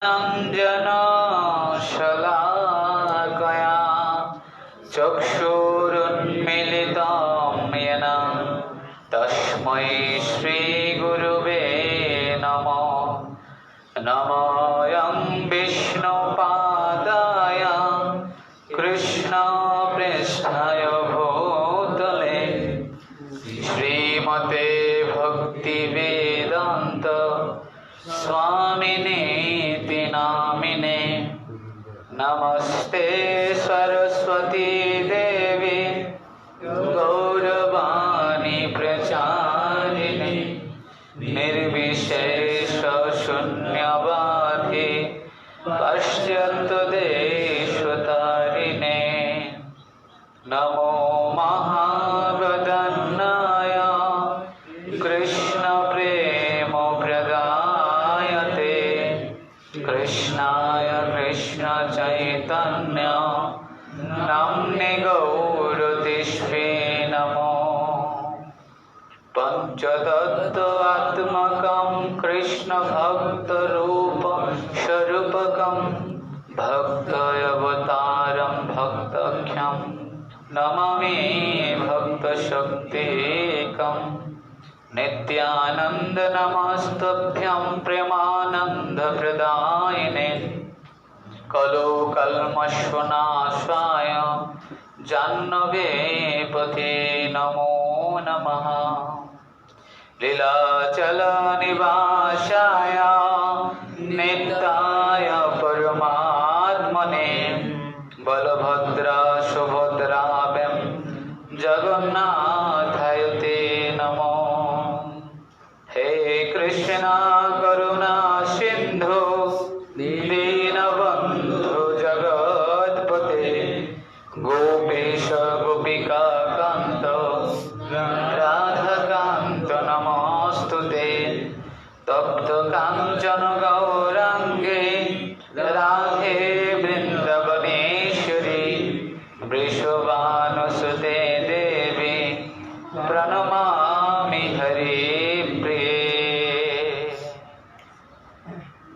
अञ्जनशलाकया चक्षुरुन्मीलितं येन तस्मै श्रीगुरुवे नमः। नमोऽयं विष्णुपादाय कृष्णपृष्ठाय भूतले श्रीमते भक्तिवेदान्त स्वामिनेति नामिने। नमस्ते सरस्वती देवी गौरवाणी प्रचारिणे निर्विशेष शून्यवादी पाश्चात्यदेशतारिणे। नमो महावदन्नाय कृष्ण प्रेम प्रदायते कृष्णाय कृष्ण चैतन्य नाम्ने गौरतिष्ठे नमो। पंचतत्त्वात्मकं कृष्ण भक्त रूप स्वरूपकं भक्तवतारं भक्तख्यं नमामि भक्तशक्तिकं। नित्यानंद नमस्तुभ्यं प्रेमानंद प्रदायिने कलो कल्मषनाशाय जाह्नवे पते नमो नमः। लीलाचल निवासाय नित्याय परमात्मने बलभद्रा सुभद्राभ्यां जगन्नाथाय ते नमो। हे कृष्णा करुणा सिंधु दीनबंधु जगत्पते गोपेश गोपिका कांत राधाकांत नमोस्तुते। तप्त कांचन गौरांगे राधे वृंदावनेश्वरी वृषभानुसुते देवी प्रणमामि हरिप्रिये।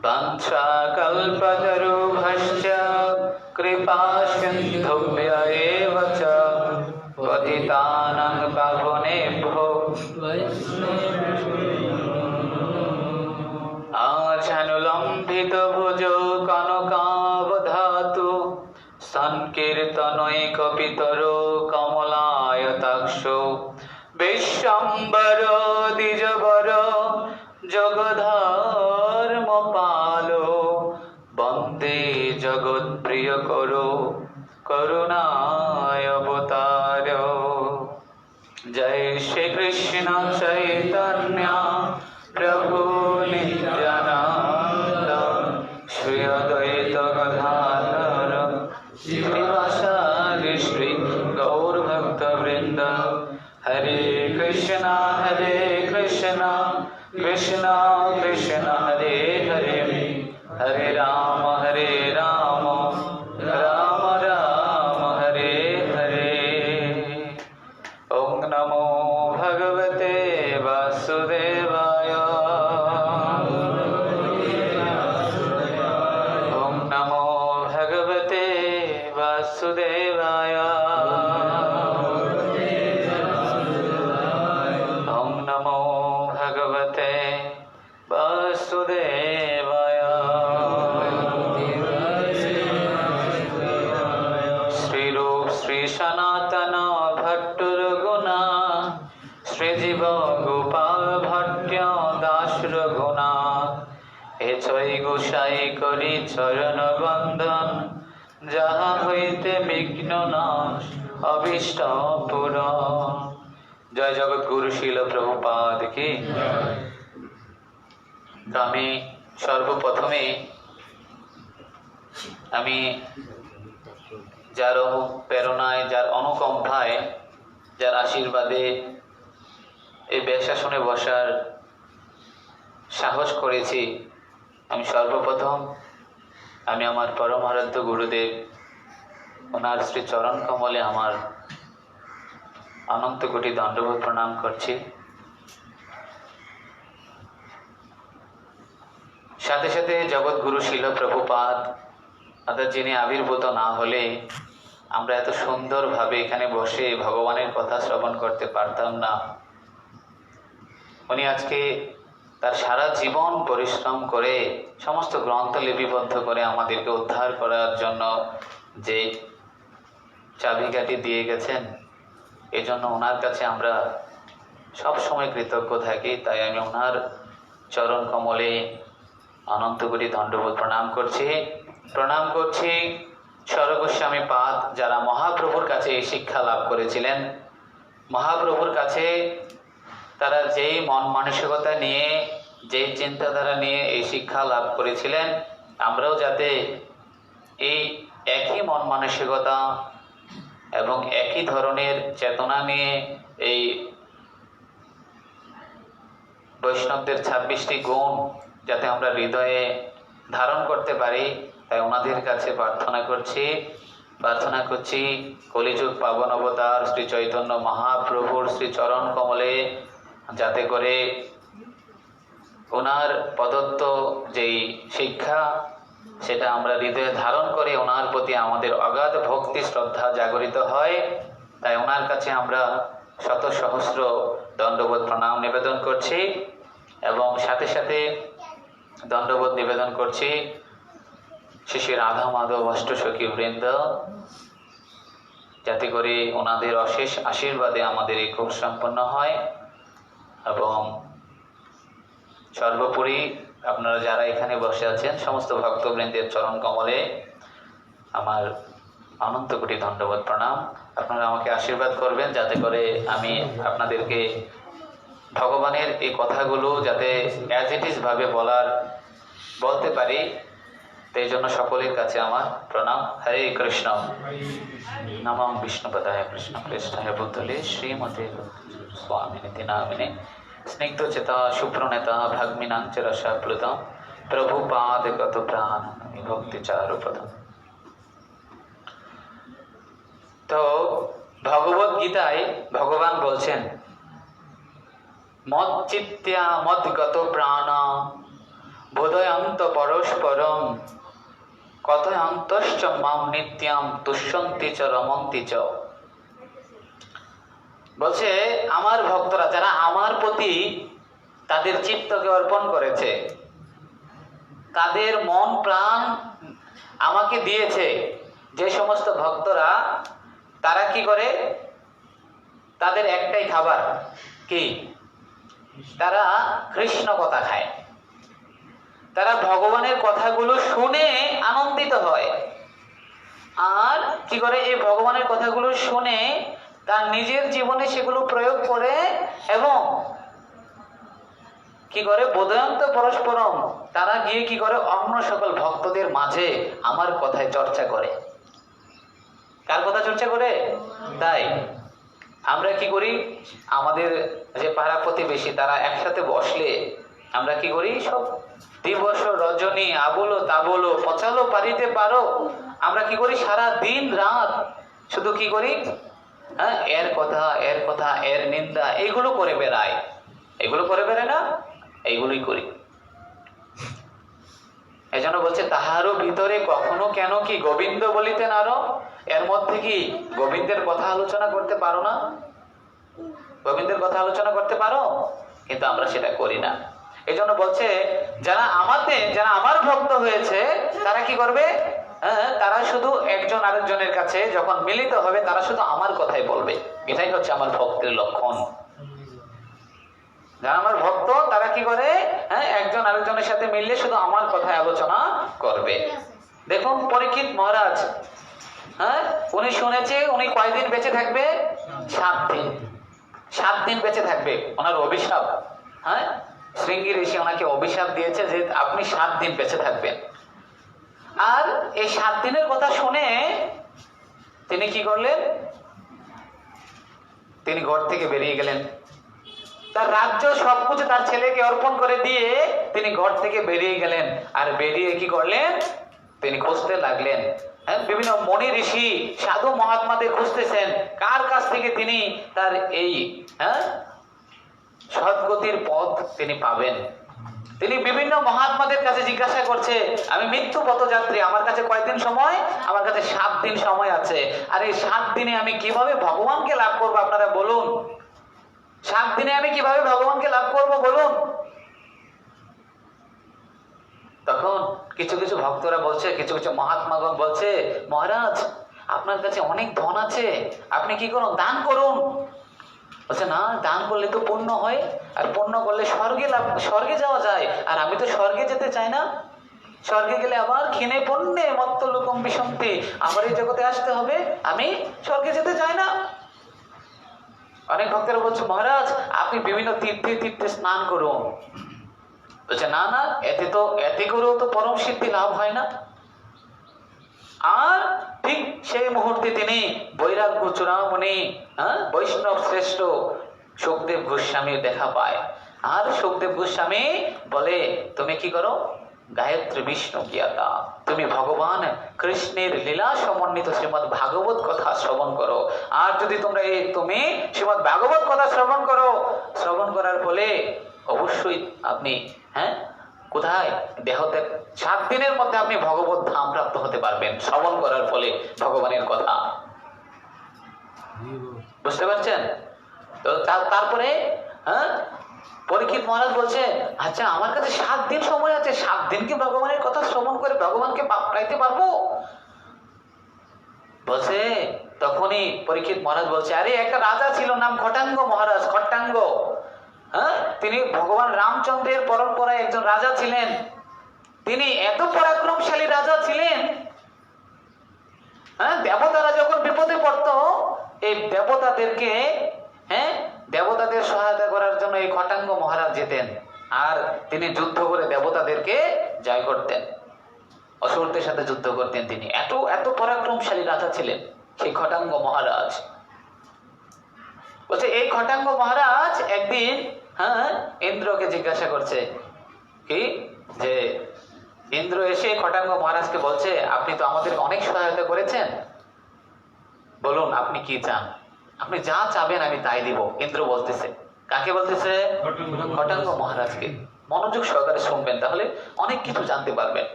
वाञ्छाकल्पतरुभ्यश्च कृपासिन्धुभ्य एव च पतितानां पावनेभ्यो आजानुलम्बितभुजो कनकावधातु संकीर्तनैकपितरो कमलायताक्षो विश्वम्भरो द्विजवरो जगद्धर्मपालो वन्दे जगत्प्रियकरो करुणावतारो। जय श्री कृष्ण चैतन्य प्रभु नित्यानंद श्री अद्वैत गदाधर श्रीवासादि श्री गौर भक्त वृंद। हरे कृष्ण कृष्ण कृष्ण हरे हरे हरे राम राम राम हरे हरे। ओम नमो भगवते वासुदेवाय ओम नमो भगवते वासुदेवाय ओम नमो भगवते वासुदेवाय। श्री रूप श्री सनातन भट्टुरगुणा श्री जीव गोपाल भट्ट दासुर गुणा हे छय गोसाई करी चरण बंदन जहाँ हईते विघ्न नाश अभीष्ट पूरण। जय जगत गुरु शिल प्रभुपाद की। तो आमी सर्वप्रथमे आमी जार प्रेरणाय जार अनुकम्पाय जार आशीर्वादे এই ব্যাসাসনে বসার সাহস করেছি। আমি সর্বপ্রথম আমি আমার পরম আরাধ্য গুরুদেব ওনার শ্রী চরণ কমলে আমার অনন্ত কোটি দণ্ডবোধ প্রণাম করছি। সাথে সাথে জগৎগুরু শিল প্রভুপাদ, অর্থাৎ যিনি আবির্ভূত না হলে আমরা এত সুন্দরভাবে এখানে বসে ভগবানের কথা শ্রবণ করতে পারতাম না। উনি আজকে তার সারা জীবন পরিশ্রম করে সমস্ত গ্রন্থ লিপিবদ্ধ করে আমাদেরকে উদ্ধার করার জন্য যে চাবিকাঠি দিয়ে গেছেন, এজন্য ওনার কাছে আমরা সব সময় কৃতজ্ঞ থাকি। তাই আমি ওনার চরণ কমলে অনন্ত কোটি দণ্ডবোধ প্রণাম করছি স্বরগোস্বামী পাদ, যারা মহাপ্রভুর কাছে এই শিক্ষা লাভ করেছিলেন। মহাপ্রভুর কাছে তারা যেই মন মানসিকতা নিয়ে, যেই চিন্তাধারা নিয়ে এই শিক্ষা লাভ করেছিলেন, আমরাও যাতে এই একই মন মানসিকতা এবং একই ধরনের চেতনা নিয়ে এই বৈষ্ণবদের 26টি গুণ যাতে আমরা হৃদয়ে ধারণ করতে পারি, তাই ওনাদের কাছে প্রার্থনা করছি কলিযুগ পাবন অবতার শ্রী চৈতন্য মহাপ্রভুর শ্রী চরণ কমলে যাতে করে ওনার প্রদত্ত যেই শিক্ষা সেটা আমরা হৃদয়ে ধারণ করে ওনার প্রতি আমাদের অগাধ ভক্তি শ্রদ্ধা জাগরিত হয়। তাই ওনার কাছে আমরা শত সহস্র দণ্ডবোধ প্রণাম নিবেদন করছি এবং সাথে সাথে দণ্ডবোধ নিবেদন করছি শ্রী শ্রী রাধা মাধব অষ্টসখী বৃন্দ, যাতে করে ওনাদের অশেষ আশীর্বাদে আমাদের এই খুব সম্পন্ন হয়। এবং সর্বোপরি আপনারা যারা এখানে বসে আছেন সমস্ত ভক্তবৃন্দের চরণ কমলে আমার অনন্ত কোটি দণ্ডবোধ প্রণাম। আপনারা আমাকে আশীর্বাদ করবেন যাতে করে আমি আপনাদেরকে ভগবানের এই কথাগুলো যাতে অ্যাজ ইট ইজ ভাবে বলতে পারি, এই জন্য সকলের কাছে আমার প্রণাম। হরে কৃষ্ণ। নমঃ বিষ্ণুপদায় কৃষ্ণ কৃষ্ণায় বুদ্ধলে শ্রীমতে স্বামিনিতি নামিনে স্নিগ্ধচেতা সুপ্রণেতা ভগ্মিনাঞ্চ রসাপ্লুতম প্রভুপাদগত প্রাণ ভক্তি চারুপদম। তো ভগবদ গীতায় ভগবান বলছেন, মচ্চিত্ত্যা মদ্গত প্রাণ বোধয়ন্ত পরস্পরম কথয়ন্তশ্চ মাম নিত্যম তুষ্যন্তি চ রমন্তি চ। বলছে আমার ভক্তরা যারা আমার প্রতি তাদের চিত্তকে অর্পণ করেছে, তাদের মন প্রাণ আমাকে দিয়েছে, যে সমস্ত ভক্তরা তারা কি করে, তাদের একটাই খাবার কি, তারা কৃষ্ণ কথা খায়। তারা ভগবানের কথাগুলো শুনে আনন্দিত হয় আর কি করে, এই ভগবানের কথাগুলো শুনে তার নিজের জীবনে সেগুলো প্রয়োগ করে এবং কি করে, বোধয়ন্ত পরস্পরম, তারা গিয়ে কি করে অন্য সকল ভক্তদের মাঝে আমার কথায় চর্চা করে। কার কথা চর্চা করে? তাই আমরা কি করি, আমাদের যে পাড়া প্রতিবেশী তারা একসাথে বসলে আমরা কি করি, সব দিবস রজনী আবলো তাবলো পচালো পারিতে পারো, আমরা কি করি সারা দিন রাত শুধু কি করি, হ্যাঁ, এর কথা এর নিন্দা এইগুলো করে বেড়ায়। এগুলো করে বেড়ায় না, এইগুলোই করি। এই জন্য বলছে তাহারও ভিতরে কখনো কেন কি গোবিন্দ বলিতেন আরো, এর মধ্যে কি গোবিন্দের কথা আলোচনা করতে পারো না? গোবিন্দের কথা আলোচনা করতে পারো, কিন্তু আমরা সেটা করি না। এই জন্য বলছে যারা আমার ভক্ত হয়েছে তারা কি করবে, তারা শুধু একজন আরেকজনের কাছে যখন মিলিত হবে তারা শুধু আমার কথাই বলবে। এটাই হচ্ছে আমার ভক্তের লক্ষণ। যারা আমার ভক্ত তারা কি করে, একজন আরেকজনের সাথে মিললে শুধু আমার কথাই আলোচনা করবে। দেখুন পরীক্ষিত মহারাজ, উনি শুনেছে উনি কয়দিন বেঁচে থাকবে, 7 দিন। 7 দিন বেঁচে থাকবে, ওনার অভিশাপ, শৃঙ্গি ঋষি ওনাকে অভিশাপ দিয়েছে যে আপনি 7 দিন বেঁচে থাকবেন। আর এই 7 দিনের কথা শুনে তিনি কি করলেন, তিনি ঘর থেকে বেরিয়ে গেলেন। তার রাজ্য সবকিছু তার ছেলেকে অর্পণ করে দিয়ে তিনি ঘর থেকে বেরিয়ে গেলেন। আর বেরিয়ে কি করলেন, তিনি খুঁজতে লাগলেন, বিভিন্ন মনি ঋষি সাধু মহাত্মাদের খুঁজতেছেন কার কাছ থেকে তিনি তার এই সদ্গতির পথ তিনি পাবেন। তিনি বিভিন্ন মহাত্মাদের কাছে জিজ্ঞাসা করছে, আমি মৃত্যু পথযাত্রী, আমার কাছে কয়দিন সময়? আমার কাছে 7 দিন সময় আছে। আর এই 7 দিনে আমি কিভাবে ভগবানকে লাভ করবো আপনারা বলুন? 7 দিনে আমি কিভাবে ভগবানকে লাভ করবো বলুন? তখন কিছু কিছু ভক্তরা বলছে, কিছু কিছু মহাত্মাগণ বলছে, মহারাজ আপনার কাছে অনেক ধন আছে, আপনি কি করুন, দান করুন। বলছে, না, দান করলে তো পুণ্য হয়, আর পুণ্য করলে স্বর্গে যাওয়া যায়, আর আমি তো স্বর্গে যেতে চাই না। স্বর্গে গেলে আবার ক্ষীণে পুণ্যে মত্ত লোকম বিশন্তি, আবার এই জগতে আসতে হবে, আমি স্বর্গে যেতে চাই না। অনেক ভক্তরা বলছে, মহারাজ আপনি বিভিন্ন তীর্থে তীর্থে স্নান করুন। বলছে, না না, এতে করেও তো পরম সিদ্ধি লাভ হয় না। আর ঠিক সেই মুহূর্তে তিনি বৈরাগ্য চূড়ামণি বৈষ্ণব শ্রেষ্ঠ সুখদেব গোস্বামীর দেখা পায়। আর সুখদেব গোস্বামী বলে, তুমি কি করো? গায়ত্রী বিষ্ণু জ্ঞাতা, তুমি ভগবান কৃষ্ণের লীলা সমন্বিত শ্রীমৎ ভাগবত কথা শ্রবণ করো। আর যদি তুমি শ্রীমৎ ভাগবত কথা শ্রবণ করো, শ্রবণ করার ফলে অবশ্যই আপনি কোথায় দেহত্যাগ 7 দিনের মধ্যে আপনি ভগবত ধাম প্রাপ্ত হতে পারবেন, শ্রবণ করার ফলে ভগবানের কথা। বুঝতে পারছেন তো? তারপরে পরীক্ষিত মহারাজ বলছে, আচ্ছা আমার কাছে 7 দিন সময় আছে, 7 দিন কি ভগবানের কথা শ্রবণ করে ভগবানকে পাইতে পারবো? বলছে, তখনই পরীক্ষিত মহারাজ বলছে, আরে একটা রাজা ছিল, নাম খটাঙ্গ মহারাজ। খটাঙ্গ তিনি ভগবান রামচন্দ্রের পরম্পরায় একজন রাজা ছিলেন। তিনি এত পরাক্রমশালী রাজা ছিলেন, দেবতারা যখন বিপদে পড়ত, এই দেবতাদের সহায়তা করার জন্য এই খটাঙ্গ মহারাজ যেতেন, আর তিনি যুদ্ধ করে দেবতাদেরকে জয় করতেন, অসুরদের সাথে যুদ্ধ করতেন। তিনি এত পরাক্রমশালী রাজা ছিলেন সেই খটাঙ্গ মহারাজ। বলছে, এই খটাঙ্গ মহারাজ একদিন ইন্দ্রকে জিজ্ঞাসা করছে, কি যে ইন্দ্র এসে খটাঙ্গ মহারাজকে বলছে, আপনি তো আমাদের অনেক সহায়তা করেছেন, বলুন আপনি কি চান, আপনি যা চাবেন আমি তাই দিব। ইন্দ্র বলতেছে, কাকে বলতেছে? খটাঙ্গ মহারাজকে। মনোযোগ সহকারে শুনবেন, তাহলে অনেক কিছু জানতে পারবেন।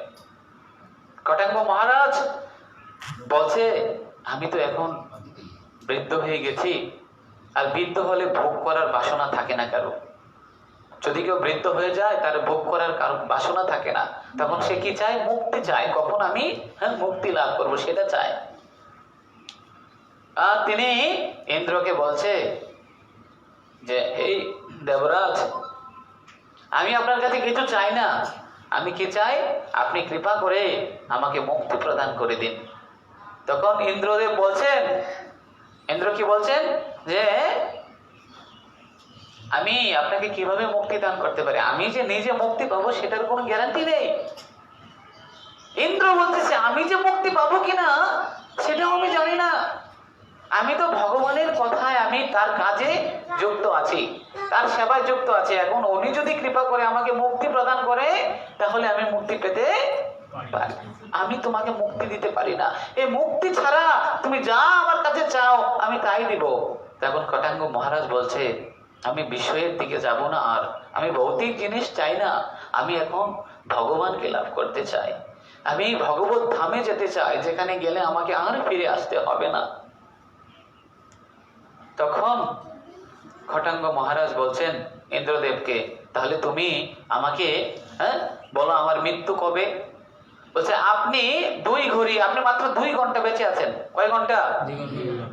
খটাঙ্গ মহারাজ বলছে, আমি তো এখন বৃদ্ধ হয়ে গেছি, আর বৃদ্ধ হলে ভোগ করার বাসনা থাকে না কারো। যদি কেউ বৃদ্ধ হয়ে যায়, তার ভোগ করার কারো বাসনা থাকে না, তখন সে কি চায়? মুক্তি চায়। কখন আমি মুক্তি লাভ করব সেটা চায়। আর তিনি ইন্দ্রকে বলছে যে, এই দেবরাজ, আমি আপনার কাছে কিছু চাই না, আমি কি চাই? আপনি কৃপা করে আমাকে মুক্তি প্রদান করে দিন। তখন ইন্দ্রদেব বলছেন, ইন্দ্র কি বলছেন যে, আমি আপনাকে কিভাবে মুক্তি দান করতে পারি? আমি যে নিজে মুক্তি পাবো সেটার কোনো গ্যারান্টি নেই। ইন্দ্র বলতেছে, আমি যে মুক্তি পাবো কিনা সেটাও আমি জানি না। আমি তো ভগবানের কথায়, আমি তার কাজে যুক্ত আছি, তার সেবায় যুক্ত আছি। এখন উনি যদি কৃপা করে আমাকে মুক্তি প্রদান করে, তাহলে আমি মুক্তি পেতে পারি। আমি তোমাকে মুক্তি দিতে পারি না। এই মুক্তি ছাড়া তুমি যা আমার কাছে চাও আমি তাই দিব। তখন খটাঙ্গ মহারাজ বলছে, আমি বিষয়ের দিকে যাব না, আর আমি ভৌতিক জিনিস চাই না, আমি এখন ভগবানকে লাভ করতে চাই। আমি ভগবত ধামে যেতে চাই, যেখানে গেলে আমাকে আর ফিরে আসতে হবে না। তখন খটাঙ্গ মহারাজ বলছেন ইন্দ্রদেবকে, তাহলে তুমি আমাকে বলো আমার মৃত্যু কবে? বলছে, আপনি 2 ঘড়ি, আপনি মাত্র 2 ঘন্টা বেঁচে আছেন। কয় ঘন্টা?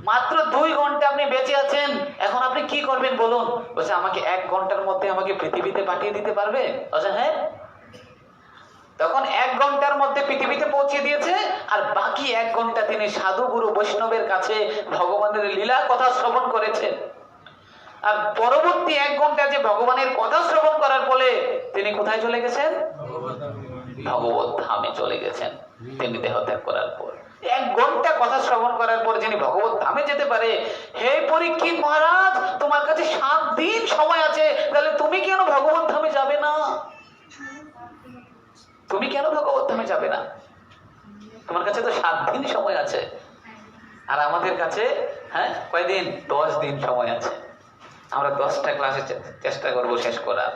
মাত্র 2 ঘন্টা আপনি বেঁচে আছেন। এখন আপনি কি করবেন বলুন? বলছে, আমাকে 1 ঘন্টার মধ্যে আমাকে পৃথিবীতে পাঠিয়ে দিতে পারবে? বলছে, হ্যাঁ। তখন 1 ঘন্টার মধ্যে পৃথিবীতে পৌঁছে দিয়েছে, আর বাকি 1 ঘন্টা তিনি সাধু গুরু বৈষ্ণবের কাছে ভগবানের লীলা কথা শ্রবণ করেছেন। আর পরবর্তী 1 ঘন্টা যে ভগবানের কথা শ্রবণ করার ফলে তিনি কোথায় চলে গেছেন? ভগবত ধামে চলে গেছেন। তিনি দেহ ত্যাগ করার পর 1 ঘন্টা কথা শ্রবণ করার পর যিনি ভগবত ধামে যেতে পারে, হে পরীক্ষিত মহারাজ, তোমার কাছে 7 দিন সময় আছে, তাহলে তুমি কেন ভগবত ধামে যাবে না? তুমি কেন ভগবত ধামে যাবে না? তোমার কাছে তো 7 দিন সময় আছে, আর আমাদের কাছে কয়দিন? 10 দিন সময় আছে। আমরা 10টা ক্লাসে চেষ্টা করব শেষ করার।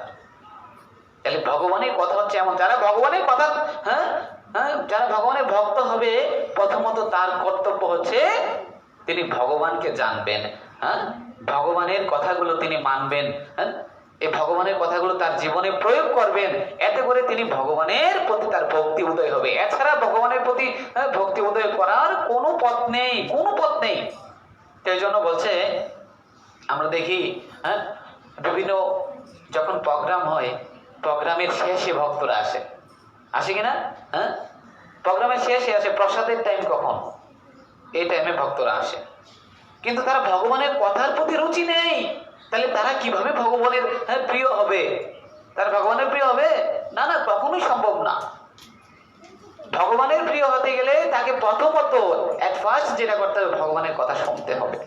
তাহলে ভগবানের কথা হচ্ছে এমন, যারা ভগবানের কথা যারা ভগবানের ভক্ত হবে, প্রথমত তার কর্তব্য হচ্ছে তিনি ভগবানকে জানবেন, ভগবানের কথাগুলো তিনি মানবেন, এই ভগবানের কথাগুলো তার জীবনে প্রয়োগ করবেন, এতে করে তিনি ভগবানের প্রতি তার ভক্তি উদয় হবে। এছাড়া ভগবানের প্রতি ভক্তি উদয় করার কোনো পথ নেই, কোনো পথ নেই। সেই জন্য বলছে, আমরা দেখি বিভিন্ন যখন প্রোগ্রাম হয়, প্রোগ্রামের শেষে ভক্তরা আসে, আসে কিনা? প্রোগ্রামের শেষে আসে, প্রসাদের টাইম কখন? এই টাইমে ভক্তরা আসে, কিন্তু তারা ভগবানের কথার প্রতি রুচি নেই। তাহলে তারা কিভাবে ভগবানের প্রিয় হবে? তারা ভগবানের প্রিয় হবে না, না, কখনোই সম্ভব না। ভগবানের প্রিয় হতে গেলে তাকে প্রথমত এট ফার্স্ট যেটা করতে হবে, ভগবানের কথা শুনতে হবে।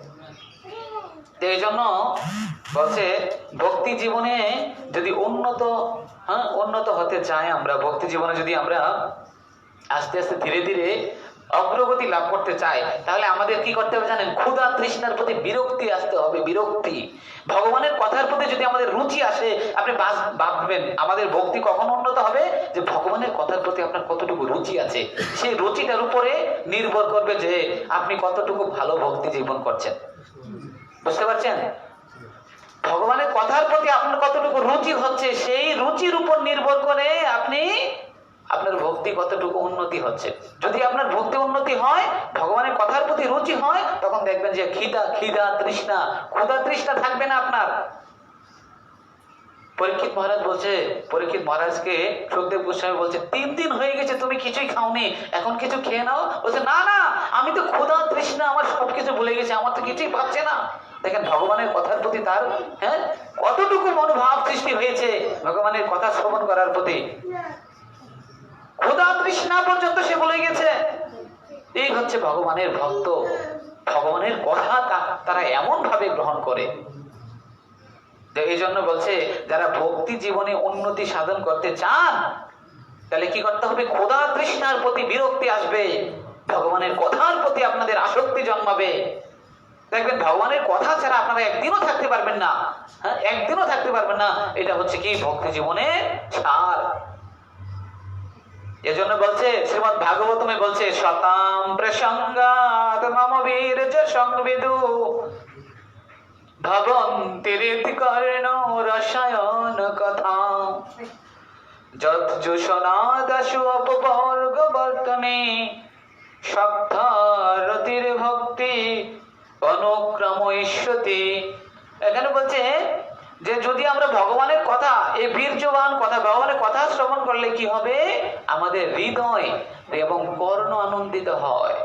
এই জন্য বলছে ভক্তি জীবনে যদি উন্নত হতে চাই, আমরা ভক্তি জীবনে যদি আমরা আস্তে আস্তে ধীরে ধীরে অগ্রগতি লাভ করতে চাই, তাহলে আমাদের কি করতে হবে জানেন? ক্ষুধা তৃষ্ণার প্রতি বিরক্তি আসতে হবে, বিরক্তি। ভগবানের কথার প্রতি যদি আমাদের রুচি আসে, আপনি ভাববেন আমাদের ভক্তি কখন উন্নত হবে? যে ভগবানের কথার প্রতি আপনার কতটুকু রুচি আছে, সেই রুচিটার উপরে নির্ভর করবে যে আপনি কতটুকু ভালো ভক্তি জীবন করছেন। বুঝতে পারছেন? ভগবানের কথার প্রতি আপনার কতটুকু রুচি হচ্ছে, সেই রুচির উপর নির্ভর করে আপনার ভক্তি কতটুকু উন্নতি হচ্ছে। যদি আপনার ভক্তি উন্নতি হয়, ভগবানের কথার প্রতি রুচি হয়, তখন দেখবেন যে ক্ষুধা তৃষ্ণা থাকবে না আপনার। পরীক্ষিত মহারাজ বলছে, পরীক্ষিত মহারাজকে সুখদেব গোস্বামী বলছে, 3 দিন হয়ে গেছে তুমি কিছুই খাওনি, এখন কিছু খেয়ে নাও। বলছে না না, আমি তো ক্ষুধা তৃষ্ণা আমার সবকিছু ভুলে গেছি, আমার তো কিছুই পাচ্ছে না। দেখেন ভগবানের কথার প্রতি তার কতটুকু মনোভাব সৃষ্টি হয়েছে ভগবানের কথা শ্রবণ করার প্রতি। ক্ষুধা তৃষ্ণা পর্যন্ত সে ভুলে গেছে। এই হচ্ছে ভগবানের ভক্ত। ভগবানের কথা তারা এমন ভাবে গ্রহণ করে। এই জন্য বলছে, যারা ভক্তি জীবনে উন্নতি সাধন করতে চান, তাহলে কি করতে হবে? ক্ষুধা তৃষ্ণার প্রতি বিরক্তি আসবে, ভগবানের কথার প্রতি আপনাদের আসক্তি জন্মাবে। দেখবেন ভগবানের কথা ছাড়া আপনারা একদিনও থাকতে পারবেন না, একদিনও থাকতে পারবেন না। এটা হচ্ছে কি ভক্তি জীবনের সার। এজন্য বলছে শ্রীমদ্ ভাগবতমে বলছে, শতাম প্রসঙ্গাৎ মম বীর্য সংবিদু ভবন্তিরিতি কর্ণ রসায়ন কথা যৎ যোশনাদাশু অপবর্গ বর্তনে শক্তারতির ভক্তি অনুক্রম ঈশ্বতি। এখানে বলছে যে যদি আমরা ভগবানের কথা, এই বীর্যবান কথা, ভগবানের কথা শ্রবণ করলে কি হবে? আমাদের হৃদয় এবং কর্ণ আনন্দিত হয়,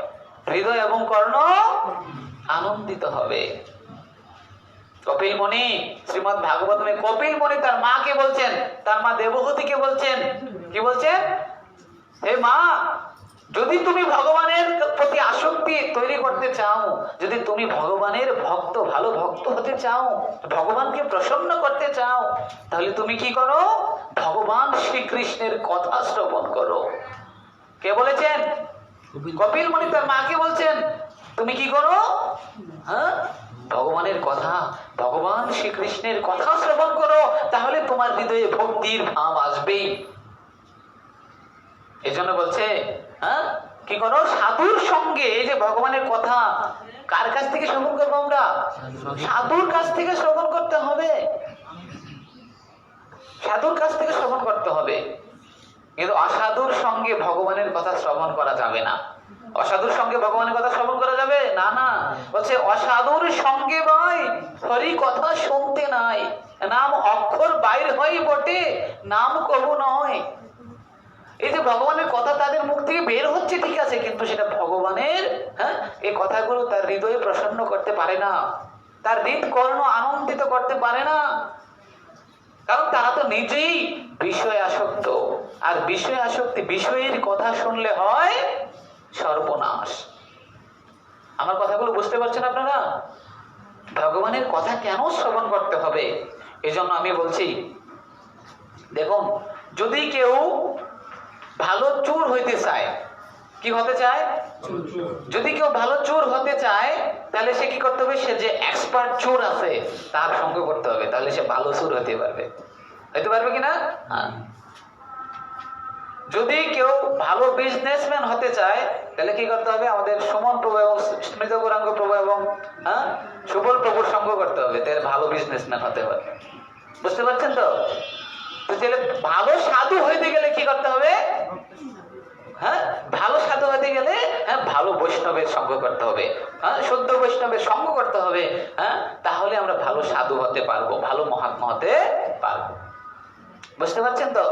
হৃদয় এবং কর্ণ আনন্দিত হবে। কপিল মুনি শ্রীমদ্ ভাগবতমে কপিল মুনি তার মাকে বলছেন, তার মা দেবহূতিকে বলছেন, কি বলছেন? হে মা, যদি তুমি ভগবানের প্রতি আসক্তি তৈরি করতে চাও, যদি তুমি ভগবানের ভক্ত, ভালো ভক্ত হতে চাও, ভগবানকে প্রসন্ন করতে চাও, তাহলে তুমি কি করো? ভগবান শ্রীকৃষ্ণের কথা শ্রবণ করো। কে বলেছেন? কপিল মুনি তার মাকে বলছেন, তুমি কি করো? ভগবানের কথা, ভগবান শ্রীকৃষ্ণের কথা শ্রবণ করো, তাহলে তোমার হৃদয়ে ভক্তির ভাব আসবেই। এজন্য বলছে কি করো? সাধুর সঙ্গে। এই যে ভগবানের কথা কার কাছ থেকে শ্রবণ করবো আমরা? সাধুর কাছ থেকে শ্রবণ করতে হবে, সাধুর কাছ থেকে শ্রবণ করতে হবে। কিন্তু অসাধুর সঙ্গে ভগবানের কথা শ্রবণ করা যাবে না। অসাধুর সঙ্গে ভগবানের কথা শ্রবণ করা যাবে না, না। বলছে অসাধুর সঙ্গে ভাই হরি কথা শুনতে নাই, নাম অক্ষর বাইর হয় বটে, নাম কবু নয়। এই যে ভগবানের কথা তাদের মুখ থেকে বের হচ্ছে, ঠিক আছে, কিন্তু সেটা ভগবানের এই কথাগুলো তার হৃদয়ে প্রসন্ন করতে পারে না, তার হৃদকর্ণ আনন্দিত করতে পারে না। কারণ তারা তো নিজেই বিষয় আসক্ত, আর বিষয় আসক্তি, বিষয়ের কথা শুনলে হয় সর্বনাশ। আমার কথাগুলো বুঝতে পারছেন আপনারা? ভগবানের কথা কেন শ্রবণ করতে হবে? এই জন্য আমি বলছি, দেখুন, যদি কেউ ভালো চোর হইতে চায়, কি হতে চায়? যদি কেউ ভালো চোর হতে চায়, তাহলে সে কি করতে হবে? সে যে এক্সপার্ট চোর আছে তার সঙ্গে করতে হবে, তাহলে সে ভালো চোর হতে পারবে। হইতে পারবে কিনা? যদি কেউ ভালো বিজনেসম্যান হতে চায় তাহলে কি করতে হবে? আমাদের সুমন প্রভু এবং স্মৃত গৌরাঙ্গ প্রভু এবং সুবল প্রভুর সঙ্গ করতে হবে, তাহলে ভালো বিজনেসম্যান হতে হবে। বুঝতে পারছেন তো? তাহলে ভালো সাধু হইতে গেলে কি করতে হবে? ভালো সাধু হতে গেলে ভালো বৈষ্ণবের সঙ্গ করতে হবে, শুদ্ধ বৈষ্ণবের সঙ্গ করতে হবে। তাহলে আমরা ভালো সাধু হতে পারবো, ভালো মহাত্মা হতে পারবো। বুঝতে পারছেন তো?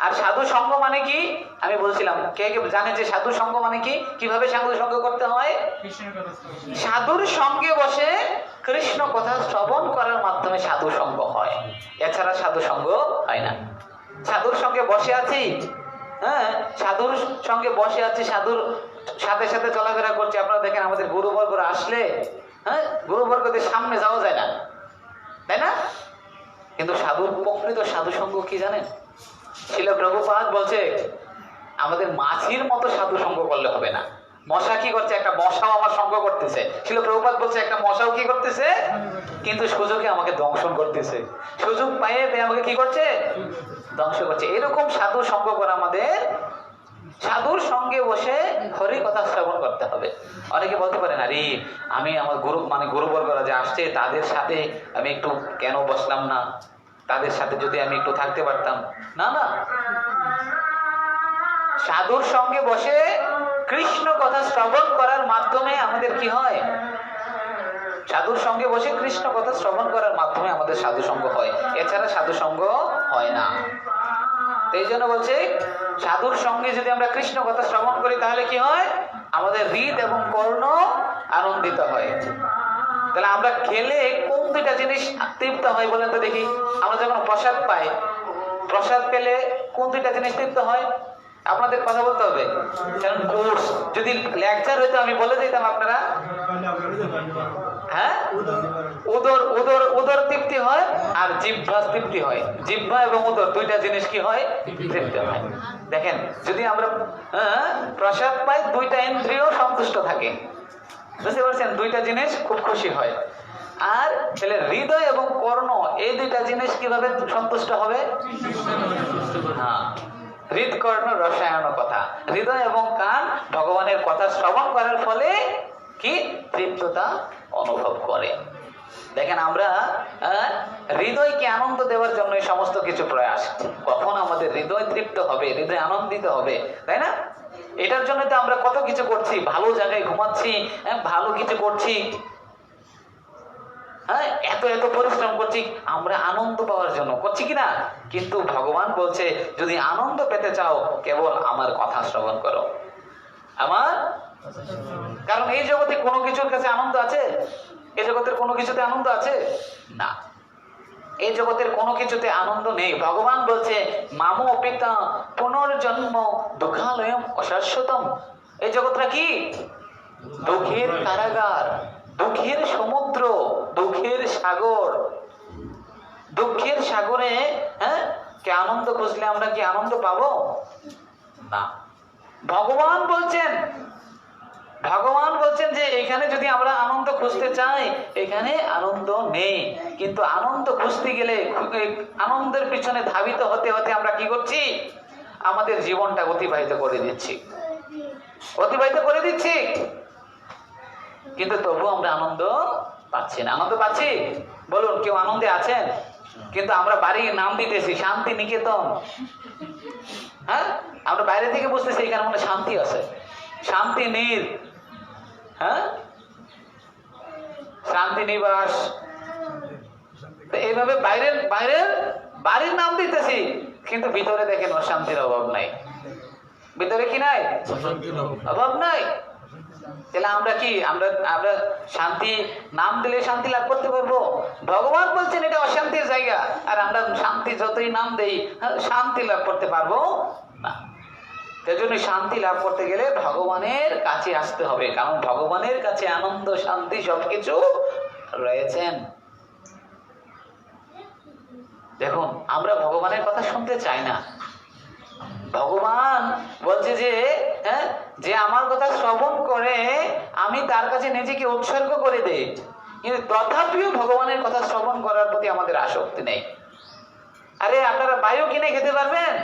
আর সাধু সঙ্গ মানে কি আমি বলছিলাম, কে কে জানে যে সাধু সঙ্গ মানে কি? কিভাবে সাধু সঙ্গ করতে হয়? সাধুর সঙ্গে বসে কৃষ্ণ কথা শ্রবণ করার মাধ্যমে সাধু সঙ্গ হয়, এছাড়া সাধু সঙ্গ হয় না। সাধুর সঙ্গে বসে আছি, সাধুর সঙ্গে বসে আছি, সাধুর সাথে সাথে চলাফেরা করছি। আপনারা দেখেন আমাদের গুরুবর্গরা আসলে গুরুবর্গদের সামনে যাওয়া যায় না, তাই না? কিন্তু সাধুর প্রকৃত সাধু সঙ্গ কি জানেন? শিল প্রভুপাদ বলছে আমাদের মাছির মতো সাধু সঙ্গ করলে হবে না। মশা কি করছে? একটা মশাও আমার সঙ্গ করতেছে। শিল প্রভুপাদ বলছে একটা মশাও কি করতেছে? কিন্তু সুযোগে আমাকে দংশন করতেছে, সুযোগ পাইয়ে আমাকে কি করছে? ধ্বংস করছে। এরকম সাধু সঙ্গ করা আমাদের, সাধুর সঙ্গে বসে হরি কথা শ্রবণ করতে হবে। অনেকে বলতে পারেন আরে আমি আমার গুরুবর্গরা যে আসছে তাদের সাথে আমি একটু কেন বসলাম না, তাদের সাথে যদি আমি একটু থাকতে পারতাম। না না, সাধুর সঙ্গে বসে কৃষ্ণ কথা শ্রবণ করার মাধ্যমে আমাদের কি হয়? সাধুর সঙ্গে বসে কৃষ্ণ কথা শ্রবণ করার মাধ্যমে আমাদের সাধু সঙ্গ হয়, এছাড়া সাধু সঙ্গ হয় না। এই জন্য বলছে সাধুর সঙ্গে যদি আমরা কৃষ্ণ কথা শ্রবণ করি তাহলে কি হয়? আমাদের হৃদ এবং কর্ণ আনন্দিত হয়। তাহলে আমরা খেলে কোন দুইটা জিনিস তৃপ্ত হয় বলেন তো দেখি? আমরা যখন প্রসাদ পাই, প্রসাদ পেলে কোন দুইটা জিনিস তৃপ্ত হয়? আপনাদের কথা বলতে হবে, কারণ কোর্স যদি লেকচার হইতো আমি বলে দিতাম আপনারা, উদর উদর উদর তৃপ্তি হয় আর জিহ্বা তৃপ্তি হয়। জিহ্বা এবং উদর দুইটা জিনিস কি হয়? তৃপ্তি হয়। দেখেন যদি আমরা প্রসাদ পাই দুইটা ইন্দ্রিয় সন্তুষ্ট থাকে, বুঝতে পারছেন? দুইটা জিনিস খুব খুশি হয়। আর তাহলে হৃদয় এবং কর্ণ এই দুইটা জিনিস কিভাবে সন্তুষ্ট হবে? হৃদকর্ণ রসায়ন কথা, হৃদয় এবং কান ভগবানের কথা শ্রবণ করার ফলে কি তৃপ্ততা অনুভব করে। দেখেন আমরা হৃদয়কে আনন্দ দেওয়ার জন্য এই সমস্ত কিছু প্রয়াস। কখন আমাদের হৃদয় তৃপ্ত হবে, হৃদয় আনন্দিত হবে, তাই না? এটার জন্য তো আমরা কত কিছু করছি, ভালো জায়গায় ঘুমাচ্ছি, ভালো কিছু করছি, এত এত পরিশ্রম করছি আমরা আনন্দ পাওয়ার জন্য, করছি কিনা? কিন্তু ভগবান বলছে যদি আনন্দ পেতে চাও কেবল আমার কথা শ্রবণ করো। আমার কারণ এই জগতে কোনো কিছুর কাছে আনন্দ আছে? এই জগতের কোনো কিছুতে আনন্দ আছে না, এই জগতের কোনো কিছুতে আনন্দ নেই। ভগবান বলছে মামো পিতা পুনর্জন্ম দুঃখালয়ম অশাশ্বতম। এই জগৎটা কি? দুঃখের কারাগার, দুঃখের সমুদ্র, দুঃখের সাগর। দুঃখের সাগরে কে আনন্দ খুঁজলে আমরা কি আনন্দ পাবো না? ভগবান বলছেন যে এখানে যদি আমরা আনন্দ খুঁজতে চাই এখানে আনন্দ নেই। কিন্তু আনন্দ খুঁজতে গেলে আনন্দের পিছনে ধাবিত হতে হতে আমরা কি করছি? আমাদের জীবনটা অতিবাহিত করে দিচ্ছি, কিন্তু তবু আমরা আনন্দ পাচ্ছি না। আনন্দ পাচ্ছি? বলুন কেউ আনন্দে আছেন? কিন্তু আমরা বাড়ির নাম দিতেছি শান্তি নিকেতন। আমরা বাইরে থেকে বুঝতেছি এখানে মনে শান্তি আছে, শান্তি নীর, শান্তি নিবাস। এইভাবে বাড়ির নাম দিতেছি, কিন্তু ভিতরে দেখেন অশান্তির অভাব নাই। ভিতরে কি নাই? অভাব নাই। তাহলে আমরা কি আমরা শান্তি নাম দিলে শান্তি লাভ করতে পারবো? ভগবান বলছেন এটা অশান্তির জায়গা, আর আমরা শান্তি যতই নাম দেই শান্তি লাভ করতে পারবো না। সেজন্য শান্তি লাভ করতে গেলে ভগবানের কাছে আসতে হবে, কারণ ভগবানের কাছে আনন্দ শান্তি সবকিছু রয়েছেন। দেখুন আমরা ভগবানের কথা শুনতে চাই না। ভগবান বলছে যে আমার কথা শ্রবণ করে আমি তার কাছে নিজেকে উৎসর্গ করে দেই, কিন্তু তথাপিও ভগবানের কথা শ্রবণ করার প্রতি আমাদের আসক্তি নেই। আরে আপনারা বায়ু কিনে খেতে পারবেন?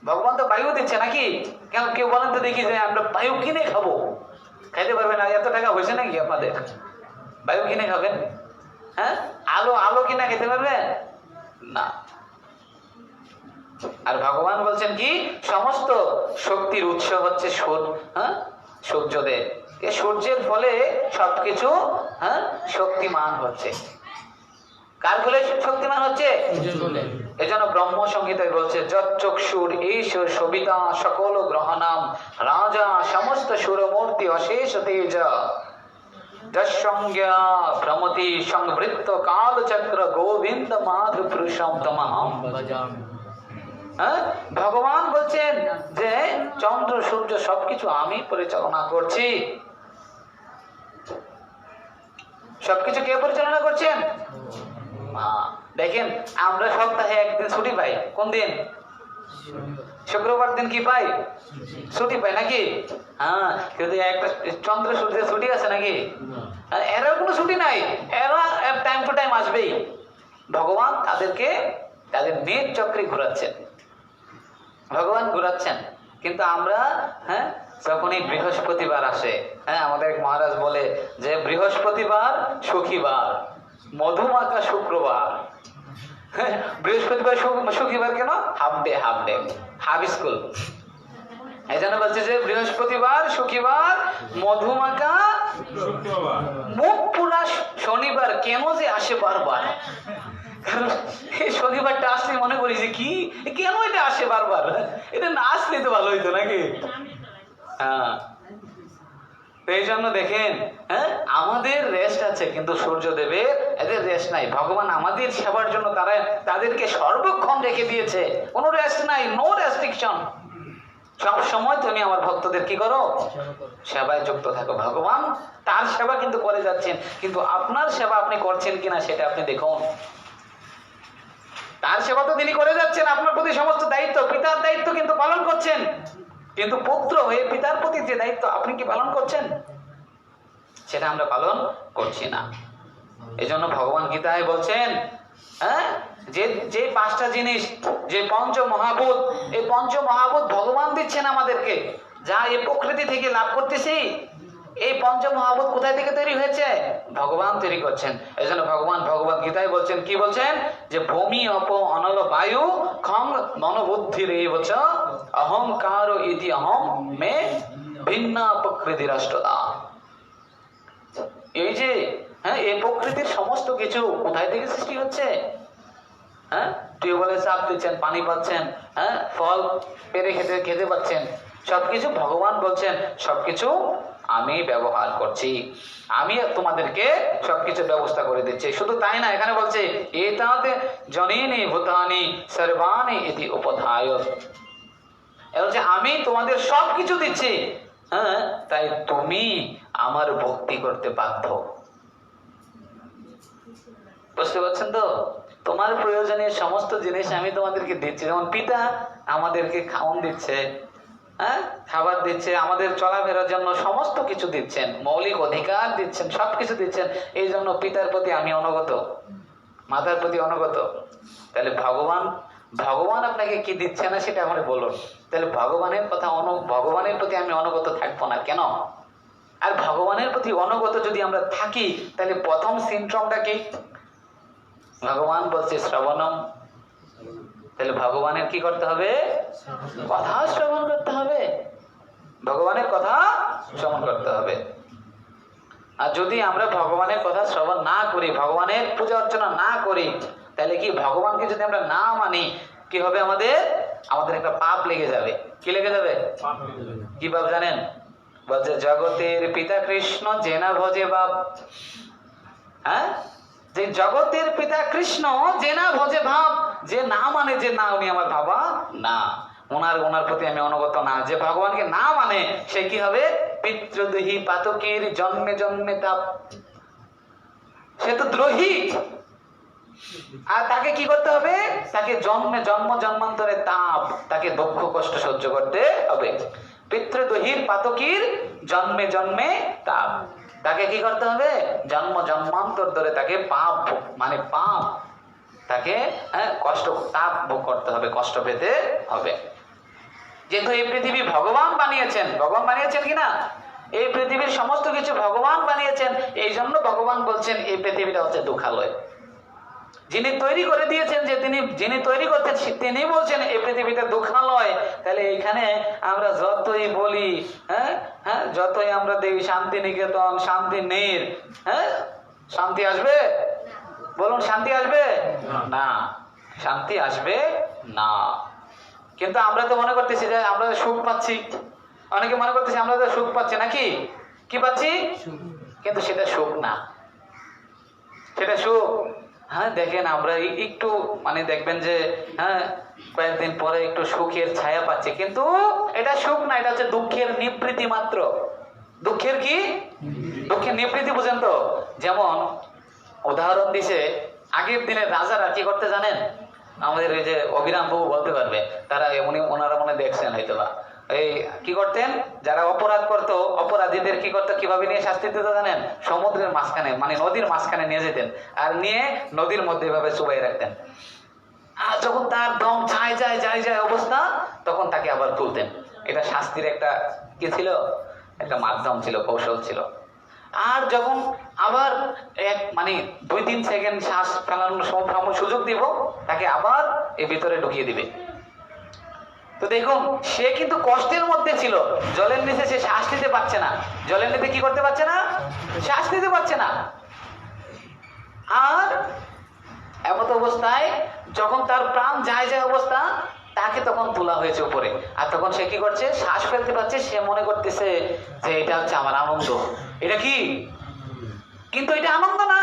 ভগবান তো বায়ু দিচ্ছে নাকি? কেন কেউ বলেন তো দেখি যে আমরা বায়ু কিনে খাবো, খাইতে পারবেন না? এত টাকা হয়েছে নাকি আপনাদের বায়ু কিনে খাবেন? হ্যাঁ, আলো আলো কিনা খেতে পারবেন না। আর ভগবান বলছেন কি, সমস্ত শক্তির উৎস হচ্ছে সূর্যদেব। এই সূর্যের ফলে সবকিছু শক্তিমান হচ্ছে। কার ফলে শক্তিমান হচ্ছে? এজন্য ব্রহ্ম সংহিতায় বলছে, যচ্চক্ষুর ঈশ্বর সবিতা সকল গ্রহণাম রাজা সমস্ত সুরমূর্তি অশেষ তেজ যৎসংজ্ঞা ভ্রমতি সংবৃত্ত কালচক্র গোবিন্দ মাধু পুরুষম তমহম ভজামি। ভগবান বলছেন যে চন্দ্র সূর্য সবকিছু আমি পরিচালনা করছি। সবকিছু কে পরিচালনা করছেন? দেখেন, আমরা সপ্তাহে একদিন ছুটি পাই। কোন দিন? শুক্রবার দিন কি পাই? ছুটি পাই নাকি? হ্যাঁ, কিন্তু একটা চন্দ্র সূর্যের ছুটি আছে নাকি? এরা কোনো ছুটি নাই, এরা টাইম টু টাইম আসবেই। ভগবান তাদেরকে তাদের নিজ চক্রে ঘোরাচ্ছেন, ভগবান ঘোরাচ্ছেন। কিন্তু আমরা যখনই বৃহস্পতিবার আসে, আমাদের এক মহারাজ বলে যে বৃহস্পতিবার সুখীবার, মধুমাখা শুক্রবার। বৃহস্পতিবার সুখীবার কেন? Half day half school. এই জন্য বলছে যে বৃহস্পতিবার সুখীবার মধুমাখা মুখ পুরা শনিবার কেন যে আসে বারবার। কারণ এই শনিবারটা আসলে মনে করি যে কি কেন এটা আসে বারবার, এটা না আসলে তো ভালো হইতো নাকি? হ্যাঁ, এই জন্য দেখেন, আমাদের রেস্ট আছে কিন্তু সূর্যদেবের এদের রেস্ট নাই। ভগবান আমাদের সেবার জন্য তাদেরকে সর্বক্ষণ রেখে দিয়েছে, কোনো রেস্ট নাই, নো রেস্ট্রিকশন। সব সময় তুমি আমার ভক্তদের কি করো? সেবায় যুক্ত থাকো। ভগবান তার সেবা কিন্তু করে যাচ্ছেন, কিন্তু আপনার সেবা আপনি করছেন কিনা সেটা আপনি দেখুন। তার সেবা তো তিনি করে যাচ্ছেন, আপনার প্রতি সমস্ত দায়িত্ব, পিতার দায়িত্ব কিন্তু পালন করছেন, কিন্তু পুত্র হয়ে পিতার প্রতি যে দায়িত্ব আপনি কি পালন করছেন? সেটা আমরা পালন করছি না। এই জন্য ভগবান গীতায় বলছেন, যে পাঁচটা জিনিস, যে পঞ্চ মহাভূত, এই পঞ্চ মহাভূত ভগবান দিচ্ছেন আমাদেরকে, যা এই প্রকৃতি থেকে লাভ করতেছি। এই পঞ্চ মহাভূত কোথায় থেকে তৈরি হয়েছে? ভগবান তৈরি করছেন। এই জন্য ভগবান ভগবত গীতায় বলছেন, কি বলছেন? যে ভূমি অপ অনল বায়ু খং মনোবুদ্ধির এই বচ অহংকার ইতি অহম মে ভিন্ন প্রকৃতি রাষ্ট্রদা। এই যে এই প্রকৃতির সমস্ত কিছু কোথায় থেকে সৃষ্টি হচ্ছে? টিউবওয়েলে চাপ দিচ্ছেন, পানি পাচ্ছেন, ফল পেরে খেতে পাচ্ছেন, সবকিছু ভগবান বলছেন সবকিছু আমি ব্যবহার করছি, আমি তোমাদেরকে সবকিছু ব্যবস্থা করে দিচ্ছি। শুধু তাই না, এখানে বলছে এতাতে জনিনি ভূতানি সর্বাণি ইতি উপধায়। বলছে আমি তোমাদের সবকিছু দিচ্ছি, তাই তুমি আমার ভক্তি করতে বাধ্য। বুঝতে পারছেন তো? তোমার প্রয়োজনীয় সমস্ত জিনিস আমি তোমাদেরকে দিচ্ছি। যেমন পিতা আমাদেরকে খাওয়ান দিচ্ছে, খাবার দিচ্ছে, আমাদের চলাফেরার জন্য সমস্ত কিছু দিচ্ছেন, মৌলিক অধিকার দিচ্ছেন, সবকিছু দিচ্ছেন। এই জন্য পিতার প্রতি আমি অনুগত, মাতার প্রতি অনুগত। তাহলে ভগবান আপনাকে কি দিচ্ছে না সেটা আমরা বলুন। তাহলে ভগবানের প্রতি আমি অনুগত থাকবো না কেন? আর ভগবানের প্রতি অনুগত যদি আমরা থাকি, তাহলে প্রথম সিনড্রোমটা কি? ভগবান বলছে শ্রবণম। তাহলে ভগবানের কি করতে হবে? কথা শ্রবণ করতে হবে, ভগবানের কথা শ্রবণ করতে হবে। আর যদি আমরা ভগবানের কথা শ্রবণ না করি, ভগবানের পূজা অর্চনা না করি, তাহলে কি ভগবানকে যদি আমরা না মানি, কি হবে? আমাদের একটা পাপ লেগে যাবে। কি লেগে যাবে? কি পাপ জানেন? বলছে জগতের পিতা কৃষ্ণ যে না ভজে বাপ। যে জগতের পিতা কৃষ্ণ যে না ভজে ভাব, যে না মানে যে না উনি আমার বাবা না, ওনার প্রতি আমি অনুগত না। যে ভগবানকে না মানে সে কি হবে? পিতৃদেহী পাতকের জন্মে জন্মে তাপ, সে তো দ্রোহী। আর তাকে কি করতে হবে? তাকে জন্মান্তরে তাপ, তাকে দুঃখ কষ্ট সহ্য করতে হবে। পিতৃদহির পাতকীর জন্মে জন্মে তাপ, তাকে কি করতে হবে? জন্মান্তর ধরে তাকে পাপ তাকে কষ্ট, তাপ ভোগ করতে হবে, কষ্ট পেতে হবে। যেহেতু এই পৃথিবী ভগবান বানিয়েছেন, ভগবান বানিয়েছেন কিনা, এই পৃথিবীর সমস্ত কিছু ভগবান বানিয়েছেন, এই জন্য ভগবান বলছেন এই পৃথিবীটা হচ্ছে দুঃখালয়। যিনি তৈরি করে দিয়েছেন, যে যিনি তৈরি করতেন তিনি বলছেন এই পৃথিবীটা দুঃখালয়। তাহলে এইখানে আমরা যতই বলি, হ্যাঁ যতই আমরা দেখি শান্তি নিকেতন, শান্তি নীর, শান্তি আসবে? বলুন, শান্তি আসবে না, শান্তি আসবে না। কিন্তু আমরা তো মনে করতেছি যে আমরা সুখ পাচ্ছি, অনেকে মনে করতেছি আমরা তো সুখ পাচ্ছি, নাকি কি পাচ্ছি? কিন্তু সেটা সুখ না, সেটা সুখ। হ্যাঁ দেখেন আমরা একটু মানে দেখবেন যে কয়েকদিন পরে একটু সুখের ছায়া পাচ্ছি, কিন্তু এটা সুখ না, এটা হচ্ছে দুঃখের নিবৃত্তি মাত্র। দুঃখের কি? দুঃখের নিবৃত্তি, বুঝেন তো? যেমন উদাহরণ দিছে, আগের দিনের রাজারা কি করতে জানেন? আমাদের এই যে অভিরাম বাবু বলতে পারবে, তারা ওনারা মনে দেখছেন হয়তো বা, এই কি করতেন, যারা অপরাধ করতো অপরাধীদের কি করতো, কিভাবে নিয়ে শাস্তি দিত জানেন? সমুদ্রের মাঝখানে মানে নদীর মাঝখানে নিয়ে যেতেন, আর নিয়ে নদীর মধ্যে এভাবে চুবাই রাখতেন। আর যখন তার দম যায় অবস্থা, তখন তাকে আবার তুলতেন। এটা শাস্তির একটা কি ছিল, একটা মাধ্যম ছিল, কৌশল ছিল। আর যখন আবার মানে 2-3 সেকেন্ড শ্বাস ফেলানোর সুযোগ দিব, তাকে আবার এর ভিতরে ঢুকিয়ে দিবে। তো দেখুন, সে কিন্তু কষ্টের মধ্যে ছিল, জলের নিচে সে শ্বাস নিতে পারছে না, জলের নিচে কি করতে পারছে না, শ্বাস নিতে পারছে না। আর এমত অবস্থায় যখন তার প্রাণ যায় অবস্থা, তাকে তখন তোলা হয়েছে উপরে। আর তখন সে কি করছে, শ্বাস ফেলতে পারছে, সে মনে করতেছে যে এটা হচ্ছে আমার আনন্দ। এটা কি? কিন্তু এটা আনন্দ না,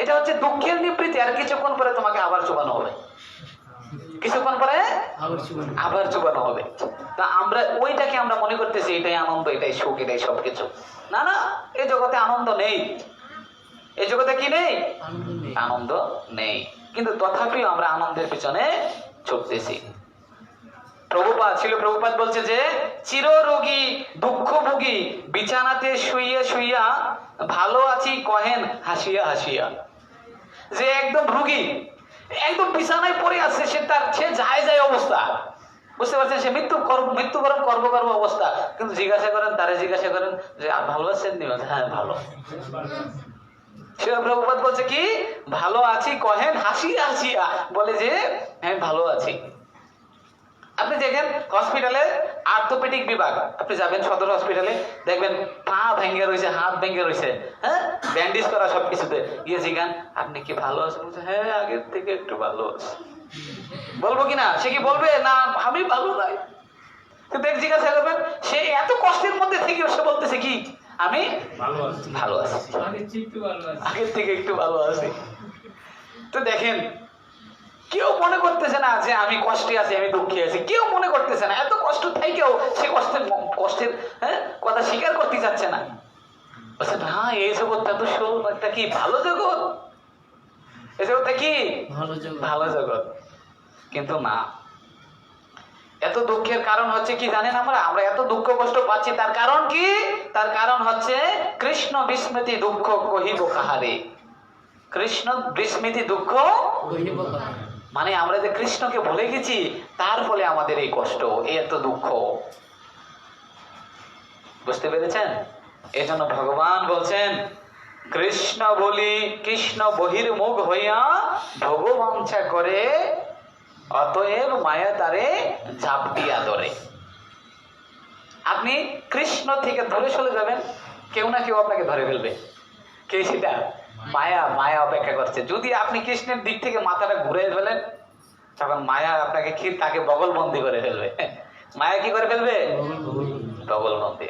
এটা হচ্ছে দুঃখের নিবৃত্তি। আর কিছুক্ষণ পরে তোমাকে আবার চুবানো হবে, কিছুক্ষণ পরে আবার চুবানো হবে। তা আমরা ওইটাকে আমরা মনে করতেছি এটাই আনন্দ, এটাই সুখ, এটাই সবকিছু। না না, এই জগতে আনন্দ নেই, এই জগতে কি নেই? আনন্দ নেই। কিন্তু তথাপিও আমরা আনন্দের পিছনে ছুটতেছি। প্রভুপাদ বলছে যে চিররোগী দুঃখভোগী বিছানাতে শুইয়া ভালো আছি কহেন হাসিয়া হাসিয়া। যে একদম রোগী, একদম বিছানায় পড়ে আছে, সে যায় অবস্থা, বুঝতে পারছেন? সে মৃত্যুবরণ করব অবস্থা। কিন্তু জিজ্ঞাসা করেন যে ভালো আছেন? হ্যাঁ ভালো। প্রভুপাদ বলছে কি, ভালো আছি কহেন হাসিয়া হাসিয়া, বলে যে হ্যাঁ ভালো আছি। আপনি দেখেন হসপিটালে আর্থোপেডিক বিভাগ, আপনি যাবেন সদর হসপিটালে, দেখবেন পা ভেঙে রয়েছে, হাত ভেঙে রয়েছে, ব্যান্ডেজ করা সবকিছুতে। গিয়ে জিজ্ঞান আপনি কি ভালো আছেন? বলছে হ্যাঁ আগের থেকে একটু ভালো আছে। বলবো কিনা? সে কি বলবে না আমি ভালো নাই? কিন্তু জিজ্ঞাসা করবেন, সে এত কষ্টের মধ্যে থেকে সে বলতেছে কি আমি ভালো আছি, আগের থেকে একটু ভালো আছি। তো দেখেন, কেউ মনে করতেছে না যে আমি কষ্টে আছি, আমি দুঃখে আছি, কেউ মনে করতেছে না। এত কষ্ট থাকেও সে কষ্টের কথা স্বীকার করতে যাচ্ছে না। বলছে না এই জগৎটা তো একটা কি ভালো জগৎ, এই জগৎটা কি ভালো জগৎ। কিন্তু না, এত দুঃখের কারণ হচ্ছে কি জানেন? আমরা এত দুঃখ কষ্ট পাচ্ছি, তার কারণ কি? তার কারণ হচ্ছে কৃষ্ণ বিস্মৃতি দুঃখ কহিব কাহারে। কৃষ্ণ বিস্মৃতি দুঃখ মানে আমরা যে কৃষ্ণকে ভুলে গেছি, তার ফলে আমাদের এই কষ্ট, এত দুঃখ। বুঝতে পেরেছেন? এজন্য ভগবান বলছেন কৃষ্ণ বলি কৃষ্ণ বহির্মুখ হইয়া ভগবাঞ্ছা করে, অতএব মায়া তারে ঝাপটিয়া ধরে। আপনি কৃষ্ণ থেকে ধরে চলে যাবেন, কেউ না কেউ আপনাকে ধরে ফেলবে। কে সেটা? মায়া অপেক্ষা করছে। যদি আপনি কৃষ্ণের দিক থেকে মাথাটা ঘুরে ফেলেন, তখন মায়া আপনাকে তাকে বগলবন্দি করে ফেলবে। মায়া কি করে ফেলবে? বগলবন্দি।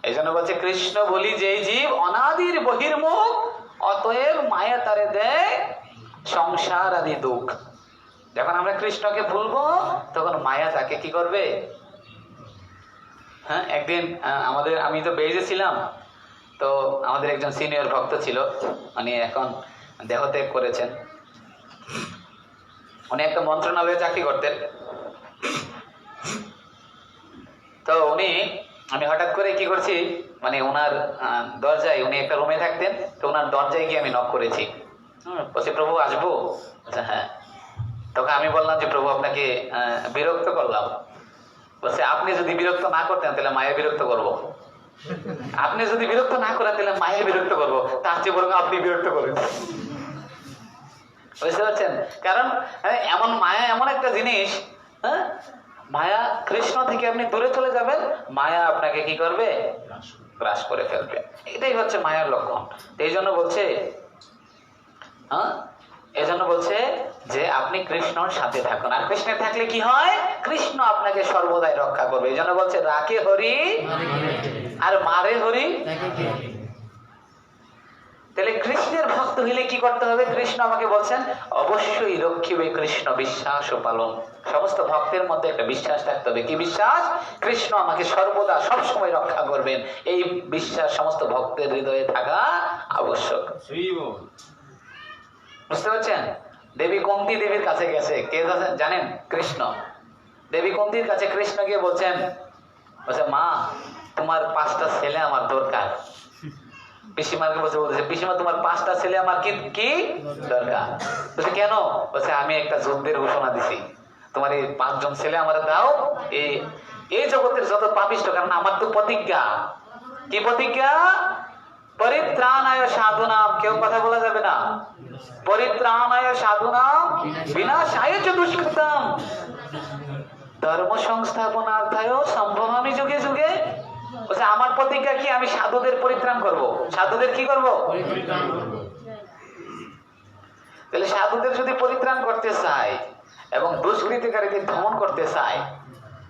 এই জন্য বলছে কৃষ্ণ বলি যে জীব অনাদির বহির্মুখ, অতএব মায়া তারে দেয় সংসার আদি দুঃখ। যখন আমরা কৃষ্ণকে ভুলবো, তখন মায়া তাকে কি করবে? একদিন আমি তো বেজে ছিলাম, তো আমাদের একজন সিনিয়র ভক্ত ছিল, উনি এখন দেহত্যাগ করেছেন। উনি একটা মন্ত্রণালয়ে চাকরি করতেন। তো আমি হঠাৎ করে কি করছি, মানে ওনার দরজায়, উনি একটা রুমে থাকতেন, তো ওনার দরজায় গিয়ে আমি নক করেছি। বলছি প্রভু আসবো? হ্যাঁ। তখন আমি বললাম যে প্রভু আপনাকে বিরক্ত করলাম। বলছে আপনি যদি বিরক্ত না করতেন তাহলে মায়ের বিরক্ত করব। আপনি যদি বিরক্ত না করেন তাহলে মায়ের বিরক্ত করবো, তার চেয়ে বরং আপনি বিরক্ত করেন। বুঝতে পারছেন? কারণ এমন মায়া এমন একটা জিনিস, হ্যাঁ, মায়া কৃষ্ণ থেকে আপনি দূরে চলে যাবেন, মায়া আপনাকে কি করবে? গ্রাস করে ফেলবে। এটাই হচ্ছে মায়ার লক্ষণ। এই জন্য বলছে, হ্যাঁ, এই জন্য বলছে যে আপনি কৃষ্ণর সাথে থাকুন। আর কৃষ্ণের থাকলে কি হয়? কৃষ্ণ আপনাকে সর্বদাই রক্ষা করবে। এই জন্য বলছে রাখে হরি আর মারে হরি। তাহলে কৃষ্ণের ভক্ত হইলে কি করতে হবে? কৃষ্ণ আমাকে বলছেন অবশ্যই রক্ষিবে কৃষ্ণ বিশ্বাস ও পালন। সমস্ত ভক্তের মধ্যে একটা বিশ্বাস থাকতে হবে। কি বিশ্বাস? কৃষ্ণ আমাকে সর্বদা সবসময় রক্ষা করবেন। এই বিশ্বাস সমস্ত ভক্তের হৃদয়ে থাকা আবশ্যক। বুঝতে পারছেন? দেবী কুন্তী দেবীর কাছে গেছে, কে জানেন? কৃষ্ণ। দেবী কুন্তীর কাছে কৃষ্ণ গিয়ে বলছেন, বলছে মা তোমার 5টা ছেলে আমার দরকার। পিসিমাকে বলছে পিসিমা তোমার 5টা ছেলে আমার কি দরকার? বলছে কেন? বলছে আমি একটা যুদ্ধের ঘোষণা দিছি, তোমার এই 5 জন ছেলে আমার দাও। এই জগতের যত পাপিষ্ট, কারণ আমার তো প্রতিজ্ঞা। কি প্রতিজ্ঞা? পরিত্রাণায় সাধুনাম, কেউ কথা বলা যাবে না। পরিত্রাণায় সাধুনাম বিনাশায় চ দুষ্কৃতাম ধর্ম সংস্থাপনার্থায় সম্ভবামি যুগে যুগে। বলছে আমার প্রতিজ্ঞা কি? আমি সাধুদের পরিত্রাণ করব। সাধুদের কি করব? তাহলে সাধুদের যদি পরিত্রাণ করতে চাই এবং দুষ্কৃতিকারীদের দমন করতে চাই,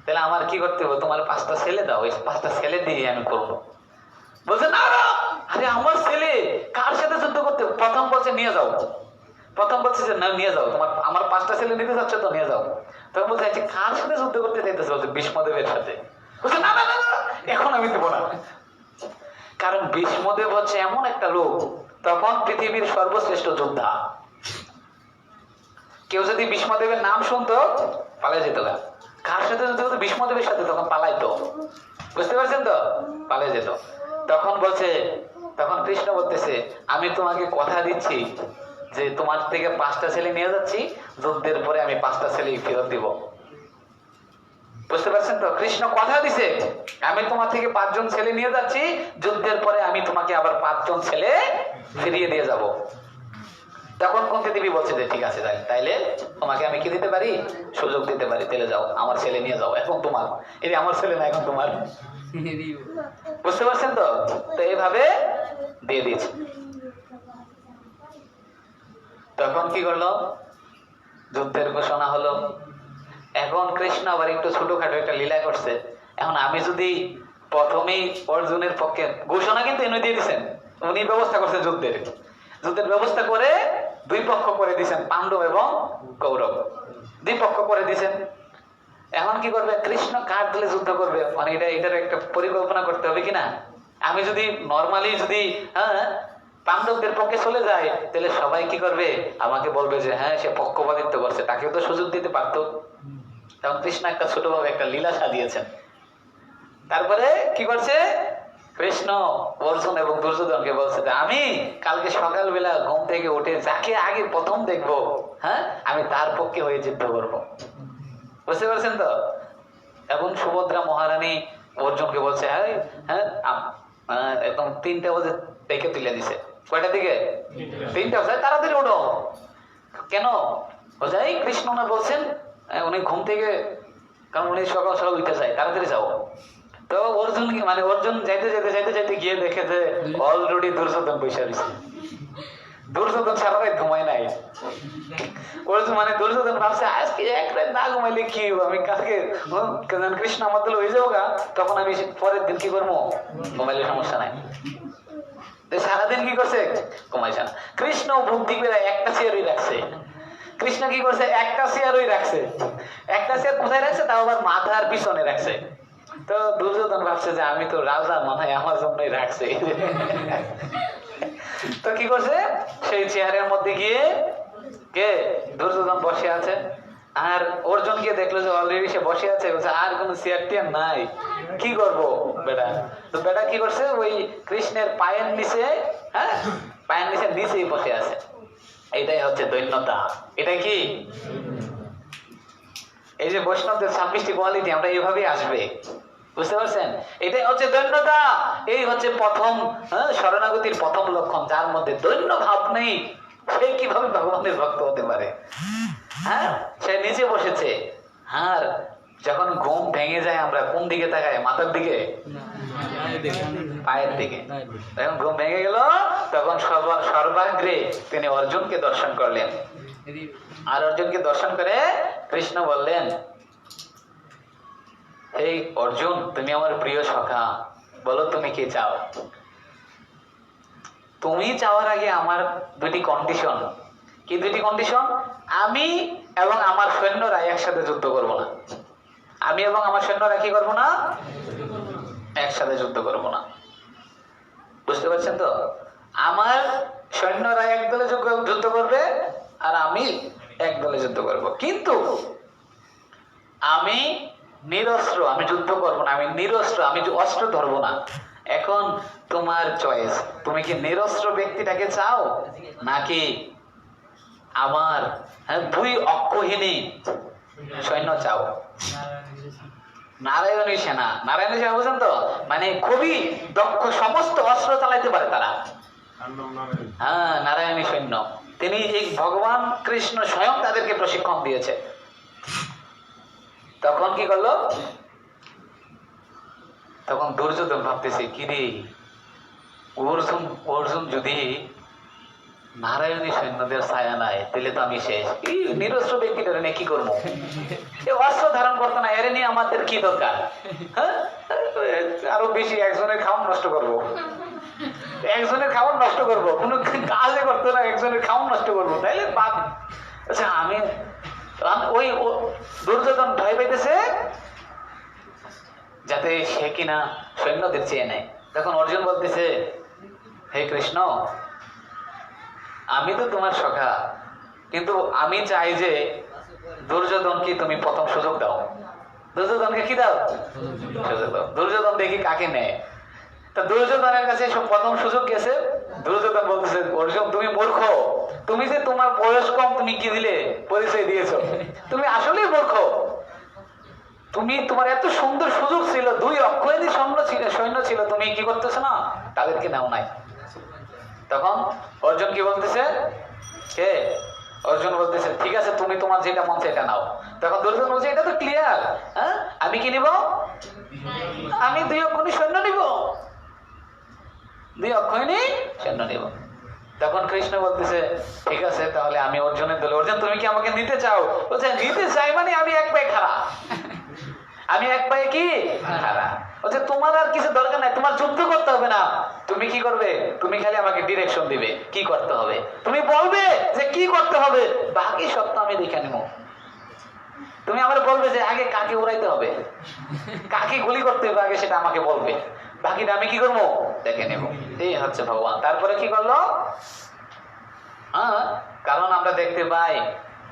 তাহলে আমার কি করতে হবে? তোমার 5টা ছেলে দাও, এই 5টা ছেলে দিয়ে আমি করব। বলছে না না, আরে আমার ছেলে কার সাথে যুদ্ধ করতে? প্রথম বলছে নিয়ে যাও, প্রথম বলছে যে না নিয়ে যাও, তোমার আমার 5টা ছেলে নিতে যাচ্ছে তো নিয়ে যাও। তখন বলছে আচ্ছা কার সাথে যুদ্ধ করতে চাইতেছে? বলছে ভীষ্মদেবের সাথে। বলছে না না না, এখন আমি দেবো না। কারণ ভীষ্মদেব হচ্ছে এমন একটা লোক, তখন পৃথিবীর সর্বশ্রেষ্ঠ যোদ্ধা। কেউ যদি ভীষ্মদেবের নাম শুনতো পালাই যেত। কার সাথে যুদ্ধ করতো? ভীষ্মদেবের সাথে। তখন পালাইতো। বুঝতে পারছেন তো? পালাই যেত। তখন বলছে, তখন কৃষ্ণ বলতেছে আমি তোমাকে কথা দিচ্ছি যে তোমার থেকে 5টা ছেলে নিয়ে যাচ্ছি, যুদ্ধের পরে আমি 5টা ছেলেই ফেরত দিব। বুঝতে পারছেন তো? কৃষ্ণ কথা দিছে আমি তোমার থেকে 5 জন ছেলে নিয়ে যাচ্ছি, যুদ্ধের পরে আমি তোমাকে আবার 5 জন ছেলে ফিরিয়ে দিয়ে যাব। তখন কুন্তী দেবী বলছে যে ঠিক আছে, তাইলে তোমাকে আমি কি দিতে পারি? সুযোগ দিতে পারি। তাহলে যাও, আমার ছেলে নিয়ে যাও, এখন তোমার। এই আমার ছেলে না, এখন তোমার। বুঝতে পারছেন তো? তো এইভাবে দিয়ে দিয়েছে। তখন কি করলো? যুদ্ধের ঘোষণা হলো। এখন কৃষ্ণ আবার একটু ছোটখাটো একটা লীলা করছে। এখন আমি যদি প্রথমেই অর্জুনের পক্ষে ঘোষণা, কিন্তু এনে দিয়ে দিচ্ছেন, উনি ব্যবস্থা করছে যুদ্ধের ব্যবস্থা করে 2 পক্ষ করে দিয়েছেন, পাণ্ডব এবং কৌরব 2 পক্ষ করে দিয়েছেন। এখন কি করবে? কৃষ্ণ কার দিলে যুদ্ধ করবে? মানে এটার একটা পরিকল্পনা করতে হবে কিনা। আমি যদি নর্মালি যদি পাণ্ডবদের পক্ষে চলে যায়, তাহলে সবাই কি করবে? আমাকে বলবে যে হ্যাঁ সে পক্ষপাতিত্ব করছে, তাকেও তো সুযোগ দিতে পারতো। তখন কৃষ্ণ একটা ছোটভাবে একটা লীলা সাজিয়েছেন। তারপরে কি করছে? কৃষ্ণ অর্জুন এবং দুর্যোধনকে বলছে যে আমি কালকে সকালবেলা ঘুম থেকে উঠে যাকে আগে প্রথম দেখবো, হ্যাঁ, আমি তার পক্ষে হয়ে যুদ্ধ করবো। বুঝতে পারছেন তো? এখন সুভদ্রা মহারানী অর্জুনকে বলছে হ্যাঁ একদম 3টা বাজে দেখে তুলে দিছে। কয়টা দিকে? 3টা বাজে। তাড়াতাড়ি ওঠো। কেন? বোঝাই কৃষ্ণ না বলছেন উনি ঘুম থেকে, কারণ উনি সকাল সকাল উঠতে চায়, তাড়াতাড়ি যাও। তো অর্জুন অর্জুন যাইতে গিয়ে দেখে যে অলরেডি দুর্যোধন বসে রয়েছে। দুর্যোধন সারা রাত ঘুমায় নাই। দুর্যোধন ভাবছে আজকে এক রাত না ঘুমাইলে কি আমি কালকে কৃষ্ণ আমার দল হয়ে যাবো গা, তখন আমি পরের দিন কি করবো? ঘুমাইলে সমস্যা নাই। সারাদিন কি করছে? ঘুমাইছে না। কৃষ্ণ বুদ্ধি করে একটা চেয়ারই রাখছে। কৃষ্ণ কি করছে? একটা চেয়ারই রাখছে। একটা চেয়ার কোথায় রাখছে? তাও আবার মাথার পিছনে রাখছে। তো দুর্যোধন ভাবছে যে আমি তো রাজা, মনে হয় আমার জন্যই রাখছে। তো কি করছে? সেই চেয়ারের মধ্যে গিয়ে কে? দুর্যোধন বসে আছে। আর অর্জুন গিয়ে দেখলো যে অলরেডি সে বসে আছে। বলছে আর কোনো চেয়ার টিয়ার নাই, কি করবো বেটা? তো বেটা কি করছে? ওই কৃষ্ণের পায়ের নিচে, হ্যাঁ, পায়ের নিচেই বসে আছে। এটাই হচ্ছে দৈন্যতা। এটা কি এই যে বৈষ্ণবদের 26টি কোয়ালিটি আমরা এইভাবেই আসবে, বুঝতে পারছেন? এটাই হচ্ছে দৈন্যতা। এই হচ্ছে প্রথম শরণাগতির প্রথম লক্ষণ। যার মধ্যে দৈন্য ভাব নেই সে কিভাবে ভগবানের ভক্ত হতে পারে? হ্যাঁ, সে নিচে বসেছে। আর যখন ঘুম ভেঙে যায় আমরা কোন দিকে তাকাই? মাথার দিকে, পায়ের দিকে। যখন ঘুম ভেঙে গেল তখন সর্বাগ্রে তিনি অর্জুনকে দর্শন করলেন। আর অর্জুনকে দর্শন করে কৃষ্ণ বললেন, এই অর্জুন, তুমি আমার প্রিয় সখা, বলো তুমি কি চাও? তুমি চাওয়ার আগে আমার দুটি কন্ডিশন। কি দুটি কন্ডিশন? আমি এবং আমার সৈন্যরা একসাথে যুদ্ধ করব না। আমি এবং আমার সৈন্যরা কি করবো না? একসাথে যুদ্ধ করব না। বুঝতে পারছেন তো? আমার সৈন্যরা এক দলে যুদ্ধ করবে আর আমি এক দলে যুদ্ধ করব, কিন্তু আমি নিরস্ত্র, আমি যুদ্ধ করব না। আমি নিরস্ত্র, আমি অস্ত্র ধরবো না। এখন তোমার চয়েস, তুমি কি নিরস্ত্র ব্যক্তিটাকে চাও নাকি আমার 2 অক্ষহীনী সৈন্য চাও? নারায়ণী সেনা। নারায়ণী সেনা বুঝেন তো? মানে খুবই দক্ষ, সমস্ত অস্ত্র চালাইতে পারে তারা। হ্যাঁ, নারায়ণী সৈন্য। তিনি এই ভগবান কৃষ্ণ স্বয়ং তাদেরকে প্রশিক্ষণ দিয়েছে। তখন কি করলো? তখন দুর্যোধন ভাবতেছে, কিরে অর্জুন যদি নারায়ণী সৈন্যদের ছায়া নাই তাহলে তো আমি শেষ। এই নিরস্ত্র ব্যক্তিটা নিয়ে কি করবো? অস্ত্র ধারণ করতো না, এর নিয়ে আমাদের কি দরকার? হ্যাঁ, আরো বেশি একজনের খাওয়ান নষ্ট করবো, একজনের খাওয়ান নষ্ট করবো, কোনো কাজে করতো না, একজনের খাওয়ান নষ্ট করবো, তাইলে বাদ। আচ্ছা, আমি ওই দুর্যোধন ভয় পাইতেছে যাতে সে কিনা সৈন্যদের চেয়ে নেয়। তখন অর্জুন বলতেছে, হে কৃষ্ণ, আমি তো তোমার সখা, কিন্তু আমি চাই যে দুর্যোধনকে তুমি প্রথম সুযোগ দাও। দুর্যোধনকে কি দাও? সুযোগ দাও। দুর্যোধন দেখি কাকে নেয়। তা দুর্যোধনের কাছে সব প্রথম সুযোগ গেছে। দুর্যোধন বলতেছে, অর্জুন তুমি মূর্খ, তুমি যে তোমার বয়স কম তুমি কি দিলে পরিচয় দিয়েছো, তুমি আসলেই মূর্খ। তুমি, তোমার এত সুন্দর সুযোগ ছিল, 2 অক্ষয়নী সৈন্য ছিল, তুমি কি করতেছো না? তাদেরকে নাও নাই। তখন অর্জুন কি বলতেছে? কে? অর্জুন বলতেছে, ঠিক আছে, তুমি তোমার যেটা মন সেটা নাও। তখন দুর্যোধন বলছে, এটা তো ক্লিয়ার। হ্যাঁ, আমি কি নিব? আমি 2 অক্ষয়নী সৈন্য নিব, 2 অক্ষয়নী সৈন্য নিব। তখন কৃষ্ণ বলতেছে, ঠিক আছে, তাহলে আমি অর্জুনের দলে। অর্জুন, তুমি কি আমাকে নিতে চাও? বলছে, নিতে চাই মানে আমি এক পায়ে খাড়া। আমি এক পায়ে কি খাড়া। বলছে, তোমার আর কিছু দরকার নাই, তোমার যুদ্ধ করতে হবে না। তুমি কি করবে? তুমি খালি আমাকে ডিরেকশন দিবে কি করতে হবে, তুমি বলবে যে কি করতে হবে, বাকি সব তো আমি দেখে নিব। তুমি আমার বলবে যে আগে কাকে উড়াইতে হবে, কাকে গুলি করতে হবে আগে সেটা আমাকে বলবে, বাকিটা আমি কি করবো দেখে নেব। এই হচ্ছে ভগবান। তারপরে কি করলো? কারণ আমরা দেখতে পাই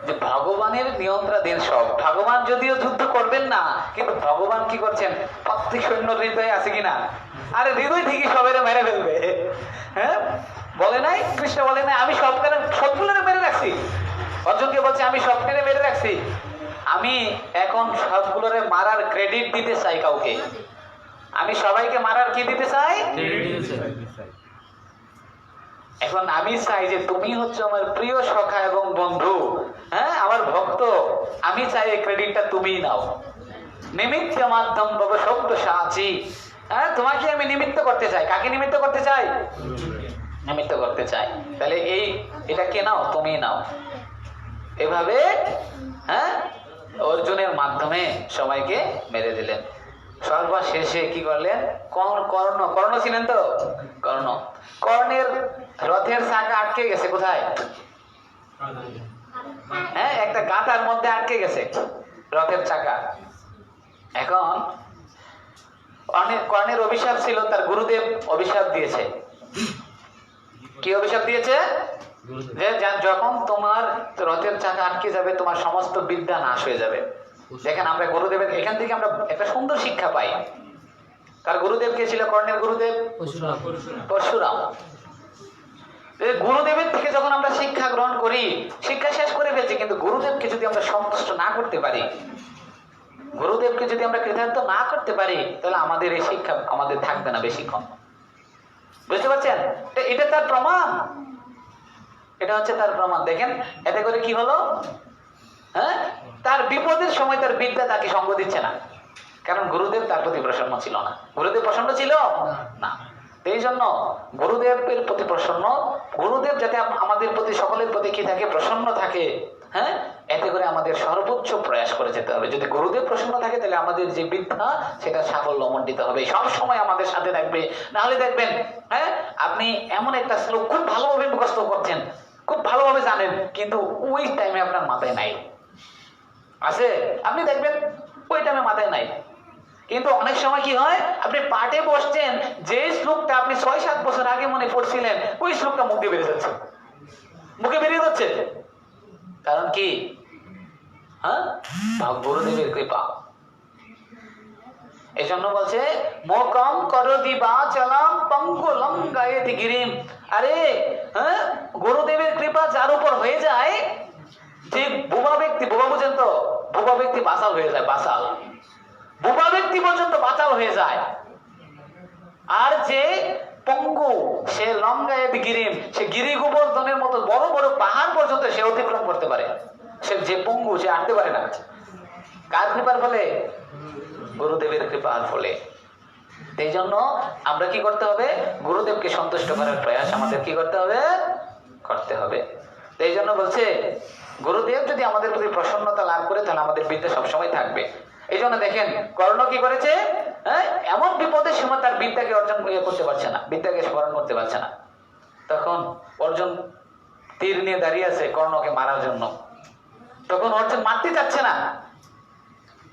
যে ভগবানের নিয়ন্ত্রণাধীন সব। ভগবান যদিও যুদ্ধ করবেন না, কিন্তু ভগবান কি করছেন? প্রত্যেক সৈন্য হৃদয়ে আছে কিনা? আরে হৃদয় থেকে সবের মেরে ফেলবে। হ্যাঁ, বলে নাই? কৃষ্ণ বলে নাই আমি সবগুলো মেরে রাখছি? অর্জুনকে বলছে, আমি সবগুলো মেরে রাখছি। আমি এখন সবগুলোরে মারার ক্রেডিট দিতে চাই কাউকে। আমি সবাইকে মারার কি দিতে চাই? এখন আমি চাই যে তুমি হচ্ছে আমার প্রিয় সখা এবং বন্ধু, হ্যাঁ, আমার ভক্ত। আমি চাই এই ক্রেডিটটা তুমিই নাও। নিমিত্ত মাধ্যম বাবা শব্দ সাচি। হ্যাঁ, তোমাকে আমি নিমিত্ত করতে চাই। কাকে নিমিত্ত করতে চাই? নিমিত্ত করতে চাই। তাহলে এটা কে নাও? তুমি নাও। এভাবে হ্যাঁ, অর্জুনের মাধ্যমে সবাইকে মেরে দিলেন। সর্বশেষে কি করলেন? কর্ণ ছিলেন তো? কর্ণের রথের চাকা আটকে গেছে কোথায়? হ্যাঁ, একটা গাঁথার মধ্যে আটকে গেছে রথের চাকা। এখন কর্ণের অভিশাপ ছিল, তার গুরুদেব অভিশাপ দিয়েছে। কি অভিশাপ দিয়েছে? যে যখন তোমার রথের চাকা আটকে যাবে তোমার সমস্ত বিদ্যা নাশ হয়ে যাবে। দেখেন, আমরা গুরুদেবের এখান থেকে আমরা একটা সুন্দর শিক্ষা পাই। তার গুরুদেব কে ছিল? কর্ণের গুরুদেব পরশুরাম। গুরুদেবের থেকে যখন আমরা শিক্ষা গ্রহণ করি, শিক্ষা শেষ করে ফেলছি, কিন্তু গুরুদেবকে যদি আমরা সন্তুষ্ট না করতে পারি, গুরুদেবকে যদি আমরা কৃতার্থ না করতে পারি তাহলে আমাদের এই শিক্ষা আমাদের থাকবে না বেশিক্ষণ। বুঝতে পারছেন? এটা তার প্রমাণ, এটা হচ্ছে তার প্রমাণ। দেখেন এতে করে কি হলো, হ্যাঁ, তার বিপদের সময় তার বিদ্যা তাকে সঙ্গ দিচ্ছে না, কারণ গুরুদেব তার প্রতি প্রসন্ন ছিল না। গুরুদেব প্রসন্ন ছিল না, এই জন্য গুরুদেবের প্রতি প্রসন্ন, গুরুদেব যাতে আমাদের প্রতি সকলের প্রতি কি থাকে, প্রসন্ন থাকে, হ্যাঁ, এতে করে আমাদের সর্বোচ্চ প্রয়াস করে যেতে হবে। যদি গুরুদেব প্রসন্ন থাকে তাহলে আমাদের যে বিদ্যা সেটা সাফল্য মণ্ডিত হবে, সব সময় আমাদের সাথে থাকবে। নাহলে দেখবেন, হ্যাঁ, আপনি এমন একটা শ্লোক খুব ভালোভাবে মুখস্থ করছেন, খুব ভালোভাবে জানেন, কিন্তু ওই টাইমে আপনার মাথায় নাই আছে, আপনি দেখবেন ওই টাইমে মাথায় নাই। কিন্তু অনেক সময় কি হয়, আপনি পাঠে বসছেন, যে শ্লোকটা আপনি ৬-৭ বছর আগে মনে পড়ছিলেন, ওই শ্লোকটা মুখে বেরিয়ে যাচ্ছে, মুখে বেরিয়ে যাচ্ছে। কারণ কি? হ্যাঁ, গুরুদেবের কৃপা। এই জন্য বলছে মোকম করো দিবা চালাম পঙ্কুলম গায়েতি গিরিম। আরে হ্যাঁ, গুরুদেবের কৃপা যার উপর হয়ে যায়, যে বোবা ব্যক্তি, বোবা বুঝেন তো, বোবা ব্যক্তি বাসাল হয়ে যায়, বাসাল, বোবা ব্যক্তি পর্যন্ত বাচাল হয়ে যায়। আর যে পঙ্গু, সে লঙ্গায়েত গিরিম, সে গিরি গোবর্ধনের মতো বড় বড় পাহাড় পর্যন্ত সে অতিক্রম করতে পারে। সে যে পঙ্গু, সে আটতে পারে না। কার কৃপার ফলে? গুরুদেবের কৃপার ফলে। এই জন্য আমরা কি করতে হবে, গুরুদেবকে সন্তুষ্ট করার প্রয়াস আমাদের কি করতে হবে, করতে হবে। এই জন্য বলছে গুরুদেব যদি আমাদের প্রতি প্রসন্নতা লাভ করে তাহলে আমাদের বিদ্যা সবসময় থাকবে। এই জন্য দেখেন কর্ণ কি করেছে, হ্যাঁ, এমন বিপদের সময় তার বিদ্যাকে অর্জন করতে পারছে না, বিদ্যাকে স্মরণ করতে পারছে না। তখন অর্জুন তীর নিয়ে দাঁড়িয়ে আছে কর্ণকে মারার জন্য, তখন অর্জুন মারতে চাচ্ছে না।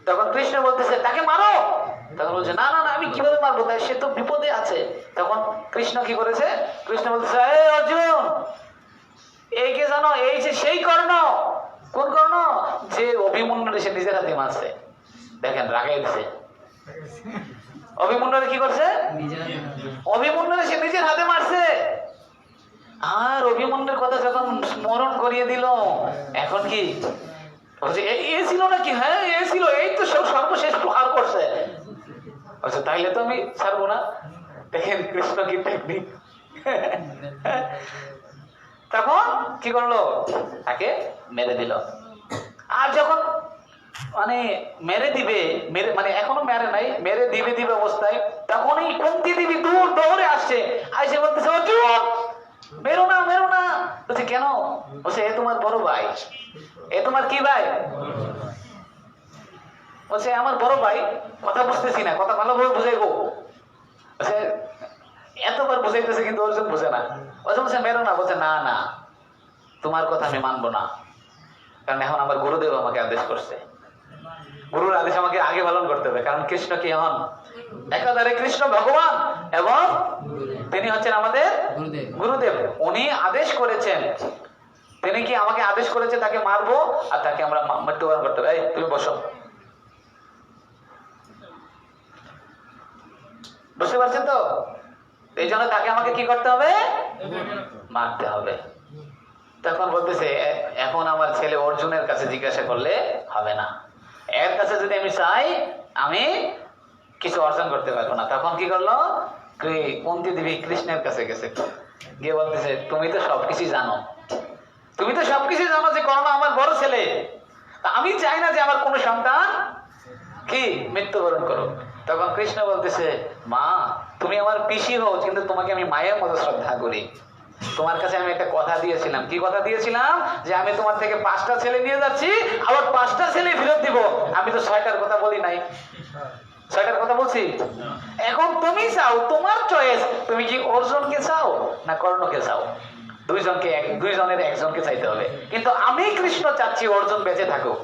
তখন কৃষ্ণ বলতেছে তাকে মারো, তখন বলছে না না না, আমি কিভাবে মারবো, তাই সে তো বিপদে আছে। তখন কৃষ্ণ কি করেছে, কৃষ্ণ বলতেছে এই অর্জুন, এই কে জানো, এই যে সেই কর্ণ। কোন কর্ণ? যে অভিমন্যুরে সে নিজের হাতে মারছে। দেখেন রাগাই দিছে, অভিমন্যুরে কি করছে, অভিমন্যুরে সে নিজের হাতে মারছে। আর অভিমন্যুর কথা যখন স্মরণ করিয়ে দিল, এখন কি বলছে এ ছিল নাকি, হ্যাঁ এ ছিল, এই তো সর্বশেষ প্রহার করছে। আচ্ছা তাইলে তো আমি ছাড়বো না। দেখেন কৃষ্ণ কি টেকনিক। তখন কি করলো, তাকে মেরে দিল। আর যখন মানে মেরে দিবে, মানে এখনো মেরে নাই, মেরে দিবে দিবে অবস্থায়, তখন এই কুন্তি দেবী দূর দৌড়ে আসছে, আইসে বলতেছে অর্জুন মেরো না, মেরো না। বলছে কেন? বলছে এ তোমার বড় ভাই। এ তোমার কি ভাই? বলছে আমার বড় ভাই। কথা বুঝতেছি না, কথা ভালোভাবে বুঝাইবো। বলছে এতবার বুঝাইতেছে কিন্তু অর্জুন বুঝে না। অর্জুন বলছে মেরো না। বলছে না না, তোমার কথা আমি মানবো না, কারণ এখন আমার গুরুদেব আমাকে আদেশ করছে, গুরুর আদেশ আমাকে আগে পালন করতে হবে। কারণ কৃষ্ণ কি হন, একাধারে কৃষ্ণ ভগবান এবং তিনি হচ্ছেন আমাদের গুরুদেব। উনি আদেশ করেছেন, তিনি কি আমাকে আদেশ করেছে তাকে মারবো আর তাকে আমরা মৃত্যুবরণ করতে হবে। এই তুমি বসো, বুঝতে পারছেন তো? এই জন্য তাকে আমাকে কি করতে হবে, মারতে হবে। তখন বলতেছে এখন আমার ছেলে অর্জুনের কাছে জিজ্ঞাসা করলে হবে না, এর কাছে যদি আমি চাই আমি কিছু অর্জন করতে পারবো না। তখন কি করলো, কুন্তি দেবী কৃষ্ণের কাছে গেছে, গিয়ে বলতেছে তুমি তো সবকিছু জানো, তুমি তো সবকিছু জানো যে কর্ণ আমার বড় ছেলে, আমি চাই না যে আমার কোনো সন্তান কি মৃত্যুবরণ করো। তখন কৃষ্ণ বলতেছে মা তুমি আমার পিসি হও, কিন্তু তোমাকে আমি মায়ের মতো শ্রদ্ধা করি। তোমার কাছে আমি একটা কথা দিয়েছিলাম। কি কথা দিয়েছিলাম? যে আমি তোমার থেকে 5টা ছেলে নিয়ে যাচ্ছি, আবার 5টা ছেলে ফেরত দিব। আমি তো 6টার কথা বলি নাই, 6টার কথা বলছি। এখন তুমি চাও, তোমার চয়েস, তুমি কি অর্জুনকে চাও না কর্ণকে চাও? দুইজনের একজনকে চাইতে হবে। কিন্তু আমি কৃষ্ণ চাচ্ছি অর্জুন বেঁচে থাকুক,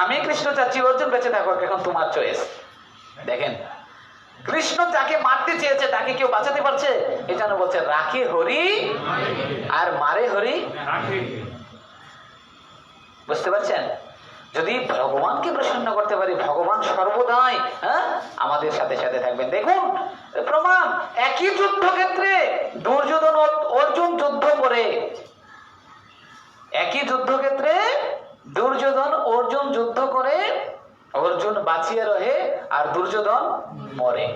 আমি কৃষ্ণ চাচ্ছি অর্জুন বেঁচে থাকুক। এখন তোমার চয়েস। দেখেন কৃষ্ণ যাকে মারতে চেয়েছে তাকে কেউ বাঁচাতে পারছে? এই জন্য বলছে রাখে হরি আর মারে হরি। বুঝতে পারছেন? যদি ভগবানকে প্রসন্ন করতে পারি, ভগবান সর্বদাই আমাদের সাথে সাথে থাকবেন। দেখুন প্রমাণ, একই যুদ্ধক্ষেত্রে দুর্যোধন অর্জুন যুদ্ধ করে, একই যুদ্ধক্ষেত্রে দুর্যোধন অর্জুন যুদ্ধ করে অর্জুন বাঁচিয়ে রহে আর দুর্যোধন মরে।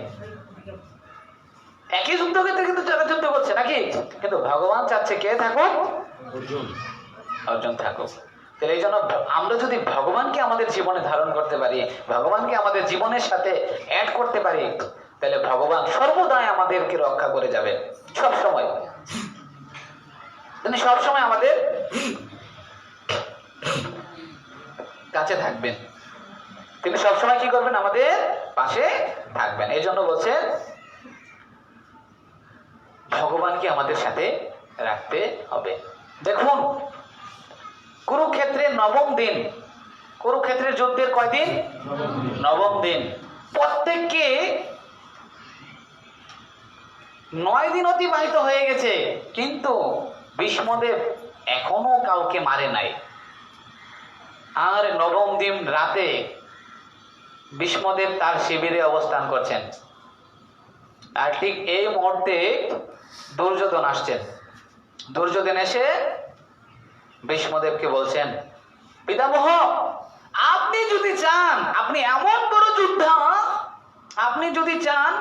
একই যুদ্ধক্ষেত্রে কিন্তু যারা যুদ্ধ করছে নাকি, কিন্তু ভগবান চাচ্ছে কে থাকুক, অর্জুন থাকুক। তাহলে এই জন্য আমরা যদি ভগবানকে আমাদের জীবনে ধারণ করতে পারি, ভগবানকে আমাদের জীবনের সাথে অ্যাড করতে পারি, তাহলে ভগবান সর্বদাই আমাদেরকে রক্ষা করে যাবে। সব সময় তিনি সবসময় আমাদের কাছে থাকবেন, তিনি সবসময় কি করবেন, আমাদের পাশে থাকবেন। এই জন্য বলছেন ভগবানকে আমাদের সাথে রাখতে হবে। দেখুন কুরুক্ষেত্রের নবম দিন, কুরুক্ষেত্রের যুদ্ধের কয়দিন, নবম দিন। প্রত্যেককে 9 দিন অতিবাহিত হয়ে গেছে, কিন্তু ভীষ্মদেব এখনো কাউকে মারে নাই। আর নবম দিন রাতে ভীষ্মদেব তার শিবিরে অবস্থান করছেন, আর ঠিক এই মুহূর্তে দুর্যোধন আসছেন। দুর্যোধন এসে ভীষ্মদেবকে বলছেন, পিতামহ আপনি যদি চান, আপনি এমন বড় যোদ্ধা, আপনি যদি চান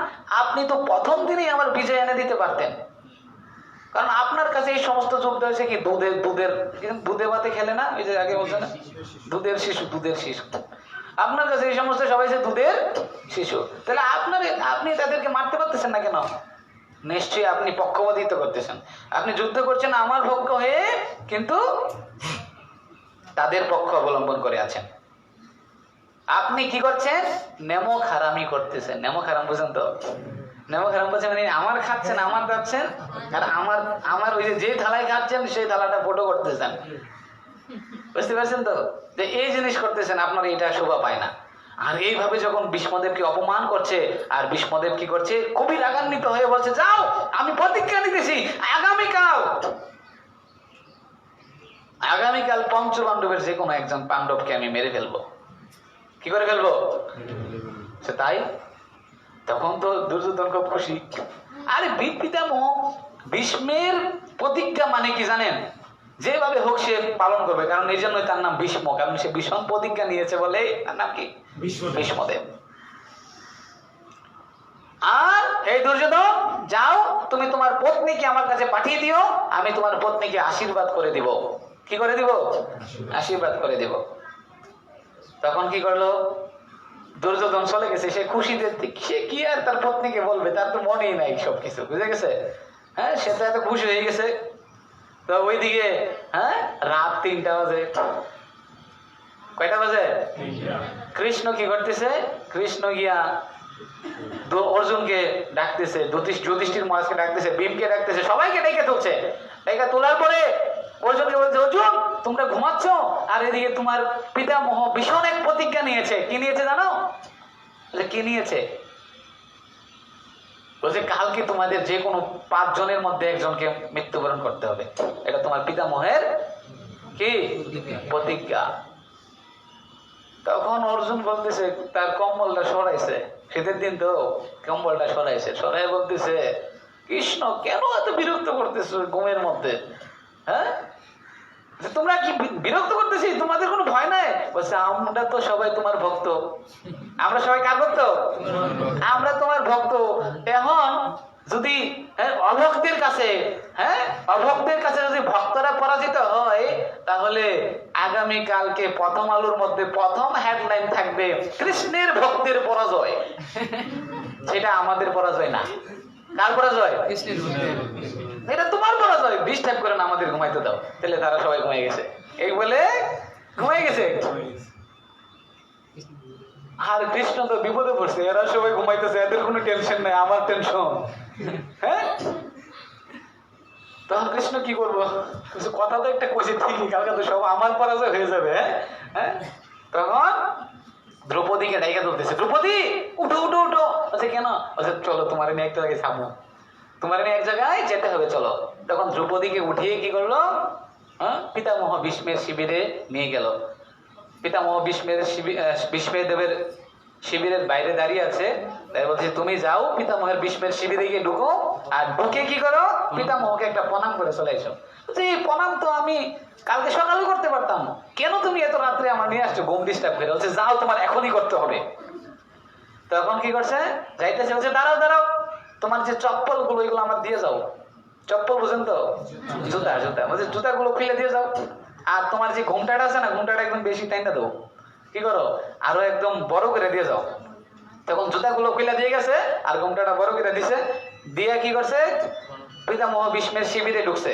আপনি তো প্রথম দিনই আমার বিজয় এনে দিতে পারতেন, কারণ আপনার কাছে এই সমস্ত যুদ্ধ হয়েছে কি দুধে ভাতে খেলে না, ওই যে আগে বলছে না দুধের শিশু, দুধের শিশু। আপনার কাছে এই সমস্ত সবাই যে দুধের শিশু, তাহলে আপনি তাদেরকে মারতে পারতেছেন না কেন? নিশ্চয়ই আপনি পক্ষপাতিত্ব করতেছেন, আপনি যুদ্ধ করছেন আমার পক্ষ হয়ে, কিন্তু তাদের পক্ষ অবলম্বন করে আছেন। আপনি কি করছেন, নেমক হারামি করতেছেন। নেমক হারাম বুঝেন তো? নেমক হারাম বলছেন মানে আমার খাচ্ছেন, আমার খাচ্ছেন, আর আমার ওই যে থালায় খাচ্ছেন সেই থালাটা ফটো করতেছেন। বুঝতে পারছেন তো, যে এই জিনিস করতেছেন, আপনার এটা শোভা পায় না। আর এইভাবে যখন ভীষ্মদেবকে অপমান করছে, আর ভীষ্মদেব কি করছে, খুবই রাগান্বিত হয়ে বলছে, যাও আমি প্রতিজ্ঞা নিতেছি আগামীকাল পঞ্চপাণ্ডবের যে কোনো একজন পাণ্ডবকে আমি মেরে ফেলবো। কি করে ফেলবো? সে তাই। তখন তো দুর্যোধন খুব খুশি। আরে পিতামহ ভীষ্মের প্রতিজ্ঞা মানে কি জানেন? যেভাবে হোক সে পালন করবে, কারণ এই জন্যই তার নাম ভীষ্ম, কারণ সে ভীষণ প্রতিজ্ঞা নিয়েছে বলে তার নাম কি ভীষ্মদেব। আর এই দুর্যোধন যাও, তুমি তোমার পত্নীকে আমার কাছে পাঠিয়ে দিও, আমি তোমার পত্নীকে আশীর্বাদ করে দিব। কি করে দিব? আশীর্বাদ করে দিব। তখন কি করলো দুর্যোধন? চলে গেছে সে খুশিতে, সে কি আর তার পত্নীকে বলবে, তার তো মনেই নাই সবকিছু, বুঝে গেছে? হ্যাঁ, সে তো এত খুশি হয়ে গেছে। তো ওইদিকে রাত 3টা বাজে। কয়টা বাজে? কৃষ্ণ কি করতেছে? কৃষ্ণ গিয়া অর্জুনকে ডাকতেছে, যুধিষ্ঠির মহারাজকে ডাকতেছে, ভীমকে ডাকতেছে, সবাইকে ডেকে তুলছে। ডেকে তোলার পরে অর্জুনকে বলছে, অর্জুন তোমরা ঘুমাচ্ছ, আর এদিকে তোমার পিতামহ ভীষণ এক প্রতিজ্ঞা নিয়েছে। কি নিয়েছে জানো? কি নিয়েছে? বলছে কালকে তোমাদের যে কোনো 5 জনের মধ্যে একজনকে মৃত্যুবরণ করতে হবে। এটা তোমার পিতামহের কি প্রতিজ্ঞা। তখন অর্জুন বলতেছে, তার কম্বলটা সরাইছে, শীতের দিন তো কম্বলটা সরাইছে, সরাই বলতেছে, কৃষ্ণ কেন এত বিরক্ত করতেছো ঘুমের মধ্যে? হ্যাঁ, তোমরা কি বিরক্ত করতেছি? তোমাদের কোনো ভয় নাই? বলছে আমরা তো সবাই তোমার ভক্ত। আমরা সবাই কার ভক্ত? আমরা তোমার ভক্ত। এখন যদি অভক্তের কাছে যদি ভক্তরা পরাজিত হয়, তাহলে আগামী কালকে প্রথম আলোর মধ্যে প্রথম হেডলাইন থাকবে কৃষ্ণের ভক্তের পরাজয়। সেটা আমাদের পরাজয় না। কার পরাজয়? কৃষ্ণের। এটা তোমার পরাজয়। ডিস্টার্ব করে না, আমাদের ঘুমাইতে দাও। তাহলে তারা সবাই ঘুমিয়ে গেছে, এই বলে ঘুমিয়ে গেছে। আর কৃষ্ণ তো বিপদে পড়ছে, এরা সবাই ঘুমাইতেছে, এদের কোনো টেনশন নাই, আমার টেনশন। হ্যাঁ, তখন কৃষ্ণ কি করবো? কথা তো একটা কইছে ঠিকই, কালকে তো সব আমার পরাজয় হয়ে যাবে। হ্যাঁ, তখন দ্রৌপদীকে ডাইকা তুলতেছে, দ্রৌপদী উঠো উঠো উঠো। বলছে কেন? বলছে চলো তোমার নিয়ে একটা জায়গায় ছাড়বো, তোমার নিয়ে এক জায়গায় যেতে হবে, চলো। তখন দ্রৌপদীকে উঠিয়ে কি করলো? পিতামহ ভীষ্মের শিবিরে নিয়ে গেল। পিতামহ ভীষ্মের দেবের শিবিরের বাইরে দাঁড়িয়ে আছে, তাই বলছে তুমি যাও পিতামহের ভীষ্মের শিবিরে গিয়ে ঢুকো, আর ঢুকে কি করো পিতামহকে একটা প্রণাম করে চলে এসো। যে এই প্রণাম তো আমি কালকে সকালে করতে পারতাম, কেন তুমি এত রাত্রে আমার নিয়ে আসছো ঘুম ডিস্টার্ব করে? বলছে যাও তোমার এখনই করতে হবে। তখন কি করছে, যাইতেছে, বলছে দাঁড়াও দাঁড়াও, তোমার যে চপ্পল গুলো এগুলো আমার দিয়ে যাও। চপ্পল বুঝেন তো, জুতা জুতা, বলছে জুতাগুলো খুলে দিয়ে যাও। আর তোমার যে ঘুমটাটা আছে না, ঘুমটাটা একদম বেশি টাইমটা দেবো, কি করো আরো একদম বড় করে দিয়ে যাও। তখন জুতাগুলো খুলে দিয়ে গেছে আর ঘুমটাটা বড় করে দিছে, দিয়ে কি করছে পিতামহ ভীষ্মের শিবিরে ঢুকছে।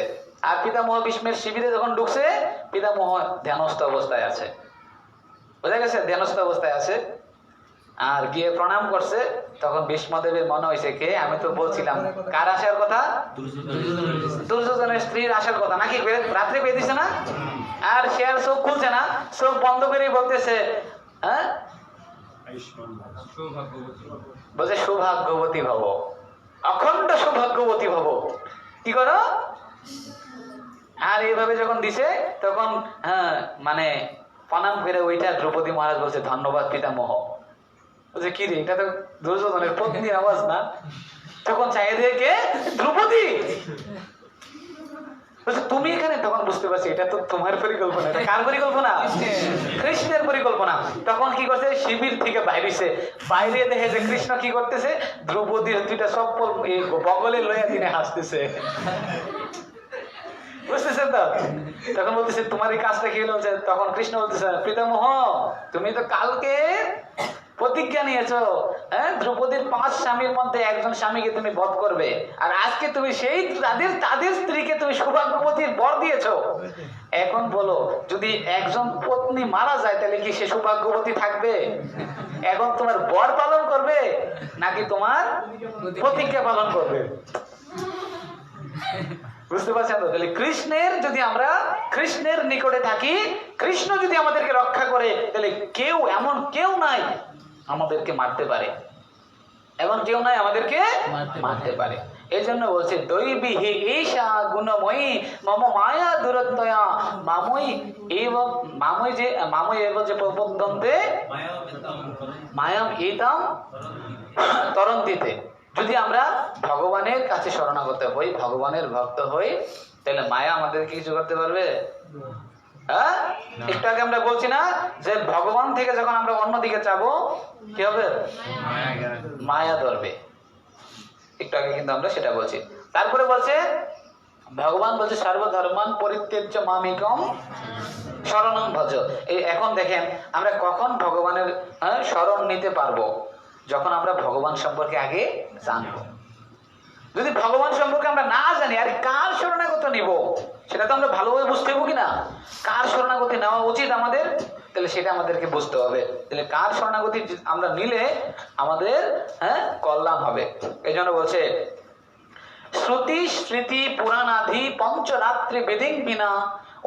আর পিতামহ ভীষ্মের শিবিরে যখন ঢুকছে, পিতামহ ধ্যানস্থ অবস্থায় আছে, বোঝা গেছে, ধ্যানস্থ অবস্থায় আছে। আর গিয়ে প্রণাম করছে। তখন ভীষ্মদেবের মনে হয়েছে কে, আমি তো বলছিলাম কার আসার কথা, দুর্যোধনের স্ত্রীর আসার কথা, নাকি রাত্রে পেয়ে দিছে না? আর সে আর চোখ খুলছে না, চোখ বন্ধ করেই বলতেছে, হ্যাঁ বলছে সৌভাগ্যবতী ভব, অখণ্ড সৌভাগ্যবতী ভব, কি করো। আর এইভাবে যখন দিছে তখন হ্যাঁ মানে প্রণাম করে ওইটা দ্রৌপদী মহারাজ বলছে ধন্যবাদ পিতামহ। বলছে কি রে, এটা তো দুর্যোধনের পত্নীর আওয়াজ না? তখন চাই দেখে দ্রৌপদী, বলছে তুমি এখানে? তখন বুঝতে পারছি এটা তো তোমার পরিকল্পনা। এটা কার পরিকল্পনা? কৃষ্ণের পরিকল্পনা। তখন কি করছে, শিবির থেকে বাইরেছে, বাইরে দেখে যে কৃষ্ণ কি করতেছে, দ্রৌপদীর দুইটা চপ্পল বগলে লইয়া দিনে হাসতেছে, বুঝতেছেন তো? তখন বলতেছে তোমার এই কাজটা কি হলো? তখন কৃষ্ণ বলতেছে পিতামহ তুমি তো কালকে প্রতিজ্ঞা নিয়েছো, হ্যাঁ দ্রৌপদীর 5 স্বামীর মধ্যে একজন স্বামীকে তুমি বধ করবে, আর আজকে তুমি সেই তাদের স্ত্রীকে তুমি সৌভাগ্যবতীর বর দিয়েছো। এখন বলো, যদি একজন পত্নী মারা যায় তাহলে কি সে সৌভাগ্যবতী থাকবে? এখন তোমার বর পালন করবে নাকি তোমার প্রতিজ্ঞা পালন করবে? বুঝতে পারছেন তো? তাহলে কৃষ্ণের যদি আমরা কৃষ্ণের নিকটে থাকি, কৃষ্ণ যদি আমাদেরকে রক্ষা করে, তাহলে কেউ এমন কেউ নাই আমাদেরকে মারতে পারে, এমন কেউ নাই আমাদেরকে মারতে পারে। এই জন্য বলছে দৈবী হে ঈশা গুণময়ী মম মায়া দূরত্বয়া মাময়ী এব যে প্রবদ্ধন্তে মায়াম এইতাম তরন্তিতে। যদি আমরা ভগবানের কাছে শরণাগত হই, ভগবানের ভক্ত হই, তাহলে মায়া আমাদেরকে কিছু করতে পারবে? হ্যাঁ, একটু আগে আমরা বলছি না যে ভগবান থেকে যখন আমরা অন্যদিকে যাবো কি হবে? মায়া ধরবে। একটু আগে কিন্তু আমরা সেটা বলছি। তারপরে বলছে ভগবান বলছে সর্বধর্মান পরিত্যাজ্য মামেকম শরণং ভজ। এই এখন দেখেন আমরা কখন ভগবানের শরণ নিতে পারবো, যখন আমরা ভগবান সম্পর্কে আগে জানবো। যদি ভগবান সম্পর্কে আমরা না জানি, আর কার শরণাগত নিব সেটা তো আমরা ভালোভাবে বুঝতে হবো কিনা, কার শরণাগতি নেওয়া উচিত আমাদের, তাহলে সেটা আমাদেরকে বুঝতে হবে। তাহলে কার শরণাগতি আমরা নিলে আমাদের কল্যাণ হবে। এই জন্য বলছে শ্রুতি স্মৃতি পুরাণাধি পঞ্চরাত্রি বেদিং বিনা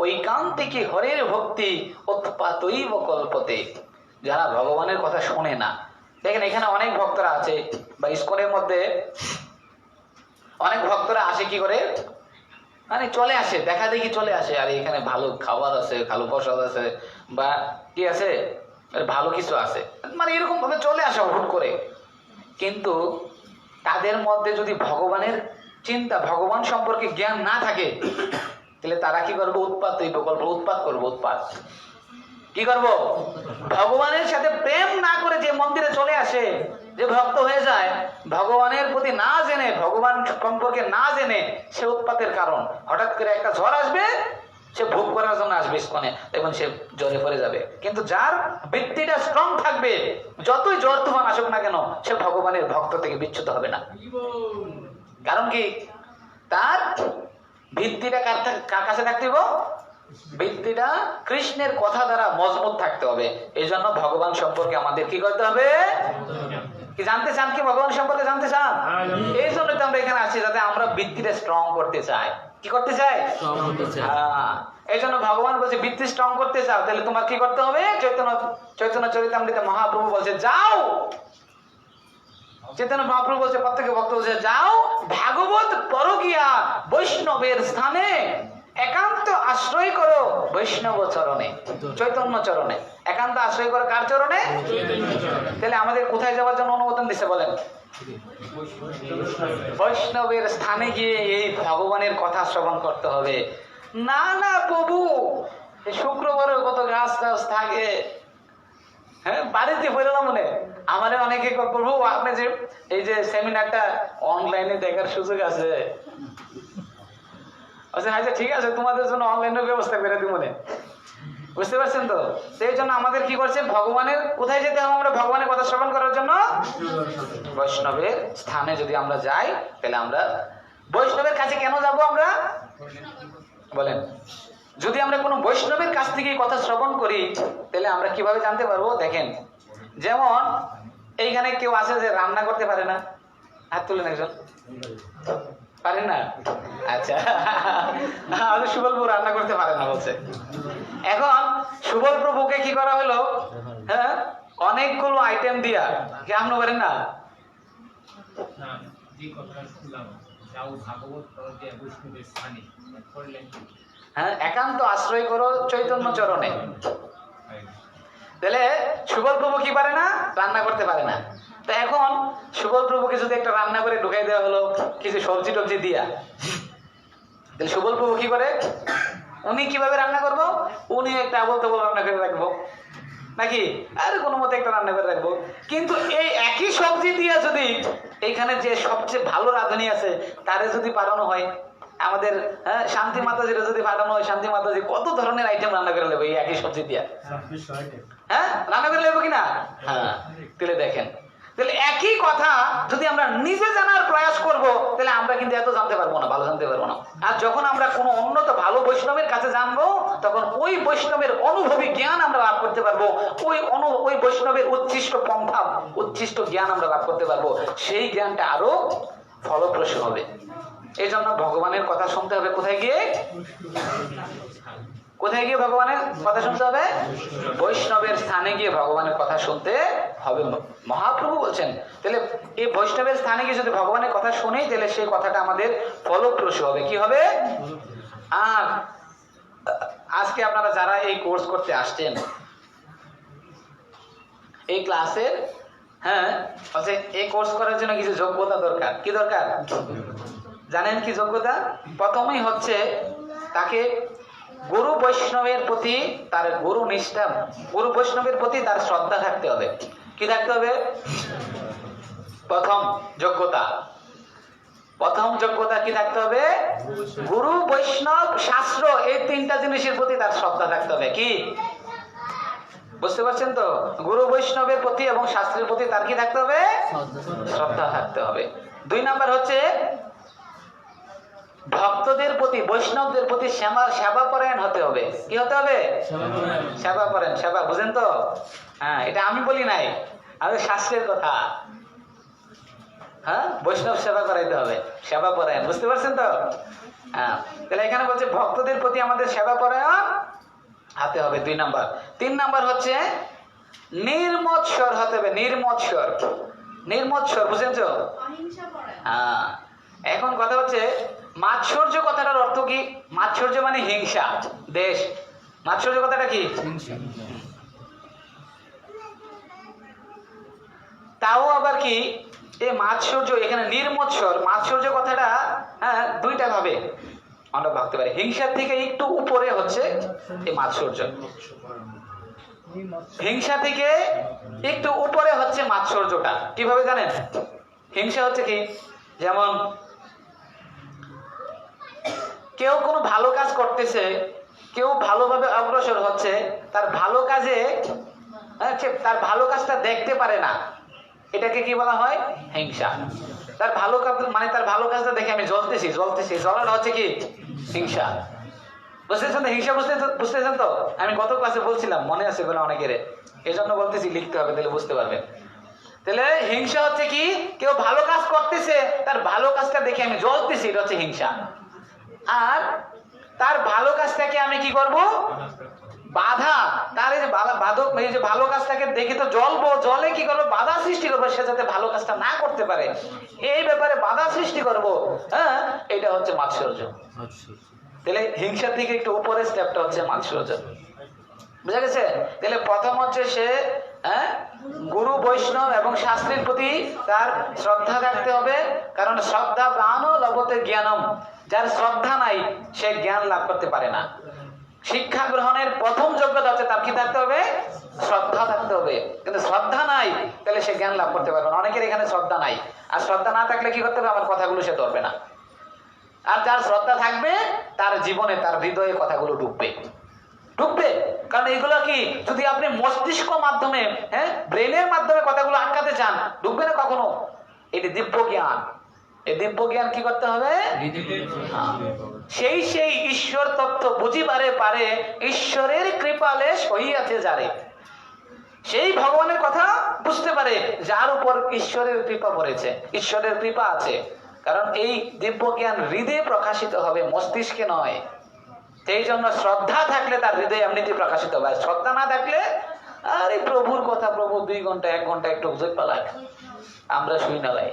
ঐকান্তিকে হরের ভক্তি উৎপাতৈব কল্পতে। যারা ভগবানের কথা শোনে না, দেখেন এখানে অনেক ভক্তরা আছে, বা ইস্কনের মধ্যে অনেক ভক্তরা আসে কি করে, মানে চলে আসে, দেখা দেখি চলে আসে, আর এখানে ভালো খাবার আছে, ভালো প্রসাদ আছে, বা কি আছে ভালো কিছু আছে, মানে এরকম ভাবে চলে আসে হুট করে। কিন্তু তাদের মধ্যে যদি ভগবানের চিন্তা, ভগবান সম্পর্কে জ্ঞান না থাকে, তাহলে তারা কি করবো? উৎপাত করবো। কি করব? ভগবানের সাথে প্রেম না করে যে মন্দিরে চলে আসে, যে ভক্ত হয়ে যায়, ভগবানের প্রতি না জেনে, ভগবান সম্পর্কে না জেনে, সে উৎপাতের কারণ। হঠাৎ করে একটা ঝড় আসবে, সে ভোগ করার জন্য আসবে ইস্কনে, এবং সে জ্বরে পড়ে যাবে। কিন্তু যার বৃত্তিটা স্ট্রং থাকবে, যতই জ্বর তুফান আসুক না কেন, সে ভগবানের ভক্ত থেকে বিচ্যুত হবে না। কারণ কি? তার ভিত্তিটা কার কাছে থাকতে হবে? ভিত্তিটা কৃষ্ণের কথা দ্বারা মজবুত থাকতে হবে। এই জন্য ভগবান সম্পর্কে আমাদের কি করতে হবে? কি জানতে চান? কি ভগবান সম্পর্কে জানতে চান? এই জন্য তো আমরা এখানে আছি, যাতে আমরা ভিত্তিটা স্ট্রং করতে চাই। কি করতে চাই? এই জন্য ভগবান বলছে ভিত্তি স্ট্রং করতে চাও, তাহলে তোমার কি করতে হবে? চৈতন্য চরিতামৃতে মহাপ্রভু বলছে যাও, চৈতন্য মহাপ্রভু বলছে, প্রত্যেক ভক্ত বলছে যাও ভাগবত পরকিয়া বৈষ্ণবের স্থানে একান্ত আশ্রয় করো বৈষ্ণব চরণে, চৈতন্য চরণে। একান্ত আশ্রয় করো কার চরণে? তাহলে আমাদের কোথায় যাওয়ার জন্য অনুমোদন দিছে বলেন? বৈষ্ণবের স্থানে গিয়ে এই ভগবানের কথা শ্রবণ করতে হবে। না না প্রভু, শুক্রবারে কত গাছ টাছ থাকে, হ্যাঁ বাড়িতে বেরোলাম মনে আমারে অনেকে কয়, প্রভু আপনি যে এই যে সেমিনারটা অনলাইনে দেখার সুযোগ আছে। আচ্ছা আচ্ছা ঠিক আছে, তোমাদের জন্য অনলাইনের ব্যবস্থা করে দিই মনে, বুঝতে পারছেন তো? সেই জন্য আমাদের কি করছে, ভগবানের কোথায় যেতে হবে? আমরা ভগবানের কথা শ্রবণ করার জন্য বৈষ্ণবের স্থানে যদি আমরা যাই, তাহলে আমরা বৈষ্ণবের কাছে কেন যাব আমরা বলেন? যদি আমরা কোনো বৈষ্ণবের কাছ থেকে কথা শ্রবণ করি, তাহলে আমরা কিভাবে জানতে পারবো? দেখেন, যেমন এইখানে কেউ আছে যে রান্না করতে পারে না, হাত তুলেন একজন। পারেন না? আচ্ছা, সুবল প্রভু রান্না করতে পারে না বলছে। এখন সুবল প্রভুকে কি করা হলো? হ্যাঁ, অনেকগুলো আইটেম দিয়া, কি আপনি পারেন না? হ্যাঁ, একান্ত আশ্রয় করো চৈতন্য চরণে। তাহলে সুবল প্রভু কি পারে না? রান্না করতে পারে না। তো এখন সুবল প্রভুকে যদি একটা রান্না করে ঢুকাই দেওয়া হলো কিছু সবজি টবজি দিয়া, তাহলে সুবল প্রভু কি করে? উনি কিভাবে রান্না করবো? উনি একটা আবল তাবল রান্না করে রাখবো নাকি, আরে কোনো মতে একটা রান্না করে রাখবো। কিন্তু এই একই সবজি দিয়া যদি এইখানে যে সবচেয়ে ভালো রাঁধুনি আছে তারে যদি পাঠানো হয়, আমাদের শান্তি মাতাজিরা যদি পাঠানো হয়, শান্তি মাতাজি কত ধরনের আইটেম রান্না করে নেবো এই একই সবজি দিয়া। হ্যাঁ, রান্না করে নেবো কিনা? হ্যাঁ। তাহলে দেখেন, তাহলে একই কথা যদি আমরা নিজে জানার প্রয়াস করব, তাহলে আমরা কিন্তু এত জানতে পারবো না, ভালো জানতে পারবো না। আর যখন আমরা কোনো উন্নত ভালো বৈষ্ণবের কাছে জানবো, তখন ওই বৈষ্ণবের অনুভবী জ্ঞান আমরা লাভ করতে পারবো। ওই বৈষ্ণবের উচ্ছিষ্ট পন্থা, উচ্ছিষ্ট জ্ঞান আমরা লাভ করতে পারবো। সেই জ্ঞানটা আরো ফলপ্রসূ হবে। এই জন্য ভগবানের কথা শুনতে হবে কোথায় গিয়ে? কোথায় গিয়ে ভগবানের কথা শুনতে হবে? বৈষ্ণবের স্থানে গিয়ে ভগবানের কথা শুনতে হবে। মহাপ্রভু বলছেন, তাহলে এই বৈষ্ণবের স্থানে গিয়ে যদি ভগবানের কথা শুনি, তাহলে সেই কথাটা আমাদের ফলপ্রসূ হবে। কি হবে? আর আজকে আপনারা যারা এই কোর্স করতে আসছেন, এই ক্লাসের, হ্যাঁ, এই কোর্স করার জন্য কিছু যোগ্যতা দরকার। কি দরকার জানেন? কি যোগ্যতা? প্রথমেই হচ্ছে তাকে গুরু বৈষ্ণবের প্রতি তার গুরু নিষ্ঠা, গুরু বৈষ্ণবের প্রতি তার শ্রদ্ধা থাকতে হবে। কি থাকতে হবে? প্রথম যোগ্যতা কি থাকতে হবে? গুরু বৈষ্ণব শাস্ত্র, এই তিনটা জিনিসের প্রতি তার শ্রদ্ধা থাকতে হবে। কি বুঝতে পারছেন তো? গুরু বৈষ্ণবের প্রতি এবং শাস্ত্রের প্রতি তার কি থাকতে হবে? শ্রদ্ধা থাকতে হবে। 2 নাম্বার হচ্ছে ভক্তদের প্রতি, বৈষ্ণবদের প্রতি সেবা পরায়ণ হতে হবে। কি হতে হবে? সেবা পরায়ণ। সেবা বুঝেন তো? হ্যাঁ, এটা আমি বলি নাই, আমি শাস্ত্রের কথা। হ্যাঁ, বৈষ্ণব সেবা করাইতে হবে, সেবা পরায়ণ। বুঝতে পারছেন তো? হ্যাঁ, তাহলে এখানে বলছে ভক্তদের প্রতি আমাদের সেবা পরায়ণ হতে হবে 2 নাম্বার। 3 নাম্বার হচ্ছে নির্মৎসর হতে হবে। নির্মৎসর বুঝেন তো? হ্যাঁ, এখন কথা হচ্ছে মাৎসর্য কথাটার অর্থ কি? মাৎসর্য মানে হিংসা, দেশ। মাৎসর্য কথাটা কি? তাও আবার কি এই মাৎসর্য, এখানে নির্মৎসর, মাৎসর্য কথাটা হ্যাঁ 2টা ভাবে আমরা ভাবতে পারি। হিংসার থেকে একটু উপরে হচ্ছে এই মাৎসর্য, হিংসা থেকে একটু উপরে হচ্ছে মাৎসর্যটা। কিভাবে জানেন? হিংসা হচ্ছে কি, যেমন কেউ কোনো ভালো কাজ করতেছে, কেউ ভালোভাবে অগ্রসর হচ্ছে, তার ভালো কাজে তার ভালো কাজটা দেখতে পারে না, এটাকে কি বলা হয়? হিংসা। তার ভালো কাজ মানে তার ভালো কাজটা দেখে আমি জ্বলতেছি, জ্বলাটা হচ্ছে কি? হিংসা। বুঝতেছেন তো? হিংসা বুঝতেছেন তো? আমি গত ক্লাসে বলছিলাম, মনে আছে বলে অনেকের, এই জন্য বলতেছি, লিখতে হবে তাহলে বুঝতে পারবেন। তাহলে হিংসা হচ্ছে কি, কেউ ভালো কাজ করতেছে, তার ভালো কাজটা দেখে আমি জ্বলতেছি, এটা হচ্ছে হিংসা। আর তার ভালো কাজটাকে আমি কি করব? বাধা, তার এই যে এই যে ভালো কাজটাকে দেখে তো জ্বলবো, জলে কি করবো? বাধা সৃষ্টি করবো, সে যাতে ভালো কাজটা না করতে পারে, এই ব্যাপারে বাধা সৃষ্টি করব। হ্যাঁ, এটা হচ্ছে মাৎসর্য। তাহলে হিংসা থেকে একটু উপরে স্টেপটা হচ্ছে মাৎসর্য। বুঝা গেছে? তাহলে প্রথম হচ্ছে সে গুরু বৈষ্ণব এবং শাস্ত্রীর প্রতি তার শ্রদ্ধা রাখতে হবে, কারণ শ্রদ্ধা প্রাণ লভতে জ্ঞানম। যার শ্রদ্ধা নাই সে জ্ঞান লাভ করতে পারে না। শিক্ষা গ্রহণের প্রথম যোগ্যতা হচ্ছে তার কি থাকতে হবে? শ্রদ্ধা থাকতে হবে। কিন্তু শ্রদ্ধা নাই তাহলে সে জ্ঞান লাভ করতে পারবে না। অনেকের এখানে শ্রদ্ধা নাই, আর শ্রদ্ধা না থাকলে কি করতে হবে? আমার কথাগুলো সে ধরবে না। আর যার শ্রদ্ধা থাকবে তার জীবনে, তার হৃদয়ে কথাগুলো ঢুকবে। কারণ এইগুলো কি, যদি আপনি মস্তিষ্ক মাধ্যমে ব্রেনের মাধ্যমে কথাগুলো আটকাতে চান, ঢুকবে না কখনো। এটি দিব্য জ্ঞান। এই দিব্য জ্ঞান কি করতে হবে? সেই ঈশ্বর তত্ত্ব বুঝিবারে পারে, ঈশ্বরের কৃপালে সহিয়াছে যারে। সেই ভগবানের কথা বুঝতে পারে যার উপর ঈশ্বরের কৃপা পড়েছে, ঈশ্বরের কৃপা আছে। কারণ এই দিব্য জ্ঞান হৃদয়ে প্রকাশিত হবে, মস্তিষ্কে নয়। সেই জন্য শ্রদ্ধা থাকলে তার হৃদয়ে এমনিতে প্রকাশিত হবে। শ্রদ্ধা না থাকলে আরে প্রভুর কথা, প্রভু 2 ঘন্টা 1 ঘন্টা একটু জয় পালাক, আমরা শুই না ভাই,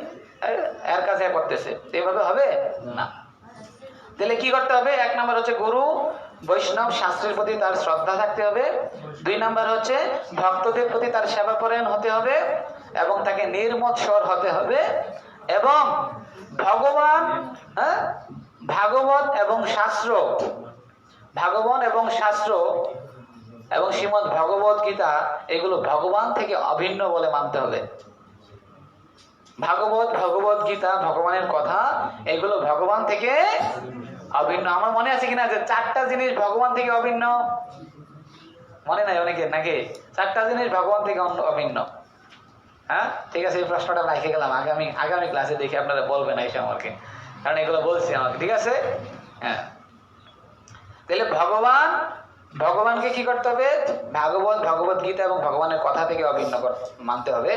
এর কাছে করতেছে, এভাবে হবে না। তাহলে কি করতে হবে? 1 নম্বর হচ্ছে গুরু বৈষ্ণব শাস্ত্রের প্রতি তার শ্রদ্ধা থাকতে হবে। 2 নম্বর হচ্ছে ভক্তদের প্রতি তার সেবাপরায়ণ হতে হবে এবং তাকে নির্মৎসর হতে হবে। এবং ভগবান, ভাগবত এবং শাস্ত্র, ভাগবত এবং শাস্ত্র এবং শ্রীমদ্ ভগবত গীতা, এগুলো ভগবান থেকে অভিন্ন বলে মানতে হবে। ভাগবত, ভগবত গীতা, ভগবানের কথা, এগুলো ভগবান থেকে অভিন্ন। আমার মনে আছে কিনা যে 4টা জিনিস ভগবান থেকে অভিন্ন? মনে নাই অনেকের নাকি? 4টা জিনিস ভগবান থেকে অভিন্ন। হ্যাঁ, ঠিক আছে, এই প্রশ্নটা রাখে গেলাম। আগামী ক্লাসে দেখি আপনারা বলবেন এসে আমাকে, কারণ এগুলো বলছি আমাকে। ঠিক আছে? হ্যাঁ, তাহলে ভগবানকে কি করতে হবে? ভাগবত, ভগবত গীতা এবং ভগবানের কথা থেকে অভিন্ন মানতে হবে।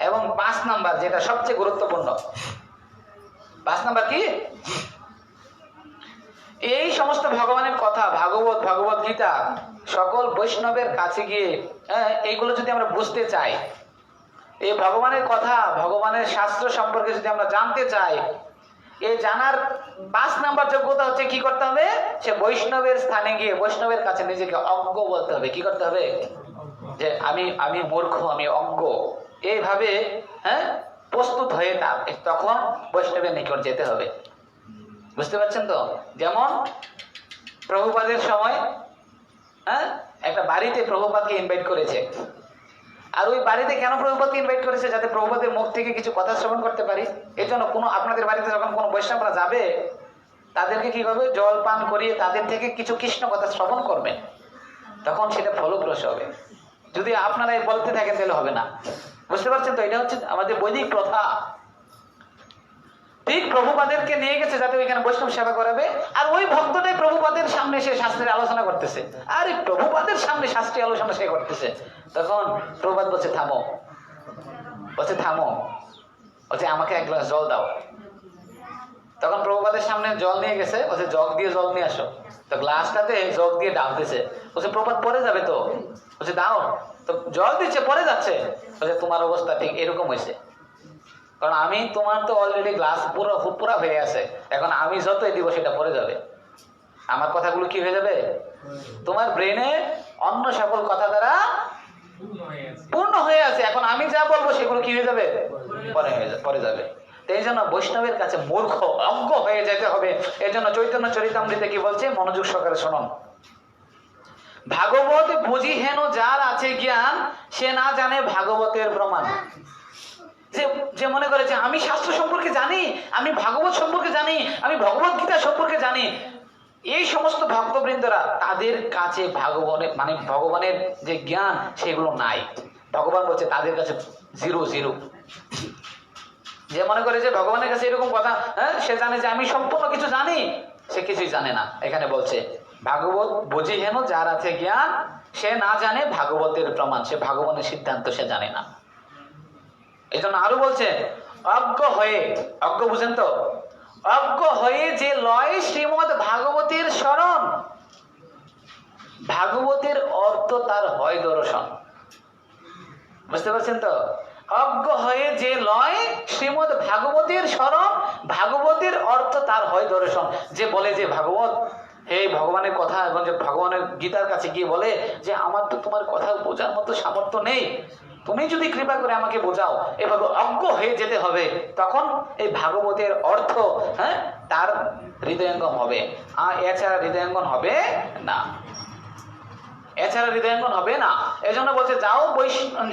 এবং 5 নাম্বার, যেটা সবচেয়ে গুরুত্বপূর্ণ, 5 নাম্বার কি? এই সমস্ত ভগবানের কথা, ভাগবত, ভগবত গীতা, সকল বৈষ্ণবের কাছে গিয়ে এইগুলো যদি আমরা বুঝতে চাই, এই ভগবানের কথা, ভগবানের শাস্ত্র সম্পর্কে যদি আমরা জানতে চাই, এই জানার 5 নাম্বার যোগ্যতা হচ্ছে কি করতে হবে? সে বৈষ্ণবের স্থানে গিয়ে বৈষ্ণবের কাছে নিজেকে অজ্ঞ বলতে হবে। কি করতে হবে? যে আমি মূর্খ, আমি অজ্ঞ, এইভাবে প্রস্তুত হয়ে তখন বৈষ্ণবের নিকট যেতে হবে। বুঝতে পারছেন তো? যেমন প্রভুপাদের সময় একটা বাড়িতে প্রভুপাদকে ইনভাইট করেছে। আর ওই বাড়িতে কেন প্রভুপাদকে ইনভাইট করেছে? যাতে প্রভুপাদের মুখ থেকে কিছু কথা শ্রবণ করতে পারি। এই জন্য আপনাদের বাড়িতে যখন কোনো বৈষ্ণবরা যাবে, তাদেরকে কি করবে? জল পান করিয়ে তাদের থেকে কিছু কৃষ্ণ কথা শ্রবণ করবে, তখন সেটা ফলপ্রসূ হবে। যদি আপনারা বলতে থাকেন তাহলে হবে না। বুঝতে পারছেন তো? এটা হচ্ছে আমাদের বৈদিক প্রথা। ঠিক প্রভুপাদেরকে নিয়ে গেছে যাতে ওইখানে বৈষ্ণব সেবা করাবে, আর ওই ভক্তটাই প্রভুপাদের সামনে সে শাস্ত্রের আলোচনা করতেছে। আর এই প্রভুপাদের সামনে শাস্ত্রীয় আলোচনা সে করতেছে। তখন প্রভুপাদ বলছে থামো, বলছে আমাকে 1 গ্লাস জল দাও। তখন প্রভুপাদের সামনে জল নিয়ে গেছে, বলছে জগ দিয়ে জল নিয়ে আসো। তো গ্লাসটাতে জগ দিয়ে ডালতেছে। বলছে প্রভুপাদ পরে যাবে তো। বলছে দাও। তো জল দিচ্ছে, পরে যাচ্ছে। বলছে তোমার অবস্থা ঠিক এরকম হয়েছে, কারণ আমি তোমার তো অলরেডি গ্লাস পুরা হয়ে আছে, এখন আমি যতই দিব সেটা পড়ে যাবে। আমার কথাগুলো কি হয়ে যাবে? তোমার ব্রেনে অন্য সকল কথা দ্বারা পূর্ণ হয়ে আছে, এখন আমি যা বলবো সেগুলো কি হয়ে যাবে? পরে যাবে। এই জন্য বৈষ্ণবের কাছে মূর্খ, অজ্ঞ হয়ে যেতে হবে। এই জন্য চৈতন্য চরিতামৃতে কি বলছে? মনোযোগ সহকারে শুনুন। ভাগবত বুঝি হেন যার আছে জ্ঞান, সে না জানে ভাগবতের প্রমাণ। যে মনে করেছে আমি শাস্ত্র সম্পর্কে জানি, আমি ভাগবত সম্পর্কে জানি, আমি ভগবত গীতা সম্পর্কে জানি, এই সমস্ত ভক্তবৃন্দরা, তাদের কাছে ভগবানের যে জ্ঞান সেগুলো নাই। ভগবান বলছে তাদের কাছে 0। যে মনে করে যে ভগবানের কাছে এরকম কথা, সে জানে যে আমি সম্পূর্ণ কিছু জানি, সে কিছুই জানে না। এখানে বলছে ভাগবত বুঝি হেন যার আছে জ্ঞান, সে না জানে ভাগবতের প্রমাণ। সে ভগবানের সিদ্ধান্ত সে জানে না। এই জন্য আরো বলছে অজ্ঞ হয়ে, অজ্ঞ বুঝেন তো? অজ্ঞ হয়ে যে লয় শ্রীমদ ভাগবতের শরণ, ভাগবতের অর্থ তার হয় দর্শন। বুঝতে পারছেন তো? অজ্ঞ হয়ে যে লয় শ্রীমদ ভাগবতের শরণ, ভাগবতের অর্থ তার হয় দর্শন। যে বলে যে ভাগবত হে ভগবানের কথা, এবং যে ভগবানের গীতার কাছে গিয়ে বলে যে আমার তো তোমার কথা বোঝার মতো সামর্থ্য নেই, তুমি যদি কৃপা করে আমাকে বোঝাও, এভাবে অজ্ঞ হয়ে যেতে হবে, তখন এই ভাগবতের অর্থ তার হৃদয়ঙ্গম হবে। আর এছাড়া হৃদয়ঙ্গম হবে না, এছাড়া হৃদয়ঙ্গম হবে না। এই জন্য বলছে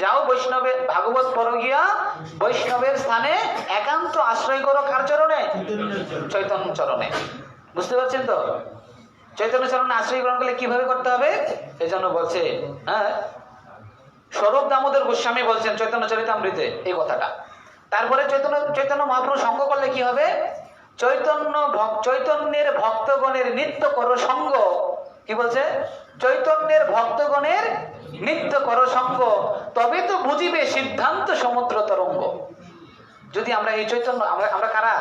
যাও বৈষ্ণবের ভাগবত পড়ো গিয়া বৈষ্ণবের স্থানে একান্ত আশ্রয় করো। কার চরণে? চৈতন্য চরণে। বুঝতে পারছেন তো? চৈতন্য চরণে আশ্রয় গ্রহণ করলে কিভাবে করতে হবে? এই জন্য বলছে স্বরূপ দামোদর গোস্বামী বলছেন চৈতন্য চরিতামৃতে এই কথাটা। তারপরে চৈতন্য মহাপ্রভু সঙ্গ করলে কি হবে? চৈতন্যের ভক্তগণের নিত্য করো সঙ্গ। কি বলছে? চৈতন্যের ভক্তগণের নিত্য করো সঙ্গ, তবে তো বুঝিবে সিদ্ধান্ত সমুদ্র তরঙ্গ। যদি আমরা এই চৈতন্য, আমরা কারা?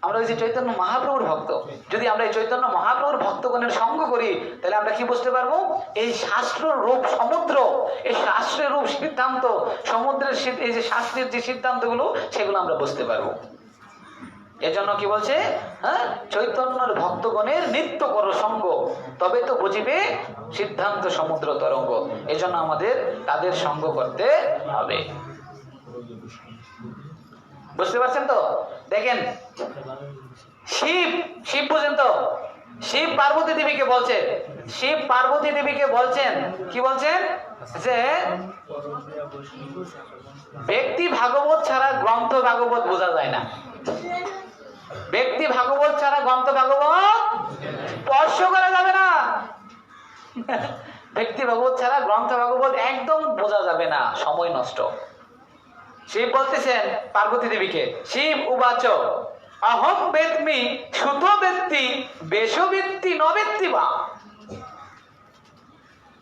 আমরা ওই যে চৈতন্য মহাপ্রভুর ভক্ত। যদি আমরা এই চৈতন্য মহাপ্রভুর ভক্তগণের সঙ্গ করি, তাহলে আমরা কি বুঝতে পারবো? এই শাস্ত্র রূপ সমুদ্র, এই শাস্ত্রের রূপ সিদ্ধান্ত সমুদ্রের, এই যে শাস্ত্রের যে সিদ্ধান্তগুলো, সেগুলো আমরা বুঝতে পারবো। এজন্য কি বলছে? চৈতন্যের ভক্তগণের নিত্য করো সঙ্গ, তবে তো বুঝিবে সিদ্ধান্ত সমুদ্র তরঙ্গ। এজন্য আমাদের তাদের সঙ্গ করতে হবে। বুঝতে পারছেন তো? দেখেন, শিব বুঝেন তো? শিব পার্বতী দেবীকে বলছেন, শিব পার্বতী দেবীকে বলছেন, কি বলছেন? যে ব্যক্তি ভাগবত ছাড়া গ্রন্থ ভাগবত বোঝা যায় না। ব্যক্তি ভাগবত ছাড়া গ্রন্থ ভাগবত স্পর্শ করা যাবে না। ব্যক্তি ভাগবত ছাড়া গ্রন্থ ভাগবত একদম বোঝা যাবে না, সময় নষ্ট। শিব বলতেছেন পার্বতী দেবীকে, শিব উবাচ অহম বেদমি সুত ব্যক্তি বেশবৃত্তি নবেত্তি বা।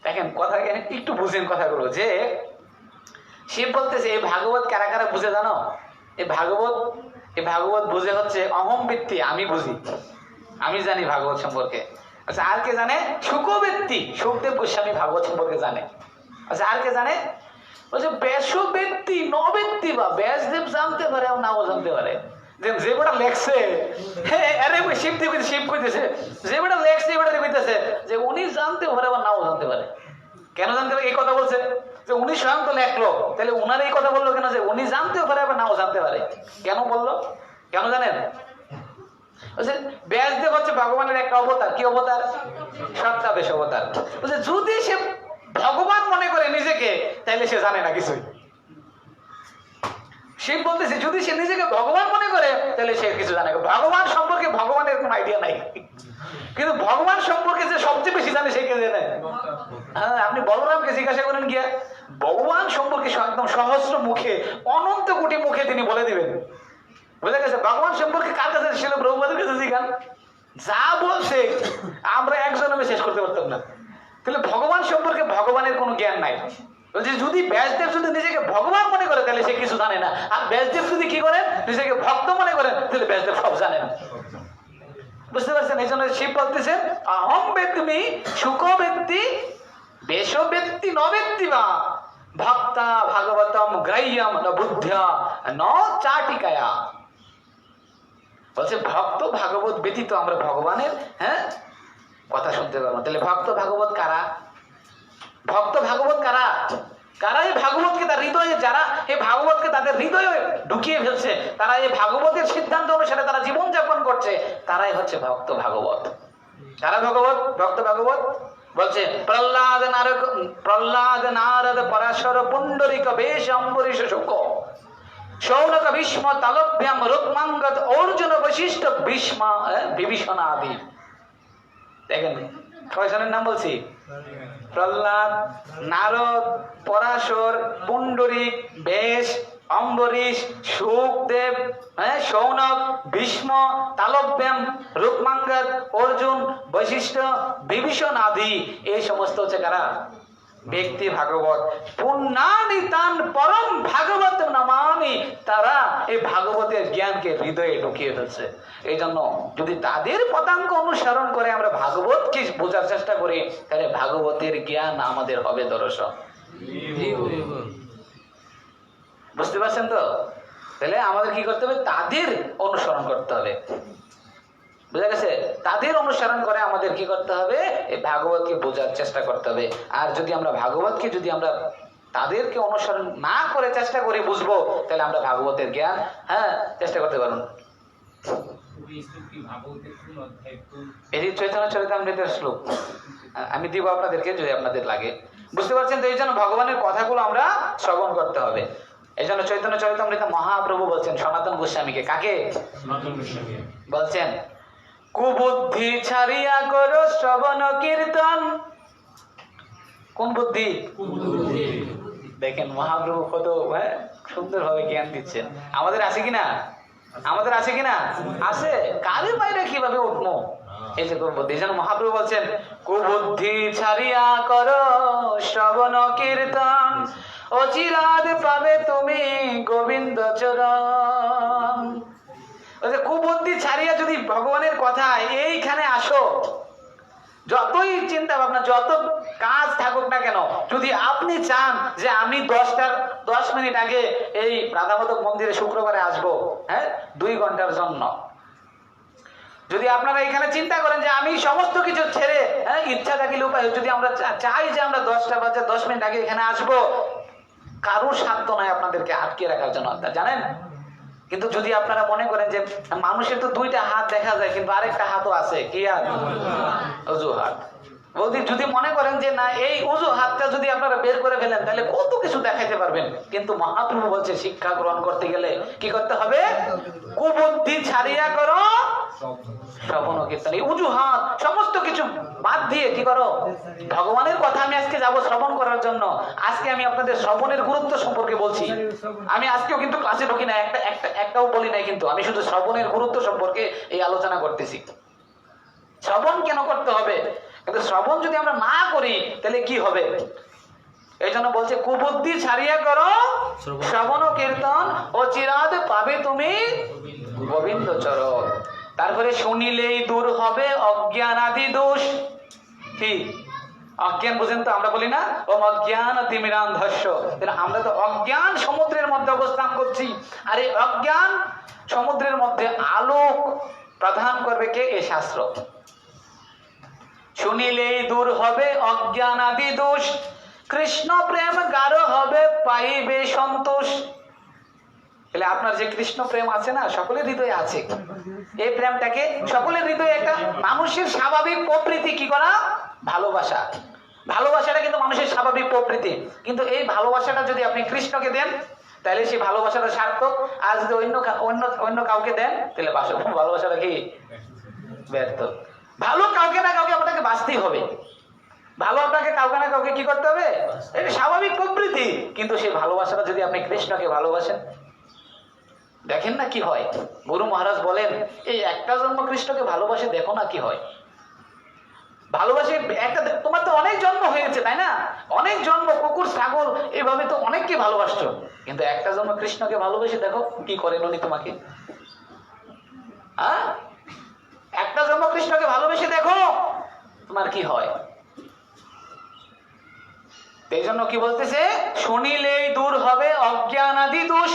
দেখেন কথা একটু বুঝেন কথাগুলো, যে শিব বলতেছে এই ভাগবত কারা কারা বুঝে জানো? এই ভাগবত বুঝে হচ্ছে অহম বৃত্তি, আমি বুঝি, আমি জানি ভাগবত সম্পর্কে। আচ্ছা আর কে জানে? সুখবৃত্তি, সুখদেব গোস্বামী ভাগবত সম্পর্কে জানে। আচ্ছা আর কে জানে? বলছে বেশবৃত্তি নবেত্তি বা, ব্যাসদেব জানতে পারে আর নাও জানতে পারে। যে বেটা লেখছে, আরে শিব কইতেছে, যে বেটা লেখছে বেটা কইতেছে যে উনি জানতে পারে আবার নাও জানতে পারে। কেন জানতে পারে? এই কথা বলছে যে উনি স্বয়ং তো লেখলো, তাহলে উনার এই কথা বললো কেন যে উনি জানতেও পারে আবার নাও জানতে পারে? কেন বললো? কেন জানেন? ব্যাসদেব হচ্ছে ভগবানের একটা অবতার। কি অবতার? সত্তাবেশ অবতার। বলছে যদি সে ভগবান মনে করে নিজেকে, তাহলে সে জানে না কিছুই। শিব বলতেছে যদি সে নিজেকে ভগবান মনে করে, তাহলে সে কিছু জানে না। ভগবান সম্পর্কে ভগবানের কোনো আইডিয়া নাই, কিন্তু ভগবান সম্পর্কে যে সবচেয়ে বেশি জানে সে কে জানে? আপনি বলরামকে জিজ্ঞাসা করেন গিয়া, ভগবান সম্পর্কে একদম সহস্র মুখে, অনন্ত কোটি মুখে তিনি বলে দিবেন। বুঝা গেছে? ভগবান সম্পর্কে কার কাছে ছিল? প্রভুপাদের কাছে জিজ্ঞান, যা বলছে আমরা একজনে শেষ করতে পারতাম না। তাহলে ভগবান সম্পর্কে ভগবানের কোনো জ্ঞান নাই। বলছে যদি ব্যাসদেব যদি নিজেকে ভগবান মনে করে, তাহলে সে কিছু জানে না। আর ব্যাসদেব যদি কি করেন? নিজেকে ভক্ত মনে করেন, তাহলে ব্যাসদেব সব জানেন। বুঝতে পারছেন? এই জন্য শিব বলতেছেন অহম বেদমি সুখ ব্যক্তি বেশ ব্যক্তি নবেত্তি বা ভক্তা ভাগবতম গ্রাহ্যম ন বুদ্ধ্যা ন চাটিকায়া। বলছে ভক্ত ভাগবত ব্যতীত আমরা ভগবানের কথা শুনতে পারবো। তাহলে ভক্ত ভাগবত কারা? ভক্ত ভাগবত কারা? কারা এই ভাগবতকে তার হৃদয়ে, যারা এই ভাগবতকে তাদের হৃদয়ে ঢুকিয়ে ফেলছে, তারা এই ভাগবতের সিদ্ধান্ত অনুসারে তারা জীবন যাপন করছে, তারাই হচ্ছে ভক্ত ভাগবত। কারা ভক্ত ভাগবত? বলছে প্রহ্লাদ নারদ পরাশর পুণ্ডরিক বেশ অম্বরীশ শুক সৌনক ভীষ্ম তালভ্যাম রুক্মাঙ্গদ অর্জুন বৈশিষ্ট্য বিভীষণ আদি। দেখেন কয়জনের নাম বলছি? প্রহ্লাদ, নারদ, পরাশর, পুণ্ডরিক, বেশ, অম্বরীশ, সুখদেব, সৌনক, ভীষ্ম, তালব্যাম, রুক্মাঙ্গদ, অর্জুন, বৈশিষ্ট্য, বিভীষণ আদি। এই সমস্ত হচ্ছে কারা? ব্যক্তি ভাগবত। পুণ্যানি তান পরম ভাগবত নামামি। তারা এই ভাগবতের জ্ঞানকে হৃদয়ে ঢুকিয়ে ফেলছে। এই জন্য যদি তাদের পদাঙ্ক অনুসরণ করে আমরা ভাগবতকে বোঝার চেষ্টা করি, তাহলে ভাগবতের জ্ঞান আমাদের হবে দর্শন। বুঝতে পারছেন তো? তাহলে আমাদের কি করতে হবে? তাদের অনুসরণ করতে হবে। বুঝা গেছে? তাদের অনুসরণ করে আমাদের কি করতে হবে? এই ভাগবতকে বোঝার চেষ্টা করতে হবে। আর যদি আমরা ভাগবতকে যদি আমরা তাদেরকে অনুসরণ না করে চেষ্টা করি বুঝবো, তাহলে আমরা ভাগবতের জ্ঞান চেষ্টা করতে পারবো না। এটি চৈতন্য চরিতামৃতের শ্লোক, আমি দিব আপনাদেরকে যদি আপনাদের লাগে। বুঝতে পারছেন তো? এই জন্য ভগবানের কথাগুলো আমরা শ্রবণ করতে হবে। এই জন্য চৈতন্য চরিতামৃত মহাপ্রভু বলছেন সনাতন গোস্বামীকে, কাকে বলছেন? কুবুদ্ধি ছাড়িয়া করো শ্রবণ কীর্তন। কোন বুদ্ধি? দেখেন মহাপ্রভু কত সুন্দর ভাবে জ্ঞান দিচ্ছেন। আমাদের আছে কিনা? আমাদের আছে কিনা? আছে। কালের বাইরে কিভাবে উঠবো? এই যে কুবুদ্ধি। এই জন্য মহাপ্রভু বলছেন কুবুদ্ধি ছাড়িয়া করো শ্রবণ কীর্তন, অচিরাদ পাবে তুমি গোবিন্দ চরণ। কুবুদ্ধি ছাড়িয়া যদি ভগবানের কথা এইখানে আসো, যতই চিন্তা ভাবনা যত কাজ থাকুক না কেন, যদি আপনি চান যে আমি 10 মিনিট আগে এই রাধামাধব মন্দিরে শুক্রবারে আসবো 2 ঘন্টার জন্য, যদি আপনারা এখানে চিন্তা করেন যে আমি সমস্ত কিছু ছেড়ে ইচ্ছা থাকিলে উপায়, যদি আমরা চাই যে আমরা 10টা বাজে 10 মিনিট আগে এখানে আসবো, কারোর সাধ্য নয় আপনাদেরকে আটকে রাখার জন্য, জানেন? কিন্তু যদি আপনারা মনে করেন যে মানুষের তো 2টা হাত দেখা যায়, কিন্তু আরেকটা হাতও আছে, কি হাত? অজু হাত। যদি মনে করেন যে না এই অজু হাতটা যদি আপনারা বের করে ফেলেন তাহলে কত কিছু দেখাইতে পারবেন। কিন্তু মহাপ্রভু বলছে শিক্ষা গ্রহণ করতে গেলে কি করতে হবে? কুবুদ্ধি ছাড়িয়া করো শ্রবণ কীর্তন। এই অজুহাত সমস্ত কিছু বাদ দিয়ে কি করো? ভগবানের কথা আমি আজকে যাব শ্রবণ করার জন্য। আজকে আমি আপনাদের শ্রবণের গুরুত্ব সম্পর্কে বলছি। আমি আজকেও কিন্তু ক্লাসে ঢুকি না, একটাও বলি নাই, কিন্তু আমি শুধু শ্রবণের গুরুত্ব সম্পর্কে এই আলোচনা করতেছি। শ্রবণ কেন করতে হবে? কিন্তু শ্রবণ যদি আমরা না করি তাহলে কি হবে? এই জন্য বলছে কুবুদ্ধি ছাড়িয়া করো শ্রবণ কীর্তন, অচিরাদ পাবে তুমি গোবিন্দ চরণ। তারপরে শুনিলেই দূর হবে অজ্ঞান আদি দোষ। কি অজ্ঞান বুঝেন তো? আমরা বলি না ওম অজ্ঞান তিমিরান্ধস্য। আমরা তো অজ্ঞান সমুদ্রের মধ্যে অবস্থান করছি, আর এই অজ্ঞান সমুদ্রের মধ্যে আলোক প্রদান করবে কে? এই শাস্ত্র। শুনিলেই দূর হবে অজ্ঞান আদি দোষ, কৃষ্ণ প্রেম গাঢ় হবে পাইবে সন্তোষ। তাহলে আপনার যে কৃষ্ণ প্রেম আছে না, সকলের হৃদয়ে আছে। এই প্রেমটাকে সকলের হৃদয়ে একটা মানুষের স্বাভাবিক প্রবৃত্তি কি করা? ভালোবাসা। ভালোবাসাটা কিন্তু মানুষের স্বাভাবিক প্রবৃত্তি, কিন্তু এই ভালোবাসাটা যদি আপনি কৃষ্ণকে দেন তাহলে সেই ভালোবাসাটা সার্থক। আর যদি অন্য কাউকে দেন তাহলে ভালোবাসাটা কি? ব্যর্থ। ভালো কাউকে না কাউকে আপনাকে বাঁচতেই হবে। ভালো আপনাকে কাউকে না কাউকে কি করতে হবে? এটা স্বাভাবিক প্রবৃত্তি। কিন্তু সেই ভালোবাসাটা যদি আপনি কৃষ্ণকে ভালোবাসেন, দেখেন না কি হয়। গুরু মহারাজ বলেন এই একটা জন্ম কৃষ্ণকে ভালোবাসে, দেখো না কি হয়। ভালোবাসে একটা, তোমার তো অনেক জন্ম হয়েছে তাই না? অনেক জন্ম কুকুর ছাগল এইভাবে তো অনেককে ভালোবাসছো, কিন্তু একটা জন্ম কৃষ্ণকে ভালোবেসে দেখো কি করেন উনি তোমাকে। একটা জন্ম কৃষ্ণকে ভালোবেসে দেখো তোমার কি হয়। এই জন্য কি বলতেছে? শুনিলেই দূর হবে অজ্ঞান আদি দোষ,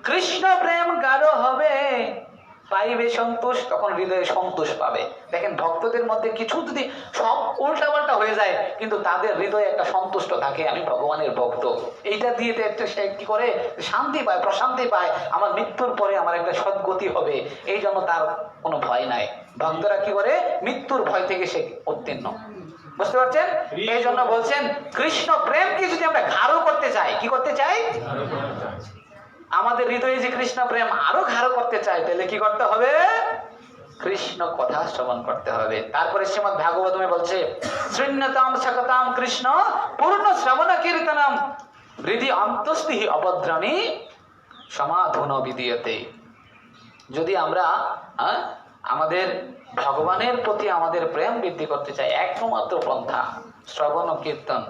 কৃষ্ণ প্রেম গাঢ় হবে পাইবে সন্তোষ। তখন হৃদয়ে সন্তোষ পাবে। দেখেন ভক্তদের মধ্যে কিছু যদি সব উল্টা পাল্টা হয়ে যায়, কিন্তু তাদের হৃদয়ে একটা সন্তুষ্ট থাকে, আমি ভগবানের ভক্ত। এইটা দিয়ে একটা সে কি করে? শান্তি পায়, প্রশান্তি পায়। আমার মৃত্যুর পরে আমার একটা সদ্গতি হবে, এই জন্য তার কোনো ভয় নাই। ভক্তরা কি করে? মৃত্যুর ভয় থেকে সে উত্তীর্ণ। বুঝতে পারছেন? এই জন্য বলছেন কৃষ্ণ প্রেমকে যদি আমরা গাঢ় করতে চাই, কি করতে চাই? আমাদের হৃদয়ে যে কৃষ্ণ প্রেম আরো গাঢ় করতে চাই, তাহলে কি করতে হবে? কৃষ্ণ কথা শ্রবণ করতে হবে। তারপরে শ্রীমদ্ ভাগবতমে বলছে শৃণ্যতাম সকতাম কৃষ্ণ পূর্ণ শ্রবণ কীর্তনম হৃদি অন্তস্থি অভদ্রাণী সমাধুন বিদীয়তে। যদি আমরা আমাদের ভগবানের প্রতি আমাদের প্রেম বৃদ্ধি করতে চাই, একমাত্র পন্থা শ্রবণ ও কীর্তন।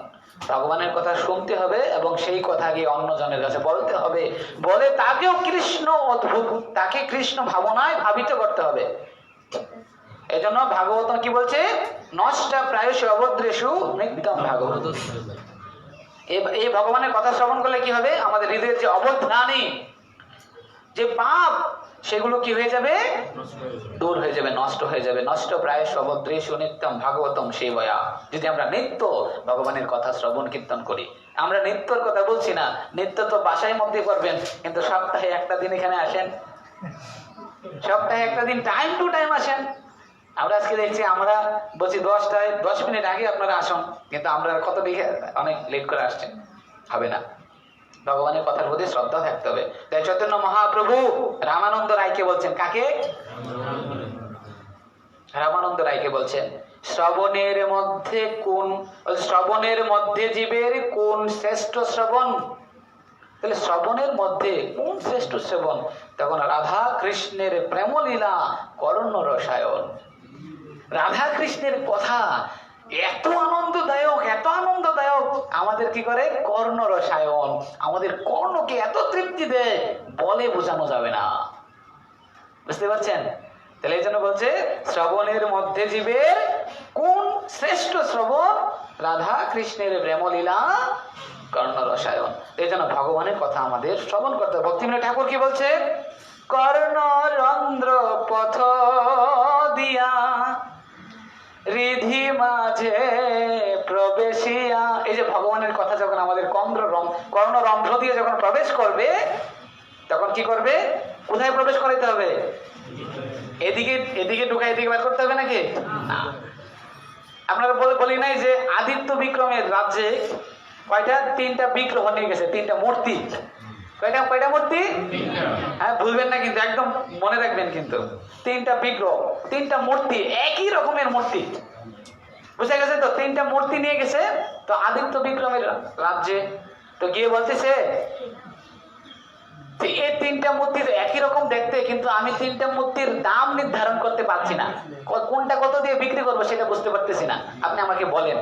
ভগবানের কথা শুনতে হবে এবং সেই কথা গিয়ে অন্যজনের কাছে বলতে হবে, বলে তাকেও কৃষ্ণ অদ্ভুত, তাকে কৃষ্ণ ভাবনায় ভাবিত করতে হবে। এই জন্য ভাগবত কি বলছে? নষ্ট প্রায়শ অভদ্রেষু নিত্যম ভাগবত। এই ভগবানের কথা শ্রবণ করলে কি হবে? আমাদের হৃদয়ের যে অবধানী, যে পাপ, সেগুলো কি হয়ে যাবে? দূর হয়ে যাবে, নষ্ট হয়ে যাবে। নষ্ট প্রায় সবদ্রেশু নিত্যম ভাগবতম সেবয়া। যদি আমরা নিত্য ভগবানের কথা শ্রবণ কীর্তন করি। আমরা নিত্যর কথা বলছি না, নিত্য তো বাসায় মধ্যে করবেন, কিন্তু সপ্তাহে একটা দিন এখানে আসেন, সপ্তাহে একটা দিন টাইম টু টাইম আসেন। আমরা আজকে দেখছি আমরা বলছি 10টায় 10 মিনিট আগে আপনারা আসুন, কিন্তু আমরা কত দিকে অনেক লেট করে আসছেন। হবে না। ভগবানের কথার প্রতি শ্রদ্ধা থাকতে হবে। তাই চৈতন্য মহাপ্রভু রামানন্দ রায়কে বলছেন, কাকে? রামানন্দ রায়কে বলছেন, শ্রবণের মধ্যে কোন, শ্রবণের মধ্যে জীবের কোন শ্রেষ্ঠ শ্রবণ? তাহলে শ্রবণের মধ্যে কোন শ্রেষ্ঠ শ্রবণ? তখন রাধা কৃষ্ণের প্রেমলীলা কর্ণ রসায়ন। রাধা কৃষ্ণের কথা এত আনন্দদায়ক, এত আনন্দদায়ক, আমাদের কি করে? কর্ণ রসায়ন, আমাদের কর্ণকে এত তৃপ্তি দেয়, বলে বোঝানো যাবে না। বুঝতে পারছেন? তাহলে এই জন্য বলছে শ্রবণের মধ্যে জীবের কোন শ্রেষ্ঠ শ্রবণ? রাধা কৃষ্ণের প্রেমলীলা কর্ণ রসায়ন। এই জন্য ভগবানের কথা আমাদের শ্রবণ করতে হবে। ভক্তিবিনোদ ঠাকুর কি বলছে? কর্ণ রন্ধ্র পথ দিয়া রিধি মাঝে প্রবেশিয়া। এই যে ভগবানের কথা যখন আমাদের কর্ণরন্ধ্র দিয়ে যখন প্রবেশ করবে, তখন কি করবে? কোথায় প্রবেশ করাইতে হবে? এদিকে এদিকে ঢুকাই এদিকে বের করতে হবে নাকি? না। আপনারা বলি নাই যে আদিত্য বিক্রমের রাজ্যে কয়টা? 3টা বিগ্রহ নিয়ে গেছে, 3টা মূর্তি। কয়টা মূর্তি? হ্যাঁ, ভুলবেন না কিন্তু, একদম মনে রাখবেন কিন্তু। 3টা বিগ্রহ, 3টা মূর্তি, একই রকমের মূর্তি। বুঝে গেছে তো? 3টা মূর্তি নিয়ে গেছে তো আদিত্য বিক্রমের রাজ্যে। তো গিয়ে বলতেছে এই 3টা মূর্তি তো একই রকম দেখতে, কিন্তু আমি 3টা মূর্তির দাম নির্ধারণ করতে পারছি না, কোনটা কত দিয়ে বিক্রি করবো সেটা বুঝতে পারতেছি না, আপনি আমাকে বলেন।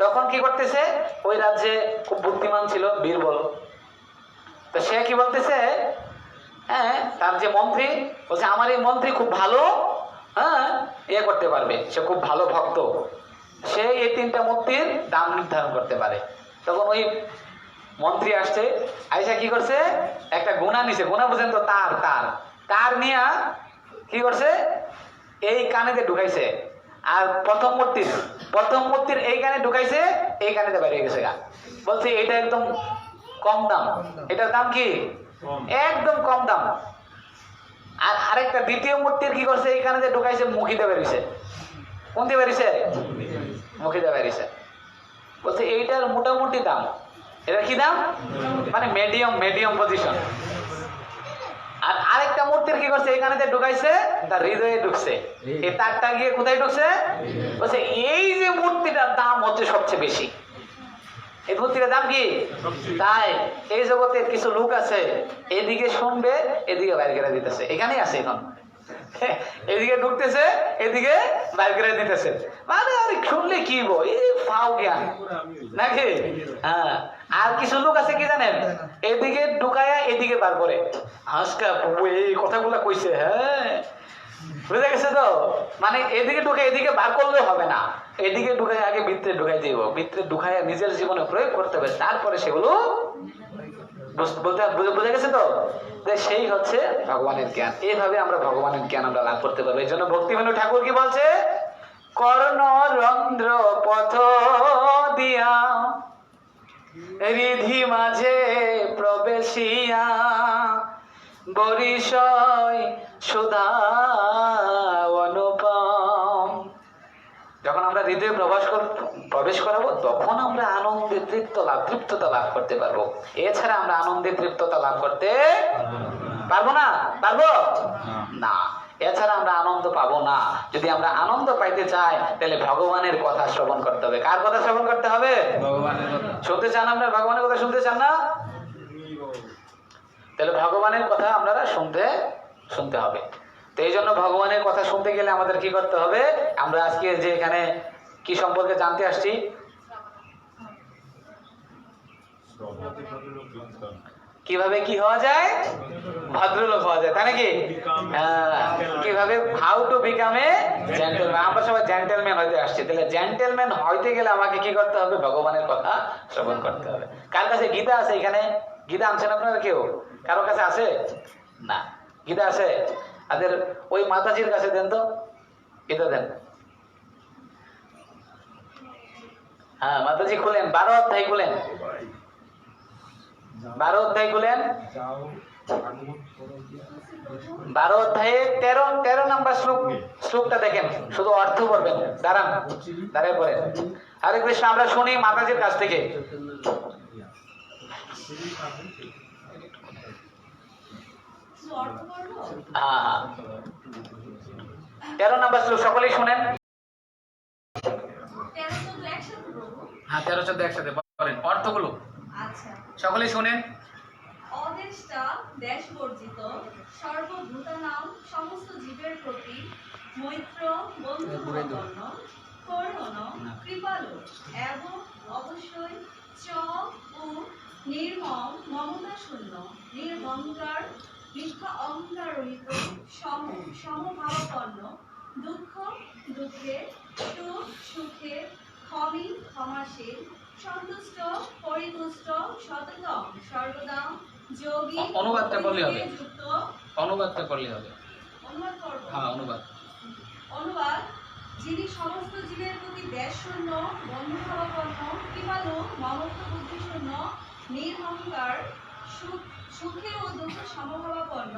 তখন কি করতেছে? ওই রাজ্যে খুব বুদ্ধিমান ছিল বীরবল। তো সে কি বলতেছে, হ্যাঁ, তার যে মন্ত্রী বলছে আমার এই মন্ত্রী খুব ভালো, হ্যাঁ, ইয়ে করতে পারবে, সে খুব ভালো ভক্ত, সে এই 3টা মূর্তির দাম নির্ধারণ করতে পারে। তখন ওই মন্ত্রী আসছে, আইসা কি করছে? একটা গুণা নিছে, গুণা বুঝেন তো? তার নিয়া কি করছে? এই কানেতে ঢুকাইছে, আর প্রথম মূর্তির এই কানে ঢুকাইছে, এই কানেতে বেরিয়ে গেছে গা। বলছে এটা একদম কম দাম, এটার দাম কি? একদম কম দাম। আর আরেকটা দ্বিতীয় মূর্তির কি করছে? এই কানেতে ঢুকাইছে, মুখিতে বেরিয়েছে। কোন দিয়ে বেরিয়েছে? মুখিতে বেরিয়েছে। বলছে এইটার মোটামুটি দাম, এটা কি দাম? মানে মিডিয়াম পজিশন। আর আরেকটা মূর্তির কি করছে? এখানেতে ঢুকাইছে, তার হৃদয়ে ঢুকছে, এই তারটা গিয়ে কোথায় ঢুকছে? বলছে এই যে মূর্তিটার দাম হচ্ছে সবচেয়ে বেশি, এই মূর্তিটার দাম কি? তাই এই জগতের কিছু লোক আছে, এদিকে শুনবে, এদিকে বাইর করে দিতেছে, এখানেই আছে এখন, এদিকে ঢুকতেছে, এদিকে বাইর করে দিতেছে। মানে আরে শুনলে কি বই ফাও জ্ঞান নাকি? হ্যাঁ। আর কিছু লোক আছে কি জানেন? এদিকে ঢুকায়া এদিকে বার করে, হাসকা এই কথাগুলা কইছে, হ্যাঁ, বুঝে গেছে তো? মানে এদিকে ঢুকে এদিকে বার করলে হবে না, এদিকে ঢুকাই আগে ভিতরে ঢুকাই দিব, ভিতরে ঢুকাইয়া নিজের জীবনে প্রয়োগ করতে হবে, তারপরে সেগুলো বুঝে গেছে তো? সেই হচ্ছে ভগবানের জ্ঞান। এইভাবে আমরা ভগবানের জ্ঞান আমরা লাভ করতে পারবো। এই জন্য ভক্তিবিনোদ ঠাকুর কি বলছে? কর্ণ রন্ধ্র পথ দিয়া রিধি মাঝে প্রবেশিয়া বরিশয় সুধা অনুপম। যখন আমরা হৃদয়ে প্রবেশ করাবো, তখন আমরা আনন্দে তৃপ্ততা লাভ করতে পারবো। এছাড়া আমরা আনন্দে তৃপ্ততা লাভ করতে পারবো না। পারবো না, এছাড়া আমরা আনন্দ পাবো না। যদি আমরা আনন্দ পাইতে চাই, তাহলে ভগবানের কথা শ্রবণ করতে হবে। কার কথা শ্রবণ করতে হবে? ভগবানের কথা। শুনতে চান আপনারা? ভগবানের কথা শুনতে চান না? তাহলে ভগবানের কথা আপনারা শুনতে হবে। তো এই জন্য ভগবানের কথা শুনতে গেলে আমাদের কি করতে হবে? আমরা আজকে যে এখানে কি সম্পর্কে জানতে আসছি? কিভাবে কি হওয়া যায়? ভদ্রলোক হওয়া যায়, তাই নাকি? কিভাবে how to become a gentleman. আমরা সবাই জেন্টলম্যান হইতে আসছি, তাহলে জেন্টলম্যান হইতে গেলে আমাকে কি করতে হবে? ভগবানের কথা শ্রবণ করতে হবে। কার কাছে গীতা আছে? এখানে গীতা আনছেন আপনারা কেউ? কারো কাছে আছে? না। গীতা আছে আদের ওই মাতাজির কাছে দেন তো, গীতা দেন। হ্যাঁ মাতাজি খুলেন, 12 অধ্যায় খুলেন, 12 অধ্যায় খুলেন, 12 অধ্যায়ে 13 নাম্বার শ্লোকটা দেখেন, শুধু অর্থ করবেন। দাঁড়ান, দাঁড়ায় পড়েন। হরে কৃষ্ণ, আমরা শুনি মাতাজির কাছ থেকে। হ্যাঁ 13 নাম্বার শ্লোক সকলেই শুনেন। হ্যাঁ 13-14 একসাথে পড়েন অর্থগুলো। আচ্ছা, সকলেই শুনেন। অদেষ্টা দেশ বর্জিত সর্বভূতানাং সমস্ত জীবের প্রতি মৈত্র বন্ধুভাবাপন্ন করুণ কৃপালু এবং অবশ্যই চ ও নির্মম মমতা শূন্য নির্হংকার মিথ্যা অহংকার রহিত সমভাবাপন্ন দুঃখ দুঃখে সুখ সুখে ক্ষমি ক্ষমাশীল সন্তুষ্ট পরিতুষ্ট সততম সর্বদা যোগী অনুবাদটা বললেই হবে। যুক্ত। অনুবাদটা করলে হবে। অনুবাদ করব। হ্যাঁ অনুবাদ। অনুবাদ, যিনি সমস্ত জীবের প্রতি দেশশূন্য বন্ধুভাবাপন্ন কৃপালু মমত্ব বুদ্ধিশূন্য নির্হংকার সুখে ও দুঃখে সমভাবাপন্ন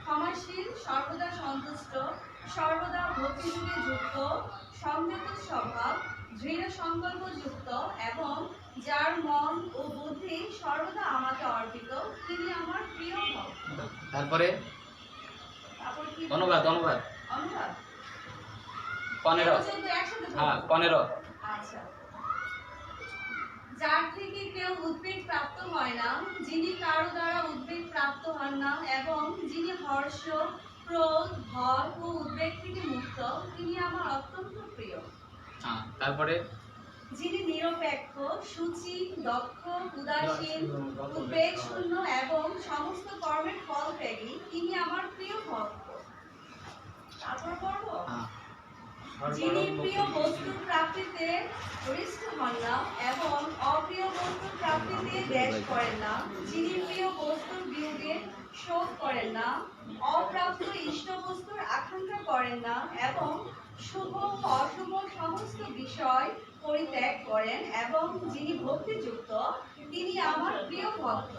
ক্ষমাশীল সর্বদা সন্তুষ্ট সর্বদা ভক্তিযুগে যুক্ত সংযত স্বভাব দৃঢ় সংকল্পযুক্ত এবং যার মন ও বুদ্ধি সর্বদা আমাকে অর্পিত, তিনি আমার প্রিয় ভক্ত। তারপরে তারপর কি অনুবাদ। অনুবাদ অনুবাদ 15। একসাথে বলবো। হ্যাঁ 15। আচ্ছা, যার থেকে কেউ উদ্বেগ প্রাপ্ত হয় না, যিনি কারো দ্বারা উদ্বেগ প্রাপ্ত হন না এবং যিনি হর্ষ ক্রোধ ভয় ও উদ্বেগ থেকে মুক্ত, তিনি আমার অত্যন্ত প্রিয়। হ্যাঁ তারপরে যিনি নিরপেক্ষ সূচি দক্ষ উদাসীন উদ্বেগ শূন্য এবং সমস্ত কর্মের ফল ত্যাগী, তিনি আমার প্রিয় ভক্ত। তারপর পড়ব, হ্যাঁ যিনি প্রিয় বস্তুর প্রাপ্তিতে হৃষ্ট হন না এবং অপ্রিয় বস্তুর প্রাপ্তিতে দ্বেষ করেন না, যিনি প্রিয় বস্তুর বিয়োগে শোক করেন না, অপ্রাপ্ত ইষ্ট বস্তুর আকাঙ্ক্ষা করেন না এবং শুভ ও অশুভ সমস্ত বিষয় পরিত্যাগ করেন এবং যিনি ভক্তিযুক্ত, তিনি আমার প্রিয় ভক্ত।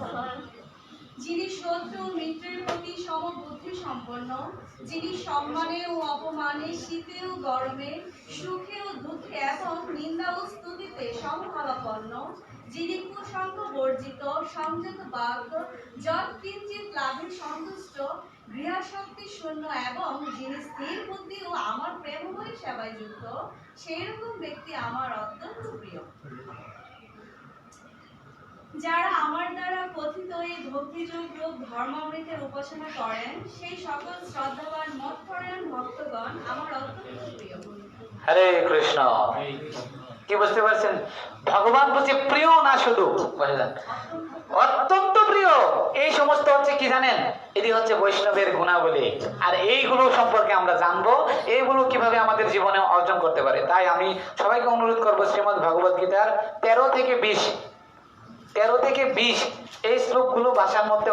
যিনি শত্রু ও মিত্রের প্রতি সমবুদ্ধি সম্পন্ন, যিনি সম্মানে ও অপমানে শীতে ও গরমে সুখে ও দুঃখে এবং নিন্দা ও স্তুতিতে সমভাবাপন্ন, যিনি কুসঙ্গ বর্জিত সংযত বাক্য যৎ কিঞ্চিৎ লাভে সন্তুষ্ট গৃহাশক্তি শূন্য এবং যিনি স্থির বুদ্ধি ও আমার প্রেমময় সেবায় যুক্ত, সেই রকম ব্যক্তি আমার অত্যন্ত প্রিয়। যারা আমার দ্বারা কথিত এই ভক্তিযোগ রূপ ধর্মামৃতের উপাসনা করেন, সেই সকল শ্রদ্ধাবান মতপরায়ণ ভক্তগণ আমার অত্যন্ত প্রিয়। হরে কৃষ্ণ। কি বুঝতে পারছেন? ভগবান বলছে প্রিয় না, শুধু বুঝলেন অত্যন্ত প্রিয়। এই সমস্ত হচ্ছে কি জানেন, এটি হচ্ছে বৈষ্ণবের গুণাবলী। আর এইগুলো সম্পর্কে আমরা জানবো, এইগুলো কিভাবে আমাদের জীবনে অর্জন করতে পারে। তাই আমি সবাইকে অনুরোধ করবো, শ্রীমদ্ ভগবদ গীতার 13 থেকে 20 এই শ্লোকগুলো ভাষার মধ্যে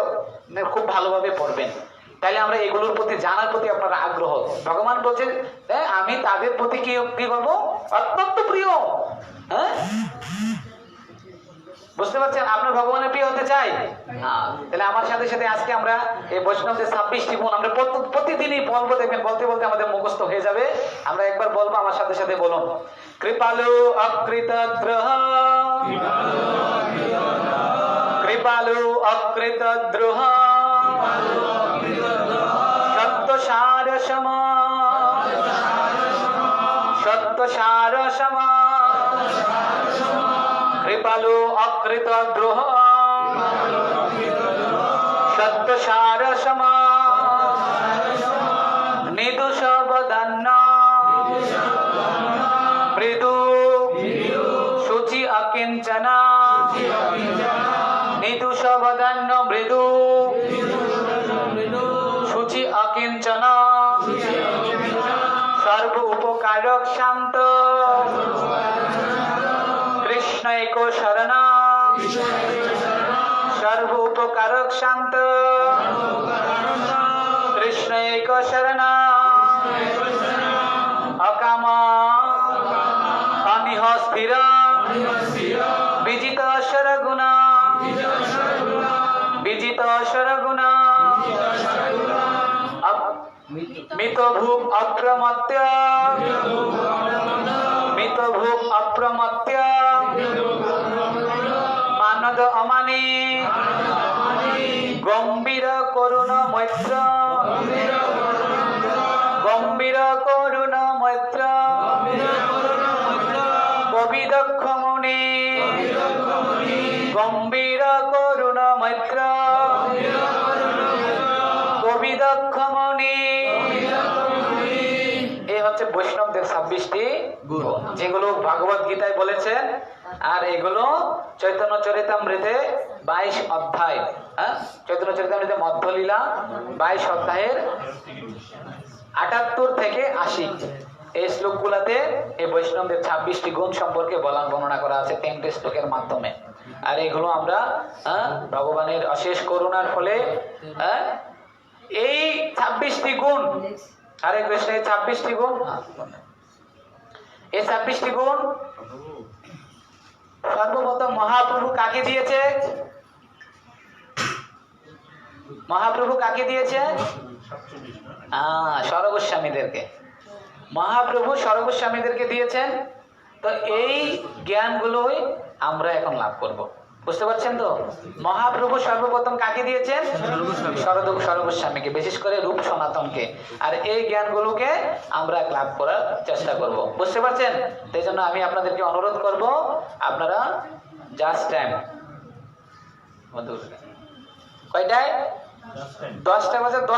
খুব ভালোভাবে পড়বেন। তাহলে আমরা এগুলোর প্রতি জানার প্রতি আপনারা আগ্রহ। ভগবান বলছেন আমি তাদের প্রতি কি করবো, অত্যন্ত প্রিয়। হ্যাঁ বুঝতে পারছেন? আপনার ভগবানের প্রিয় হতে চাই। তাহলে আমার সাথে সাথে আজকে আমরা এই বৈষ্ণবদের 26টি গুণ আমরা প্রতিদিনই বলবো। দেখবেন বলতে বলতে আমাদের মুখস্থ হয়ে যাবে। আমরা একবার বলবো, আমার সাথে সাথে বলুন। কৃপালু অকৃতদ্রোহ, কৃপালু অকৃতদ্রোহ, সত্যসার সম, সত্যসার সম, কৃপালু অকৃতদ্রোহ, সত্যসার সম, নিদুষ বদন্ন, মৃদু শুচি অকিঞ্চন, নিদুষ বদন্ন মৃদু শুচি অকিঞ্চন, সর্ব উপকারক শান্ত, কৃষ্ণ এক শরণ, সর্ব উপকারক শান্ত, এক শরণ অকাম অনিহ স্থির বিজিত সরগুণ বিজিত সরগুণ মিতভূপ অপ্রমত্য মিতভূপ অপ্রমত্য মানদ অমানি গম্ভীর করুণ মৈত্র গম্ভীর করুণ মৈত্র কবিদক্ষ মুনি গম্ভীর করুণ মৈত্র কবিদক্ষ মুনি। এই হচ্ছে বৈষ্ণবদের 26টি গুণ, যেগুলো ভাগবত গীতায় বলেছেন। আর এগুলো চৈতন্য চরিতামৃতে 22 অধ্যায়, চৈতন্য চরিতামৃতে মধ্যলীলা 22 অধ্যায়ের 78 থেকে 80 এই শ্লোকগুলোতে এই বৈষ্ণবদের 26টি গুণ সম্পর্কে বর্ণনা করা আছে 3টে শ্লোকের মাধ্যমে। আর এগুলো আমরা ভগবানের অশেষ করুণার ফলে এই 26টি গুণ, হরে কৃষ্ণ, এই 26টি গুণ, এই 26টি গুণ সর্বপ্রথম মহাপ্রভু কাকে দিয়েছে? মহাপ্রভু কাকে দিয়েছে? সরগোস্বামীদেরকে। মহাপ্রভু সরগোস্বামীদেরকে দিয়েছেন। তো এই জ্ঞানগুলোই আমরা এখন লাভ করব। বুঝতে পারছেন তো? মহাপ্রভু সর্বপ্রথম কাকে দিয়েছেন? সরগোস্বামীকে, বিশেষ করে রূপ সনাতনকে। আর এই জ্ঞানগুলোকে আমরা লাভ করার চেষ্টা করব। বুঝতে পারছেন? সেই জন্য আমি আপনাদেরকে অনুরোধ করব, আপনারা জাস্ট টাইম কয়টায়? 10টা বাজে 10